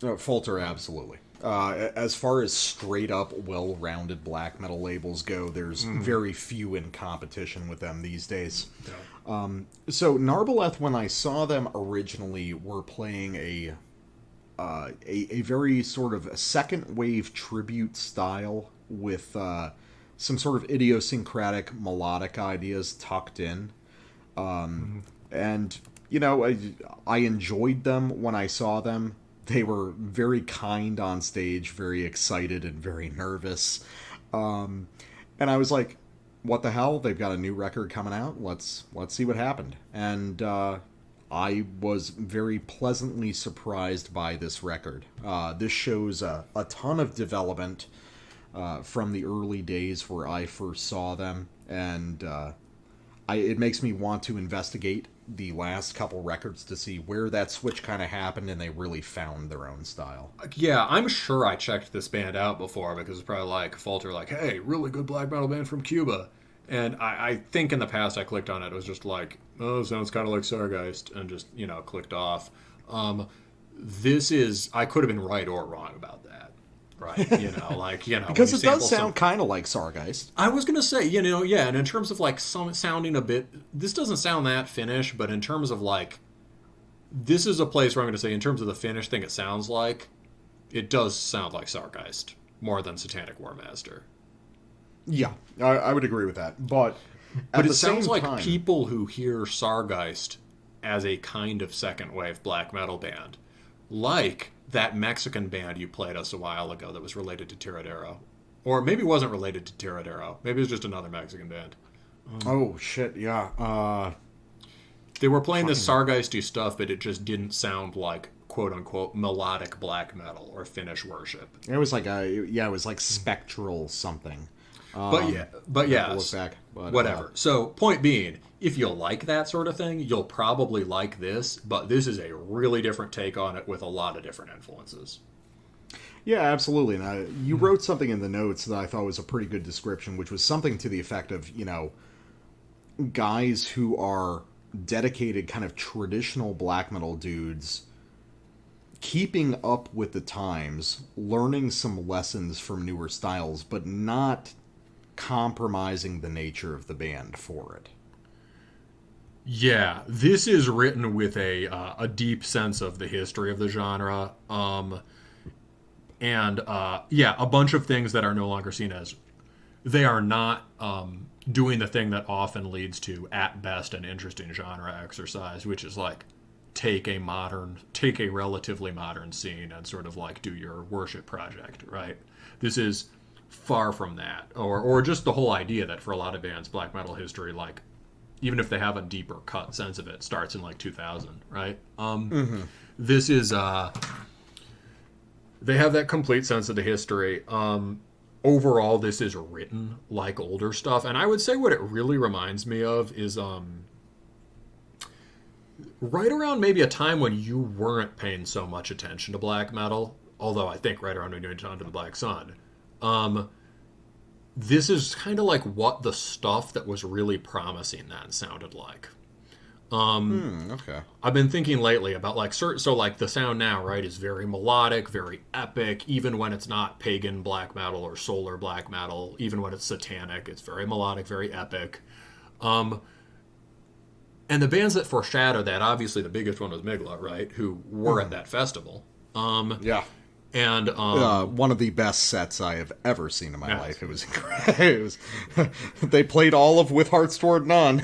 Folter, absolutely. As far as straight up, well-rounded black metal labels go, there's very few in competition with them these days. Yeah. So Narbeleth, when I saw them originally, were playing a very sort of a second wave tribute style with some sort of idiosyncratic melodic ideas tucked in. And, you know, I enjoyed them when I saw them. They were very kind on stage, very excited and very nervous. And I was like, what the hell? They've got a new record coming out. Let's see what happened. And I was very pleasantly surprised by this record. This shows a ton of development from the early days where I first saw them, and it makes me want to investigate the last couple records to see where that switch kind of happened and they really found their own style. Yeah, I'm sure I checked this band out before because it's probably like Folter, like, hey, really good black metal band from Cuba. And I think in the past I clicked on it. It was just like, oh, sounds kind of like Sargeist, and just, you know, clicked off. This is, I could have been right or wrong about that. Right, you know, like, you know, because it does sound kind of like Sargeist. I was gonna say, you know, yeah, and in terms of like some sounding a bit, this doesn't sound that Finnish, but in terms of like, this is a place where I'm gonna say, in terms of the Finnish thing, it sounds like, it does sound like Sargeist more than Satanic Warmaster. Yeah, I would agree with that, but it sounds like people who hear Sargeist as a kind of second wave black metal band, like that Mexican band you played us a while ago that was related to Tiradero. Or maybe it wasn't related to Tiradero. Maybe it was just another Mexican band. Oh, shit, yeah. They were playing this Sargeisty stuff, but it just didn't sound like, quote-unquote, melodic black metal or Finnish worship. It was like it was like spectral something. But yeah, look back, but, whatever. So, point being, if you like that sort of thing, you'll probably like this, but this is a really different take on it with a lot of different influences. Yeah, absolutely. And you wrote something in the notes that I thought was a pretty good description, which was something to the effect of, you know, guys who are dedicated kind of traditional black metal dudes keeping up with the times, learning some lessons from newer styles, but not compromising the nature of the band for it. Yeah, this is written with a deep sense of the history of the genre, and a bunch of things that are no longer seen as, they are not doing the thing that often leads to, at best, an interesting genre exercise, which is like take a relatively modern scene and sort of like do your worship project, right? This is far from that, or just the whole idea that for a lot of bands, black metal history, like, even if they have a deeper cut sense of it, starts in like 2000, right? This is they have that complete sense of the history. Overall, this is written like older stuff, and I would say what it really reminds me of is right around maybe a time when you weren't paying so much attention to black metal, although I think right around when you went Under the Black Sun. This is kind of like what the stuff that was really promising then sounded like. Okay. I've been thinking lately about like so like the sound now, right, is very melodic, very epic, even when it's not pagan black metal or solar black metal, even when it's satanic, it's very melodic, very epic. And the bands that foreshadow that, obviously the biggest one was Migla, right, who were at that festival. Yeah. And one of the best sets I have ever seen in my life. It was incredible. They played all of With Hearts Toward None.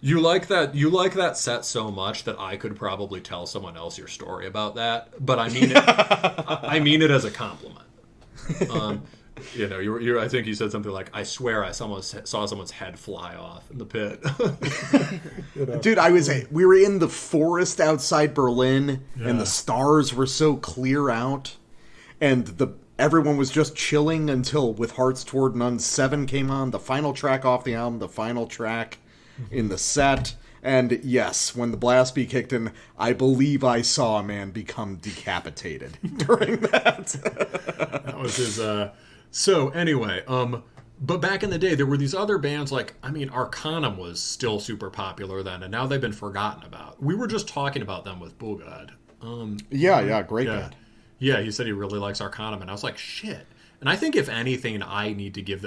You like that set so much that I could probably tell someone else your story about that, but I mean it I mean it as a compliment. You know, I think you said something like, "I swear I saw someone's head fly off in the pit." You know? Dude, we were in the forest outside Berlin, and the stars were so clear out, and everyone was just chilling until With Hearts Toward None 7 came on, the final track off the album, the final track in the set. And yes, when the blast beat kicked in, I believe I saw a man become decapitated during that. That was his... So, anyway, but back in the day, there were these other bands like, I mean, Arcana was still super popular then, and now they've been forgotten about. We were just talking about them with Bugad. Great band. Yeah, he said he really likes Arcana, and I was like, shit. And I think if anything, I need to give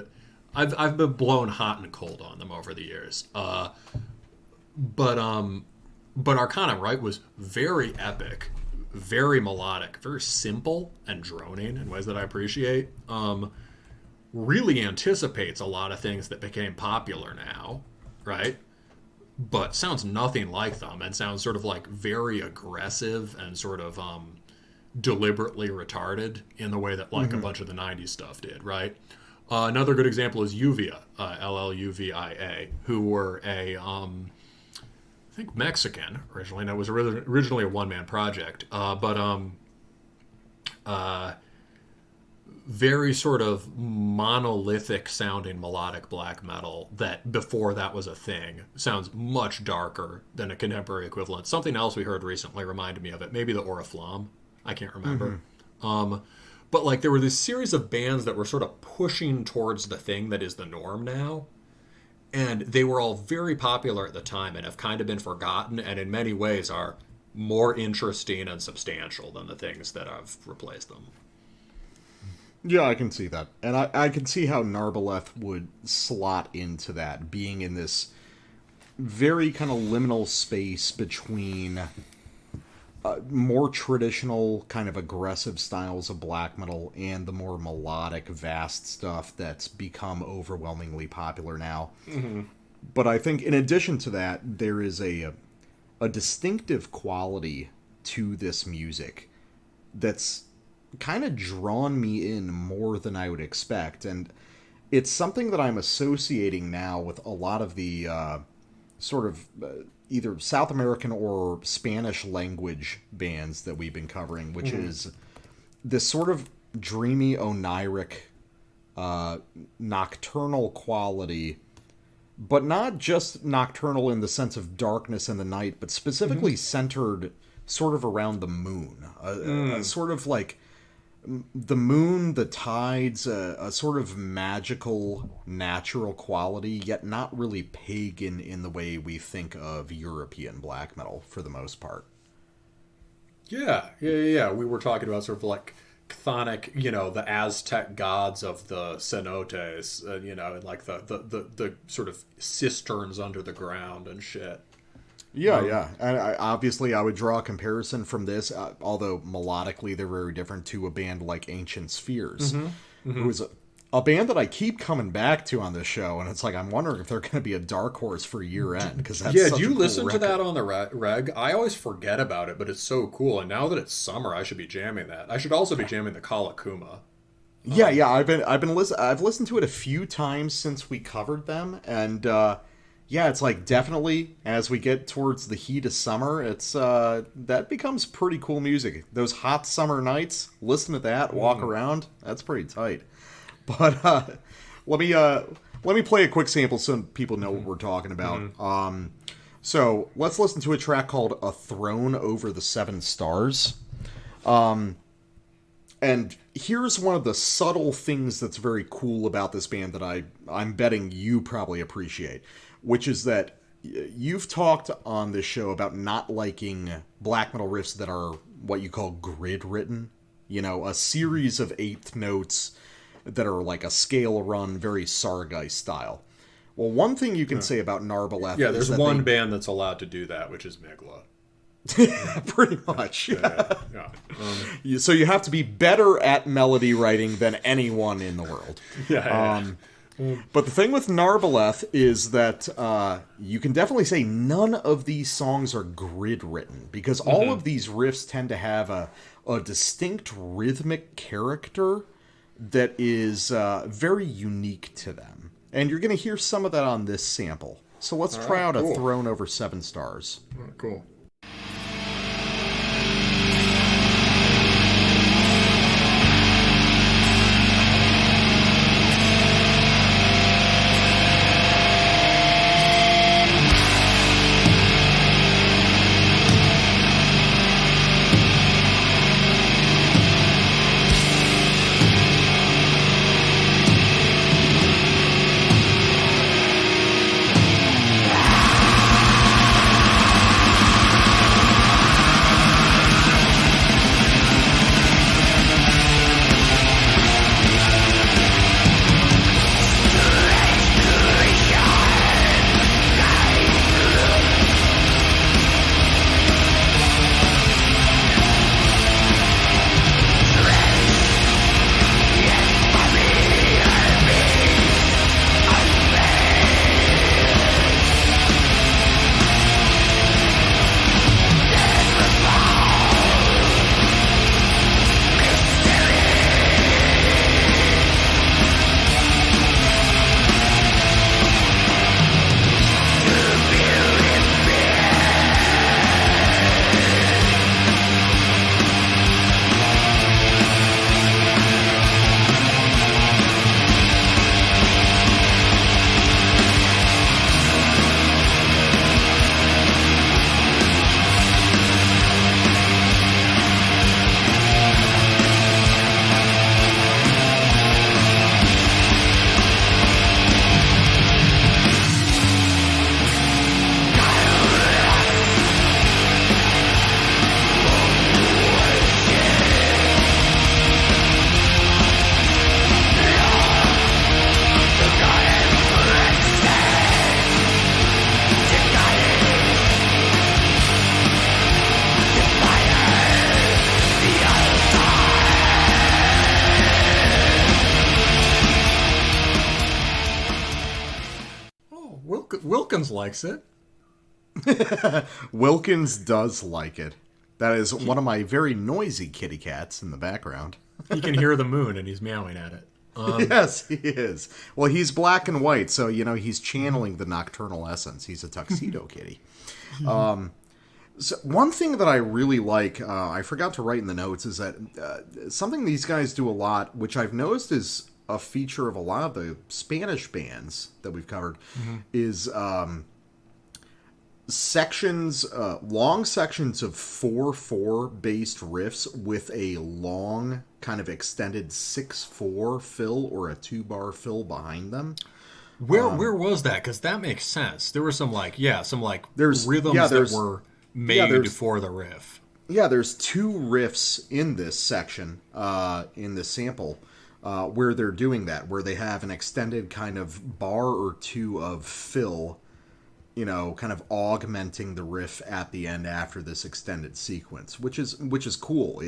I've been blown hot and cold on them over the years. But Arcana, right, was very epic, very melodic, very simple and droning in ways that I appreciate. Really anticipates a lot of things that became popular now, right? But sounds nothing like them, and sounds sort of like very aggressive and sort of deliberately retarded in the way that like a bunch of the 90s stuff did, right? Another good example is Lluvia, Lluvia, who were a I think Mexican originally, and it was originally a one-man project, but very sort of monolithic sounding melodic black metal that before that was a thing sounds much darker than a contemporary equivalent. Something else we heard recently reminded me of it, maybe the Oriflamme. I can't remember. But like there were this series of bands that were sort of pushing towards the thing that is the norm now. And they were all very popular at the time and have kind of been forgotten and in many ways are more interesting and substantial than the things that have replaced them. Yeah, I can see that. And I can see how Narbeleth would slot into that, being in this very kind of liminal space between more traditional kind of aggressive styles of black metal and the more melodic, vast stuff that's become overwhelmingly popular now. But I think in addition to that, there is a distinctive quality to this music that's kind of drawn me in more than I would expect. And it's something that I'm associating now with a lot of the either South American or Spanish language bands that we've been covering, which is this sort of dreamy, oniric, nocturnal quality, but not just nocturnal in the sense of darkness in the night, but specifically centered sort of around the moon. Sort of like the moon, the tides, a sort of magical, natural quality, yet not really pagan in the way we think of European black metal for the most part. Yeah. We were talking about sort of like chthonic, the Aztec gods of the cenotes, and like the sort of cisterns under the ground and shit. Yeah. And obviously I would draw a comparison from this, although melodically they're very different, to a band like Ancient Spheres, who is a band that I keep coming back to on this show, and it's like I'm wondering if they're going to be a dark horse for year end, because that's such do you a cool listen record. to that on the reg? I always forget about it, but it's so cool, and now that it's summer, I should be jamming that. I should also be jamming the Kalakuma. I've listened to it a few times since we covered them, and it's like definitely as we get towards the heat of summer, it's that becomes pretty cool music. Those hot summer nights, listen to that, walk around, that's pretty tight. But let me play a quick sample so people know what we're talking about. So let's listen to a track called "A Throne Over the Seven Stars." And here's one of the subtle things that's very cool about this band that I'm betting you probably appreciate, which is that you've talked on this show about not liking black metal riffs that are what you call grid written, a series of eighth notes that are like a scale run, very Sargeist style. Well, one thing you can say about Narbeleth is there's one band that's allowed to do that, which is Migla. Pretty much. Yeah. So you have to be better at melody writing than anyone in the world. But the thing with Narbeleth is that you can definitely say none of these songs are grid written, because all of these riffs tend to have a distinct rhythmic character that is very unique to them. And you're going to hear some of that on this sample. So let's try out a Throne over 7 stars. Cool. Wilkins likes it. Wilkins does like it. That is one of my very noisy kitty cats in the background. He can hear the moon and he's meowing at it. Yes, he is. Well, he's black and white, so, he's channeling the nocturnal essence. He's a tuxedo kitty. So one thing that I really like, I forgot to write in the notes, is that something these guys do a lot, which I've noticed is a feature of a lot of the Spanish bands that we've covered, is sections, long sections of 4/4 based riffs with a long kind of extended 6/4 fill or a 2-bar fill behind them. Where was that? Because that makes sense. There were some there's rhythms that were made for the riff. Yeah, there's 2 riffs in this section, in the sample, where they're doing that, where they have an extended kind of bar or 2 of fill, kind of augmenting the riff at the end after this extended sequence, which is cool.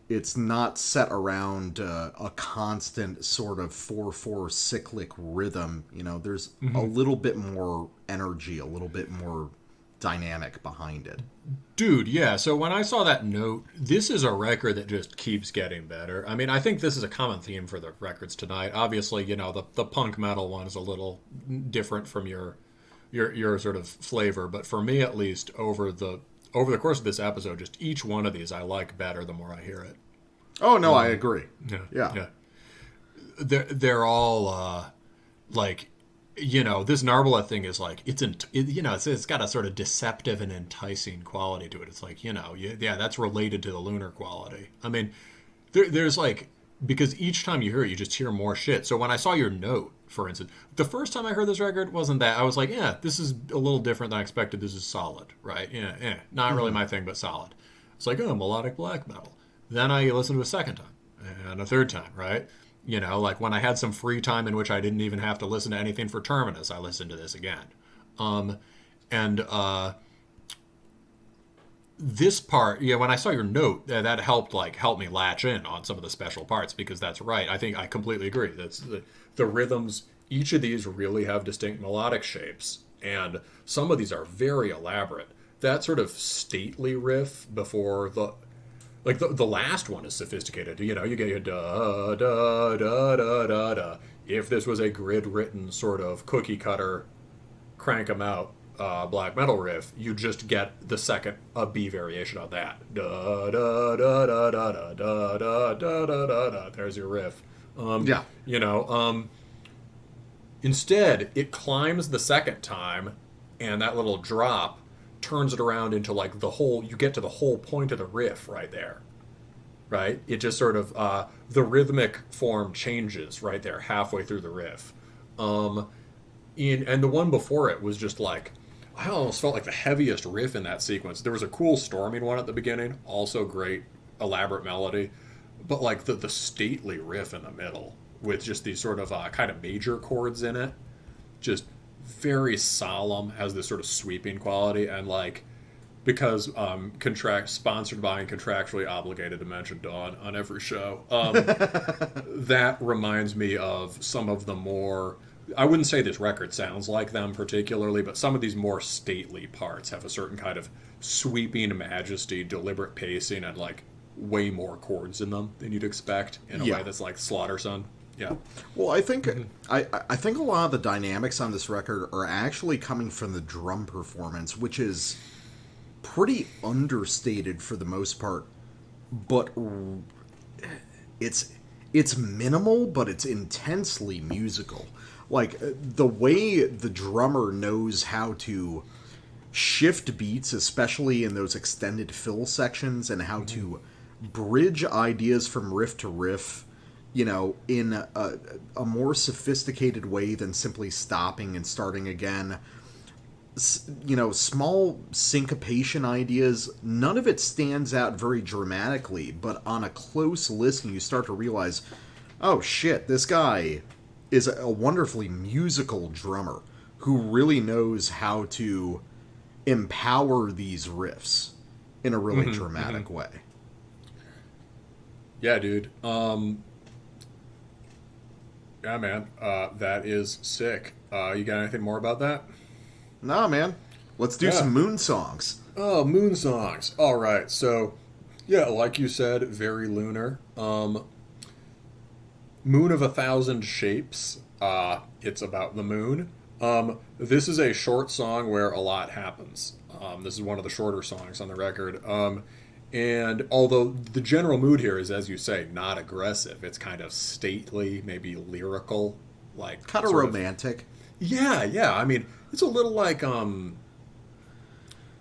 It's not set around a constant sort of 4/4 cyclic rhythm. There's a little bit more energy, a little bit more dynamic behind it. Dude, yeah. So when I saw that note, this is a record that just keeps getting better. I mean, I think this is a common theme for the records tonight. Obviously, the punk metal one is a little different from your sort of flavor, but for me at least, over the course of this episode, just each one of these I like better the more I hear it. Oh no, I agree. Yeah. They're all this Narbeleth thing is like it's got a sort of deceptive and enticing quality to it. It's like that's related to the lunar quality. I mean, there's because each time you hear it, you just hear more shit. So when I saw your note, for instance, the first time I heard this record wasn't that. I was like, yeah, this is a little different than I expected. This is solid, right? Yeah, not really my thing, but solid. It's like, oh, melodic black metal. Then I listened to it a second time and a third time, right? When I had some free time in which I didn't even have to listen to anything for Terminus, I listened to this again. This part, when I saw your note, that helped me latch in on some of the special parts, because that's right. I think I completely agree. That's the rhythms. Each of these really have distinct melodic shapes, and some of these are very elaborate. That sort of stately riff before like the last one is sophisticated. You know, you get your da da da da da da. If this was a grid written sort of cookie cutter, crank 'em out black metal riff, you just get the second B variation of that. Da da da da da da da da da da da da. There's your riff. Yeah. You know. Instead, it climbs the second time, and that little drop turns it around into like the whole. You get to the whole point of the riff right there. Right? It just sort of the rhythmic form changes right there halfway through the riff. And the one before it was just like, I almost felt like the heaviest riff in that sequence. There was a cool storming one at the beginning, also great, elaborate melody, but like the stately riff in the middle with just these sort of kind of major chords in it, just very solemn, has this sort of sweeping quality, and like, because sponsored by and contractually obligated to mention Dawn on every show, that reminds me of some of the more, I wouldn't say this record sounds like them particularly, but some of these more stately parts have a certain kind of sweeping majesty, deliberate pacing, and like way more chords in them than you'd expect in a way that's like Slaughter Son. Yeah. Well, I think I think a lot of the dynamics on this record are actually coming from the drum performance, which is pretty understated for the most part, but it's minimal, but it's intensely musical. Like, the way the drummer knows how to shift beats, especially in those extended fill sections, and how to bridge ideas from riff to riff, you know, in a more sophisticated way than simply stopping and starting again. You know, small syncopation ideas, none of it stands out very dramatically, but on a close listen, you start to realize, oh shit, this guy is a wonderfully musical drummer who really knows how to empower these riffs in a really dramatic way. Yeah, dude. Yeah, man. That is sick. You got anything more about that? Nah, man. Let's do some Moon songs. Oh, Moon songs. All right. So, yeah, like you said, very lunar. Moon of 1,000 Shapes. It's about the moon. This is a short song where a lot happens. This is one of the shorter songs on the record. And although the general mood here is, as you say, not aggressive, it's kind of stately, maybe lyrical, like kind of romantic. Yeah. I mean, it's a little like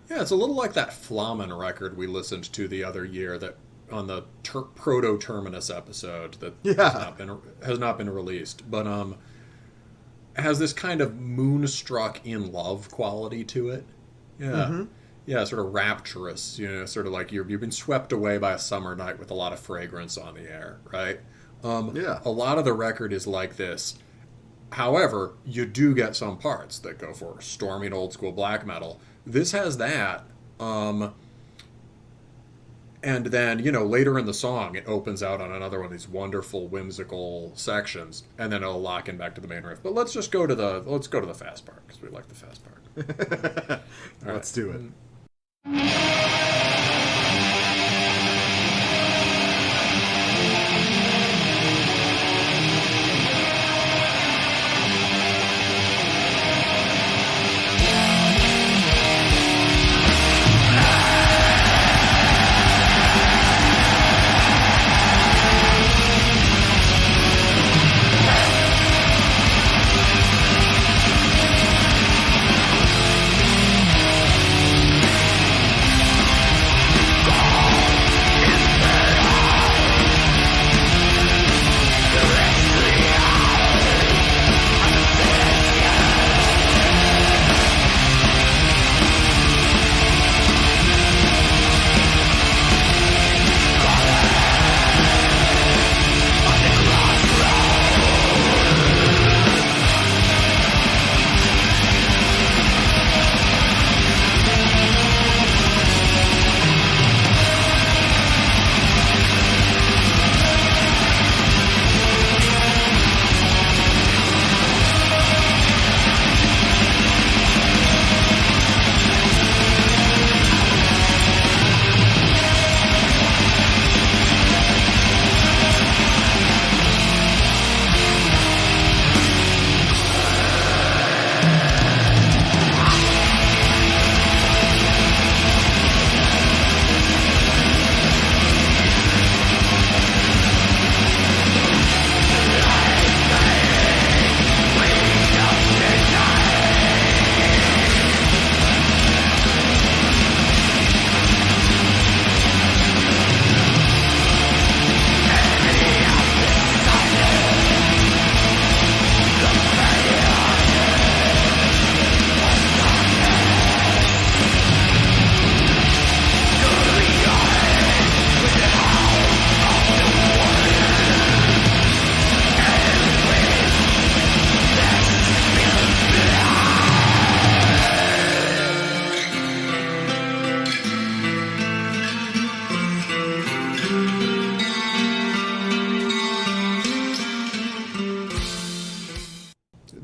it's a little like that Flamen record we listened to the other year that on the proto Terminus episode that has not been released, but has this kind of moonstruck in love quality to it. Yeah, sort of rapturous, you know, sort of like you've been swept away by a summer night with a lot of fragrance on the air, right? A lot of the record is like this. However, you do get some parts that go for storming old school black metal. This has that. And then, you know, later in the song, it opens out on another one of these wonderful, whimsical sections, and then it'll lock in back to the main riff. But let's go to the fast part, because we like the fast part. Let's do it.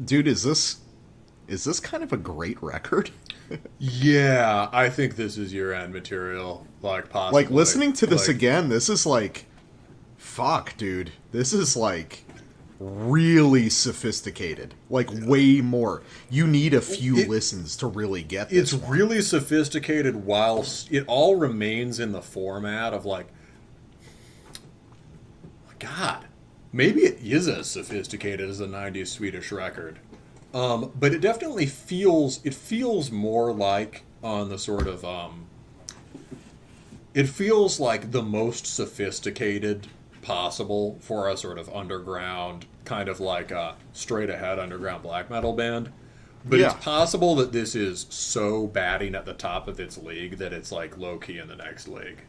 dude, is this kind of a great record? Yeah, I think this is year-end material, like, possibly. Like, listening to this again, this is like, fuck, dude. This is, like, really sophisticated. Like, way more. You need a few listens to really get this. It's really sophisticated while it all remains in the format of, like, God, maybe it is as sophisticated as a 90s Swedish record. But it definitely feels more like on the sort of, it feels like the most sophisticated possible for a sort of underground, kind of like a straight ahead underground black metal band. But it's possible that this is so batting at the top of its league that it's like low key in the next league.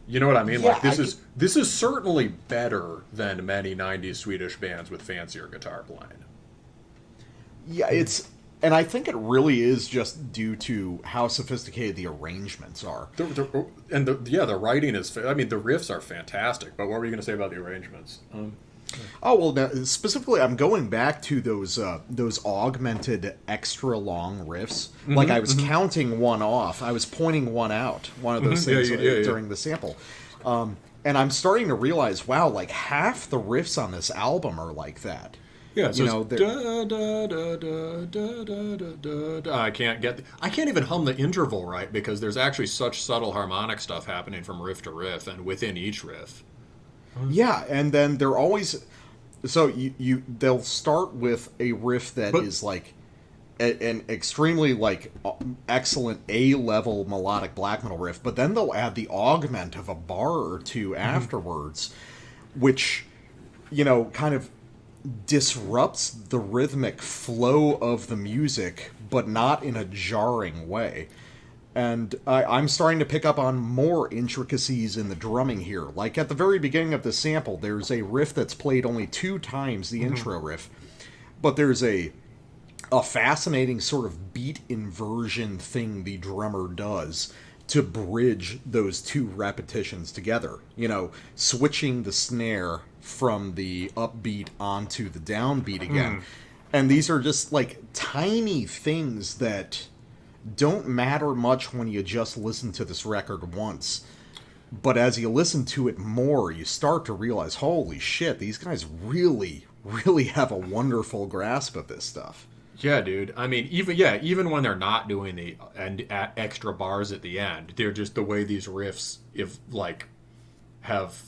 You know what I mean? Yeah, like this is certainly better than many 90s Swedish bands with fancier guitar playing. Yeah, and I think it really is just due to how sophisticated the arrangements are. The writing is, I mean, the riffs are fantastic, but what were you going to say about the arrangements? Oh, well, now, specifically, I'm going back to those augmented extra long riffs. Mm-hmm, like, I was counting one off. I was pointing one out, one of those things during the sample. And I'm starting to realize, wow, like, half the riffs on this album are like that. Yeah, so I can't even hum the interval right, because there's actually such subtle harmonic stuff happening from riff to riff and within each riff. Yeah, and then they're always they'll start with a riff that is like an extremely like excellent A-level melodic black metal riff, but then they'll add the augment of a bar or two afterwards, which kind of disrupts the rhythmic flow of the music, but not in a jarring way. And I'm starting to pick up on more intricacies in the drumming here. Like, at the very beginning of the sample, there's a riff that's played only 2 times, the intro riff. But there's a fascinating sort of beat inversion thing the drummer does to bridge those 2 repetitions together. Switching the snare from the upbeat onto the downbeat again. And these are just, like, tiny things that don't matter much when you just listen to this record once. But as you listen to it more, you start to realize, holy shit, these guys really, really have a wonderful grasp of this stuff. Yeah, dude. I mean, even when they're not doing the extra bars at the end, they're just the way these riffs, have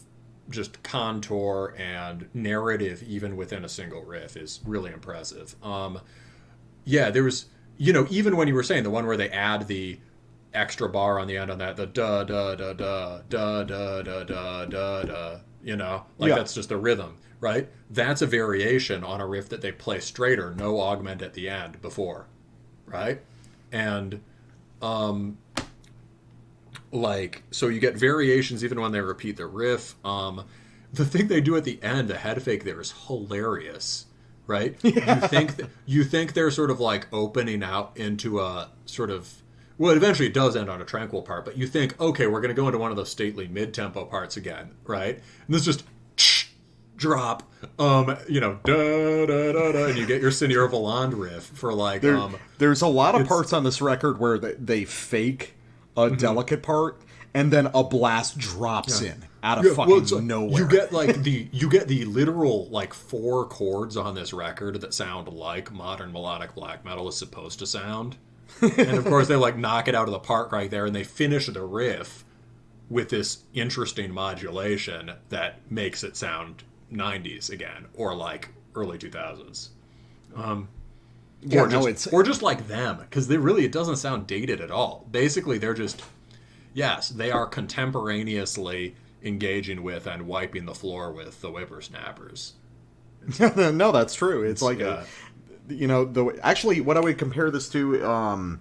just contour and narrative even within a single riff is really impressive. There's... even when you were saying the one where they add the extra bar on the end on that, the da da da da da da da da da da, that's just the rhythm, right? That's a variation on a riff that they play straighter, no augment at the end before, right? And so you get variations even when they repeat the riff. The thing they do at the end, the head fake there, is hilarious. Right? Yeah. You think they're sort of like opening out into a sort of, well, eventually it does end on a tranquil part, but you think, okay, we're going to go into one of those stately mid-tempo parts again, right? And this just drop, da da da da, and you get your Senior Voland riff for like. There's a lot of parts on this record where they fake a delicate part, and then a blast drops in out of fucking nowhere. You get the literal like 4 chords on this record that sound like modern melodic black metal is supposed to sound. And of course they like knock it out of the park right there, and they finish the riff with this interesting modulation that makes it sound 90s again, or like early 2000s. Or just like them, because it doesn't sound dated at all. Basically they're just, yes, they are contemporaneously engaging with and wiping the floor with the whippersnappers. No, that's true. It's like actually what I would compare this to,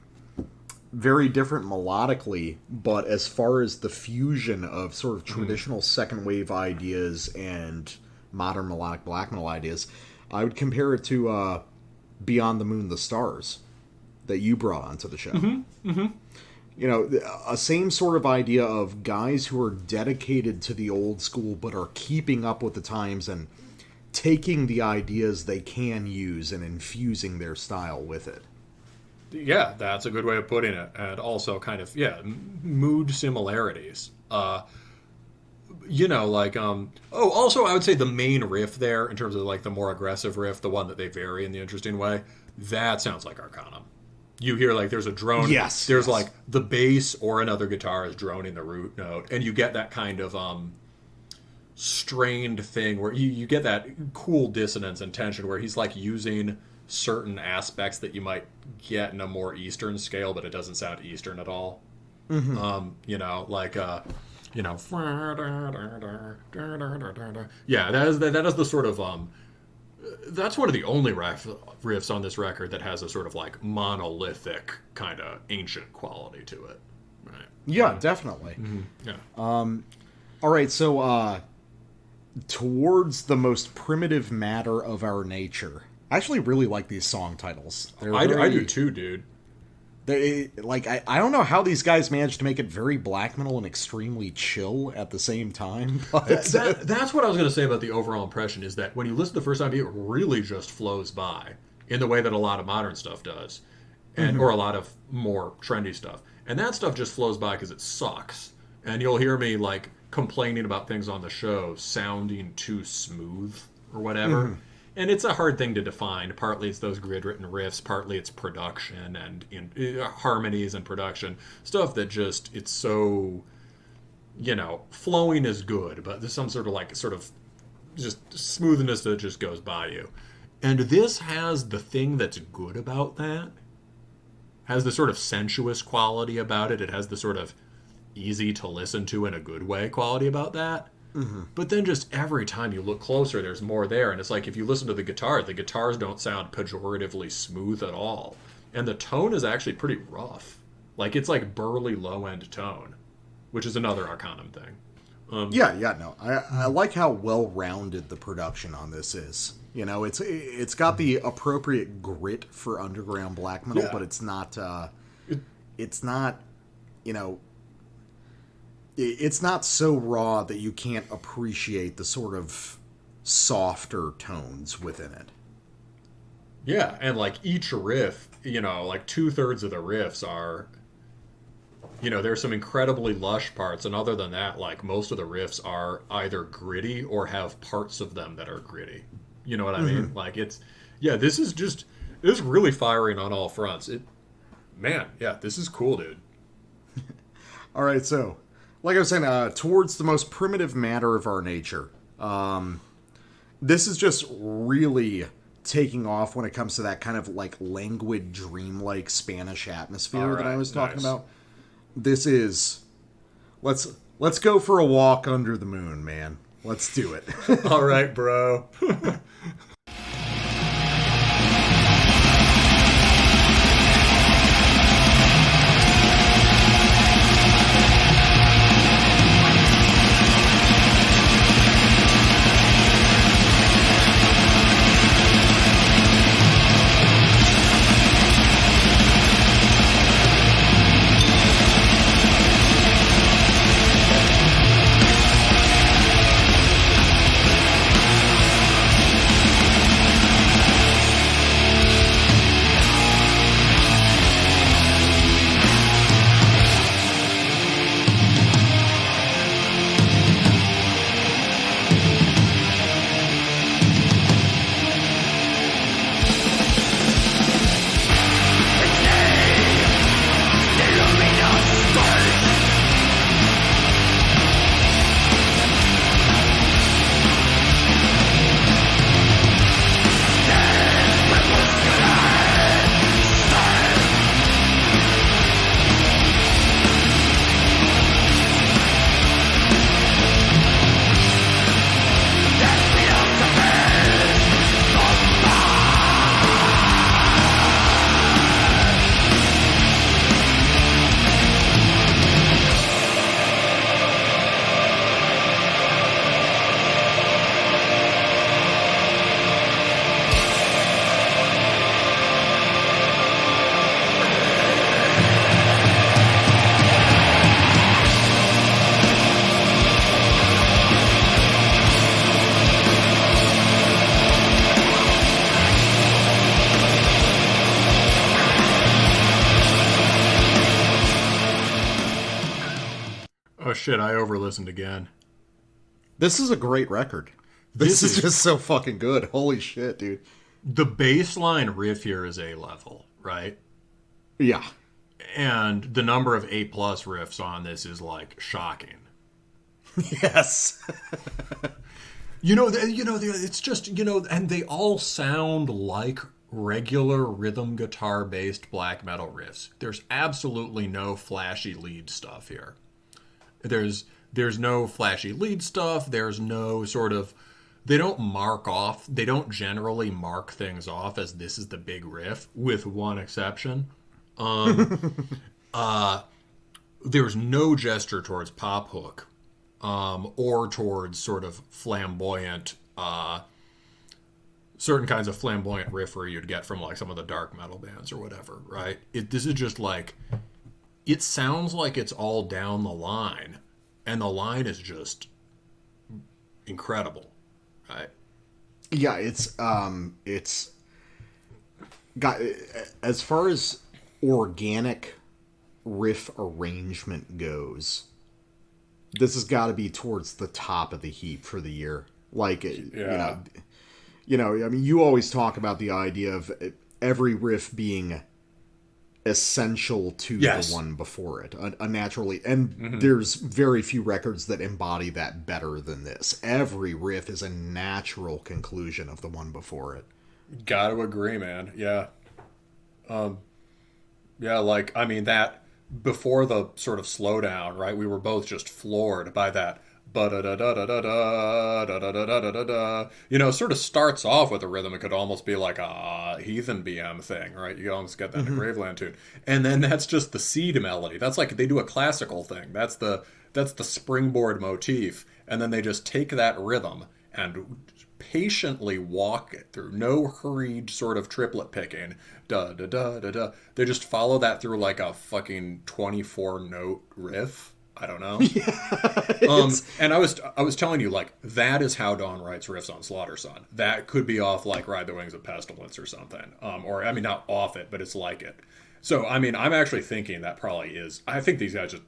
very different melodically, but as far as the fusion of sort of traditional second wave ideas and modern melodic black metal ideas, I would compare it to Beyond the Moon, the Stars that you brought onto the show. A same sort of idea of guys who are dedicated to the old school but are keeping up with the times and taking the ideas they can use and infusing their style with it. Yeah, that's a good way of putting it. And also kind of, mood similarities. Also I would say the main riff there, in terms of like the more aggressive riff, the one that they vary in the interesting way, that sounds like Arcana. You hear like there's a drone. Yes. There's like the bass or another guitar is droning the root note, and you get that kind of strained thing where you get that cool dissonance and tension where he's like using certain aspects that you might get in a more Eastern scale, but it doesn't sound Eastern at all. Mm-hmm. That is the sort of that's one of the only riffs on this record that has a sort of like monolithic kind of ancient quality to it. Right. Yeah, definitely. Mm-hmm. Yeah. All right, so towards the most primitive matter of our nature. I actually really like these song titles. I do too, dude. They I don't know how these guys managed to make it very black metal and extremely chill at the same time. But that's what I was going to say about the overall impression, is that when you listen the first time, it really just flows by in the way that a lot of modern stuff does, and or a lot of more trendy stuff. And that stuff just flows by because it sucks. And you'll hear me like complaining about things on the show sounding too smooth or whatever. And it's a hard thing to define. Partly it's those grid-written riffs, partly it's production and harmonies and production. Stuff that just, it's so, flowing is good, but there's some sort of just smoothness that just goes by you. And this has the thing that's good about that. Has the sort of sensuous quality about it. It has the sort of easy to listen to in a good way quality about that. But then just every time you look closer, there's more there. And it's like, if you listen to the guitars don't sound pejoratively smooth at all. And the tone is actually pretty rough. Like, it's like burly low-end tone, which is another Arcanum thing. I like how well-rounded the production on this is. It's got the appropriate grit for underground black metal, but it's not, it's not so raw that you can't appreciate the sort of softer tones within it. Yeah, and like each riff, like 2/3 of the riffs are, there's some incredibly lush parts, and other than that, like most of the riffs are either gritty or have parts of them that are gritty. You know what I mean? Like this is really firing on all fronts. This is cool, dude. All right, so like I was saying, towards the most primitive matter of our nature. This is just really taking off when it comes to that kind of like languid, dreamlike Spanish atmosphere that I was talking about. This is let's go for a walk under the moon, man. Let's do it. All right, bro. shit, I over-listened again. This is a great record. This is just so fucking good. Holy shit, dude. The baseline riff here is A-level, right? Yeah. And the number of A-plus riffs on this is, like, shocking. Yes. It's just, and they all sound like regular rhythm guitar-based black metal riffs. There's absolutely no flashy lead stuff here. There's no flashy lead stuff. There's no sort of... They don't generally mark things off as this is the big riff, with one exception. There's no gesture towards pop hook, or towards sort of flamboyant, certain kinds of flamboyant riffery you'd get from like some of the dark metal bands or whatever, right? This is just like, it sounds like it's all down the line, and the line is just incredible. Right. Yeah, it's got, as far as organic riff arrangement goes, this has got to be towards the top of the heap for the year. Like, I mean, you always talk about the idea of every riff being essential to the one before it, unnaturally, and there's very few records that embody that better than this. Every riff is a natural conclusion of the one before it. Gotta agree, man. Yeah. Like, I mean, that before the sort of slowdown, right, we were both just floored by that sort of starts off with a rhythm. It could almost be like a heathen BM thing, right? You could almost get that in a Graveland tune. And then that's just the seed melody. That's like they do a classical thing. That's the springboard motif. And then they just take that rhythm and patiently walk it through. No hurried sort of triplet picking. Da da da da da. They just follow that through like a fucking 24-note riff. I don't know. And I was telling you, like, that is how Dawn writes riffs on Slaughter Son. That could be off like Ride the Wings of Pestilence or something. Or I mean, not off it, but it's like it. So I mean, I'm actually thinking that probably is. I think these guys just.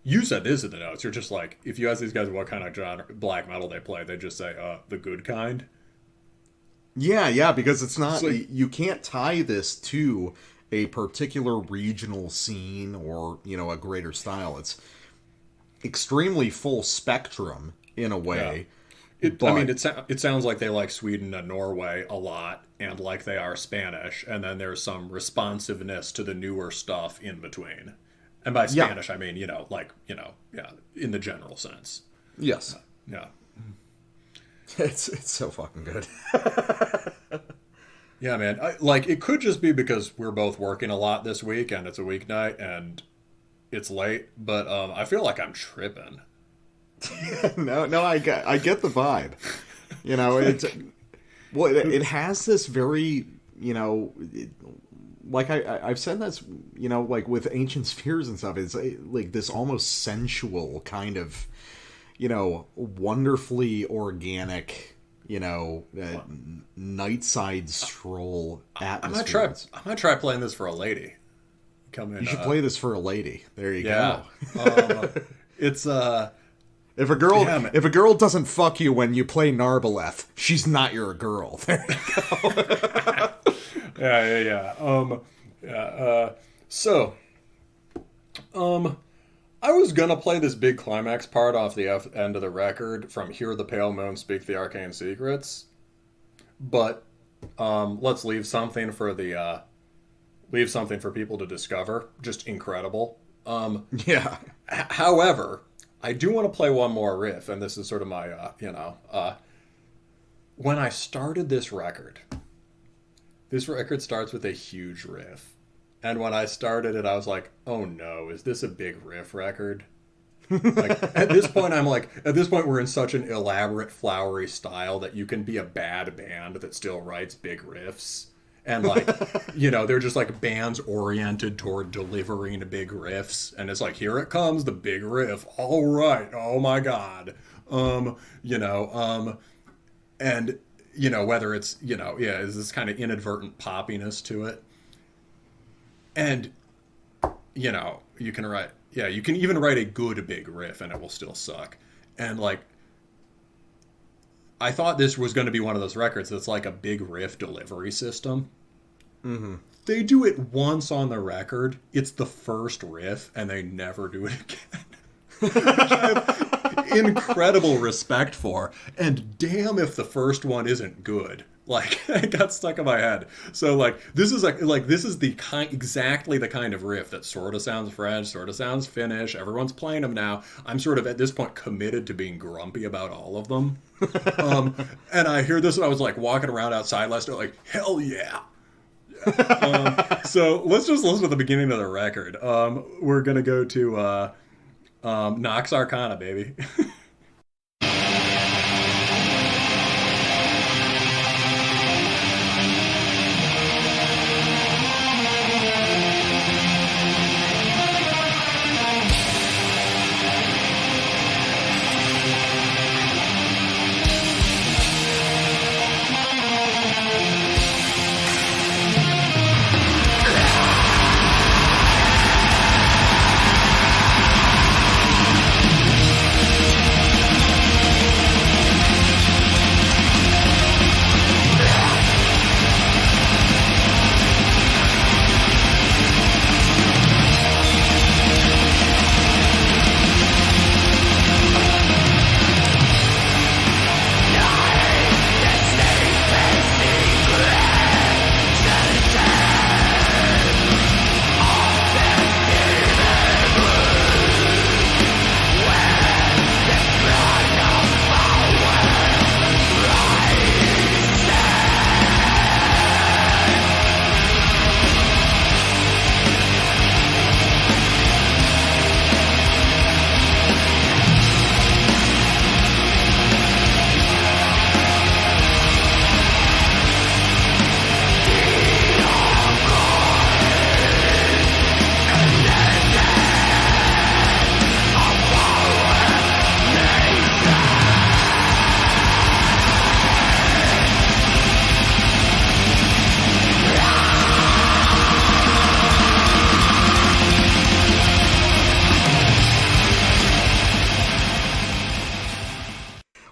You said this in the notes. You're just like, if you ask these guys what kind of genre black metal they play, they just say the good kind. Yeah, because it's not. You can't tie this to a particular regional scene or a greater style. It's extremely full spectrum in a way. Yeah. It sounds like they like Sweden and Norway a lot, and like they are Spanish, and then there's some responsiveness to the newer stuff in between. And by Spanish, I mean, in the general sense. Yes. Yeah. It's so fucking good. Yeah, man. It could just be because we're both working a lot this week, and it's a weeknight, and it's late, but I feel like I'm tripping. No, I get the vibe. It has this very, like I've said this, like with Ancient Spheres and stuff, it's like this almost sensual kind of, wonderfully organic, nightside stroll atmosphere. I might try playing this for a lady. Come in. You should play this for a lady. There you go. It's if a girl doesn't fuck you when you play Narbeleth, she's not your girl. There you go. So, I was gonna play this big climax part off the end of the record from "Hear the Pale Moon Speak the Arcane Secrets," but let's leave something for people to discover. Just incredible. However, I do want to play one more riff, and this is sort of my, when I started this record starts with a huge riff. And when I started it, I was like, oh no, is this a big riff record? At this point, we're in such an elaborate, flowery style that you can be a bad band that still writes big riffs. And they're just like bands oriented toward delivering big riffs. And it's like, here it comes, the big riff. All right. Oh my God. And whether it's, is this kind of inadvertent poppiness to it. And, you know, you can write, yeah, you can even write a good big riff and it will still suck. And like, I thought this was going to be one of those records that's like a big riff delivery system. Mm-hmm. They do it once on the record. It's the first riff, and they never do it again. Which I have incredible respect for. And damn if the first one isn't good. Like, it got stuck in my head. So, like, this is the exactly the kind of riff that sort of sounds French, sort of sounds Finnish. Everyone's playing them now. I'm sort of, at this point, committed to being grumpy about all of them. And I hear this, and I was, like, walking around outside last night, like, hell yeah. So let's just listen to the beginning of the record. We're going to go to Nox Arcana, baby.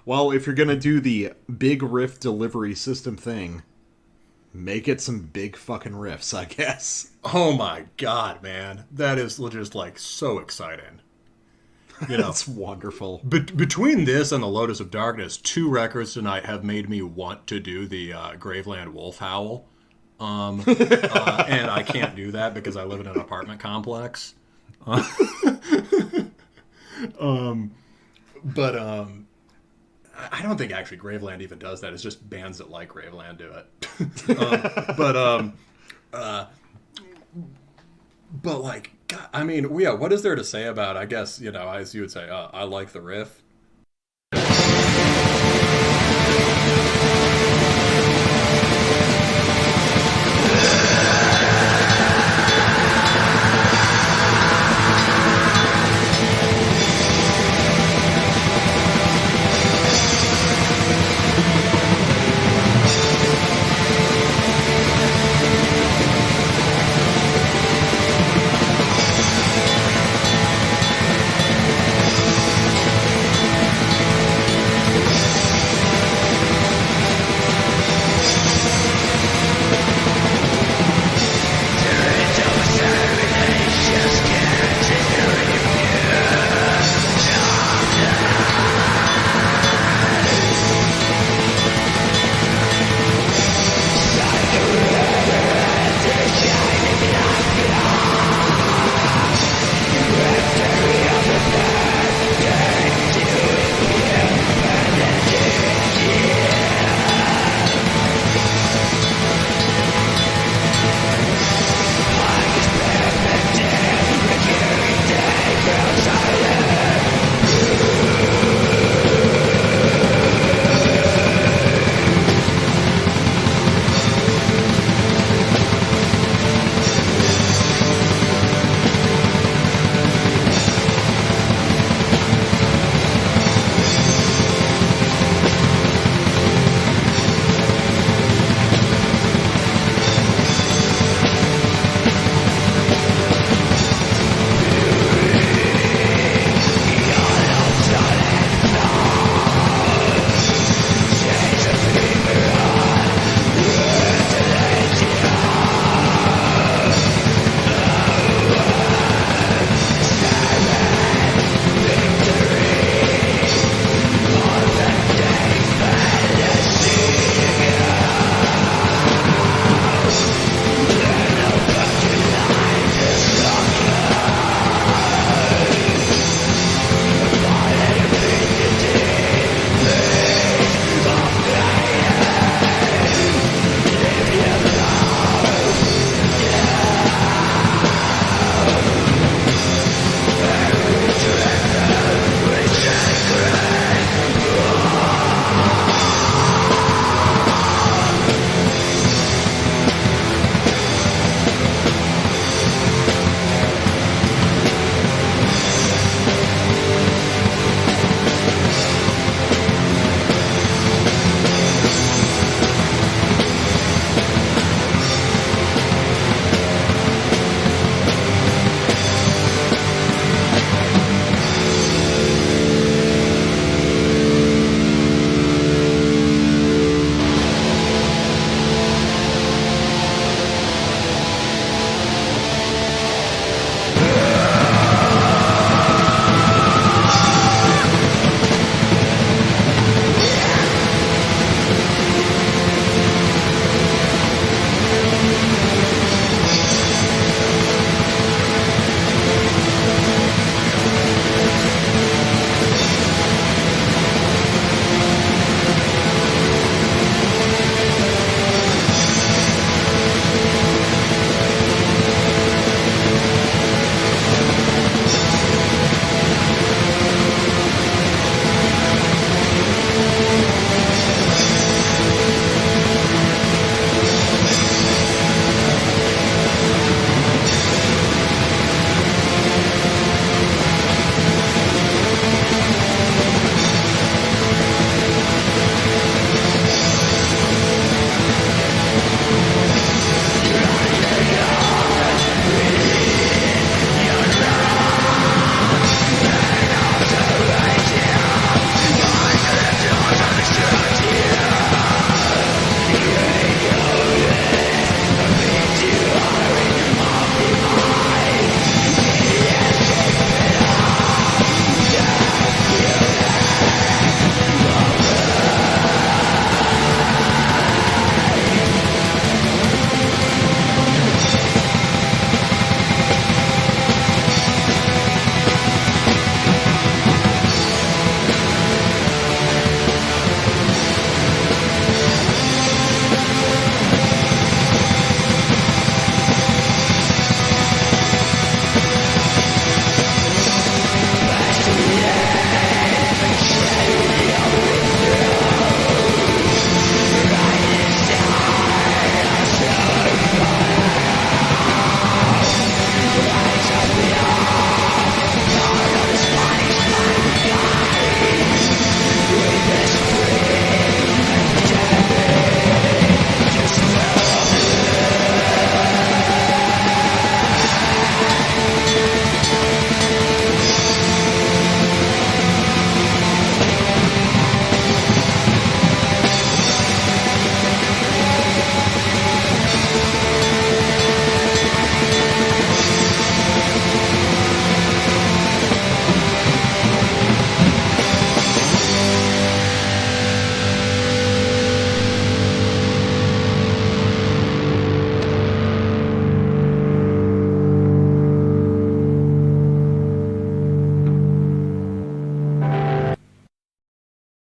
Well, if you're going to do the big riff delivery system thing, make it some big fucking riffs, I guess. Oh my god, man. That is just, like, so exciting. You know, That's wonderful. Between this and the Lotus of Darkness, 2 records tonight have made me want to do the Graveland Wolf Howl. And I can't do that because I live in an apartment complex. I don't think actually Graveland even does that. It's just bands that like Graveland do it. But like, God, I mean, yeah, what is there to say about, I guess, you know, as you would say, I like the riff.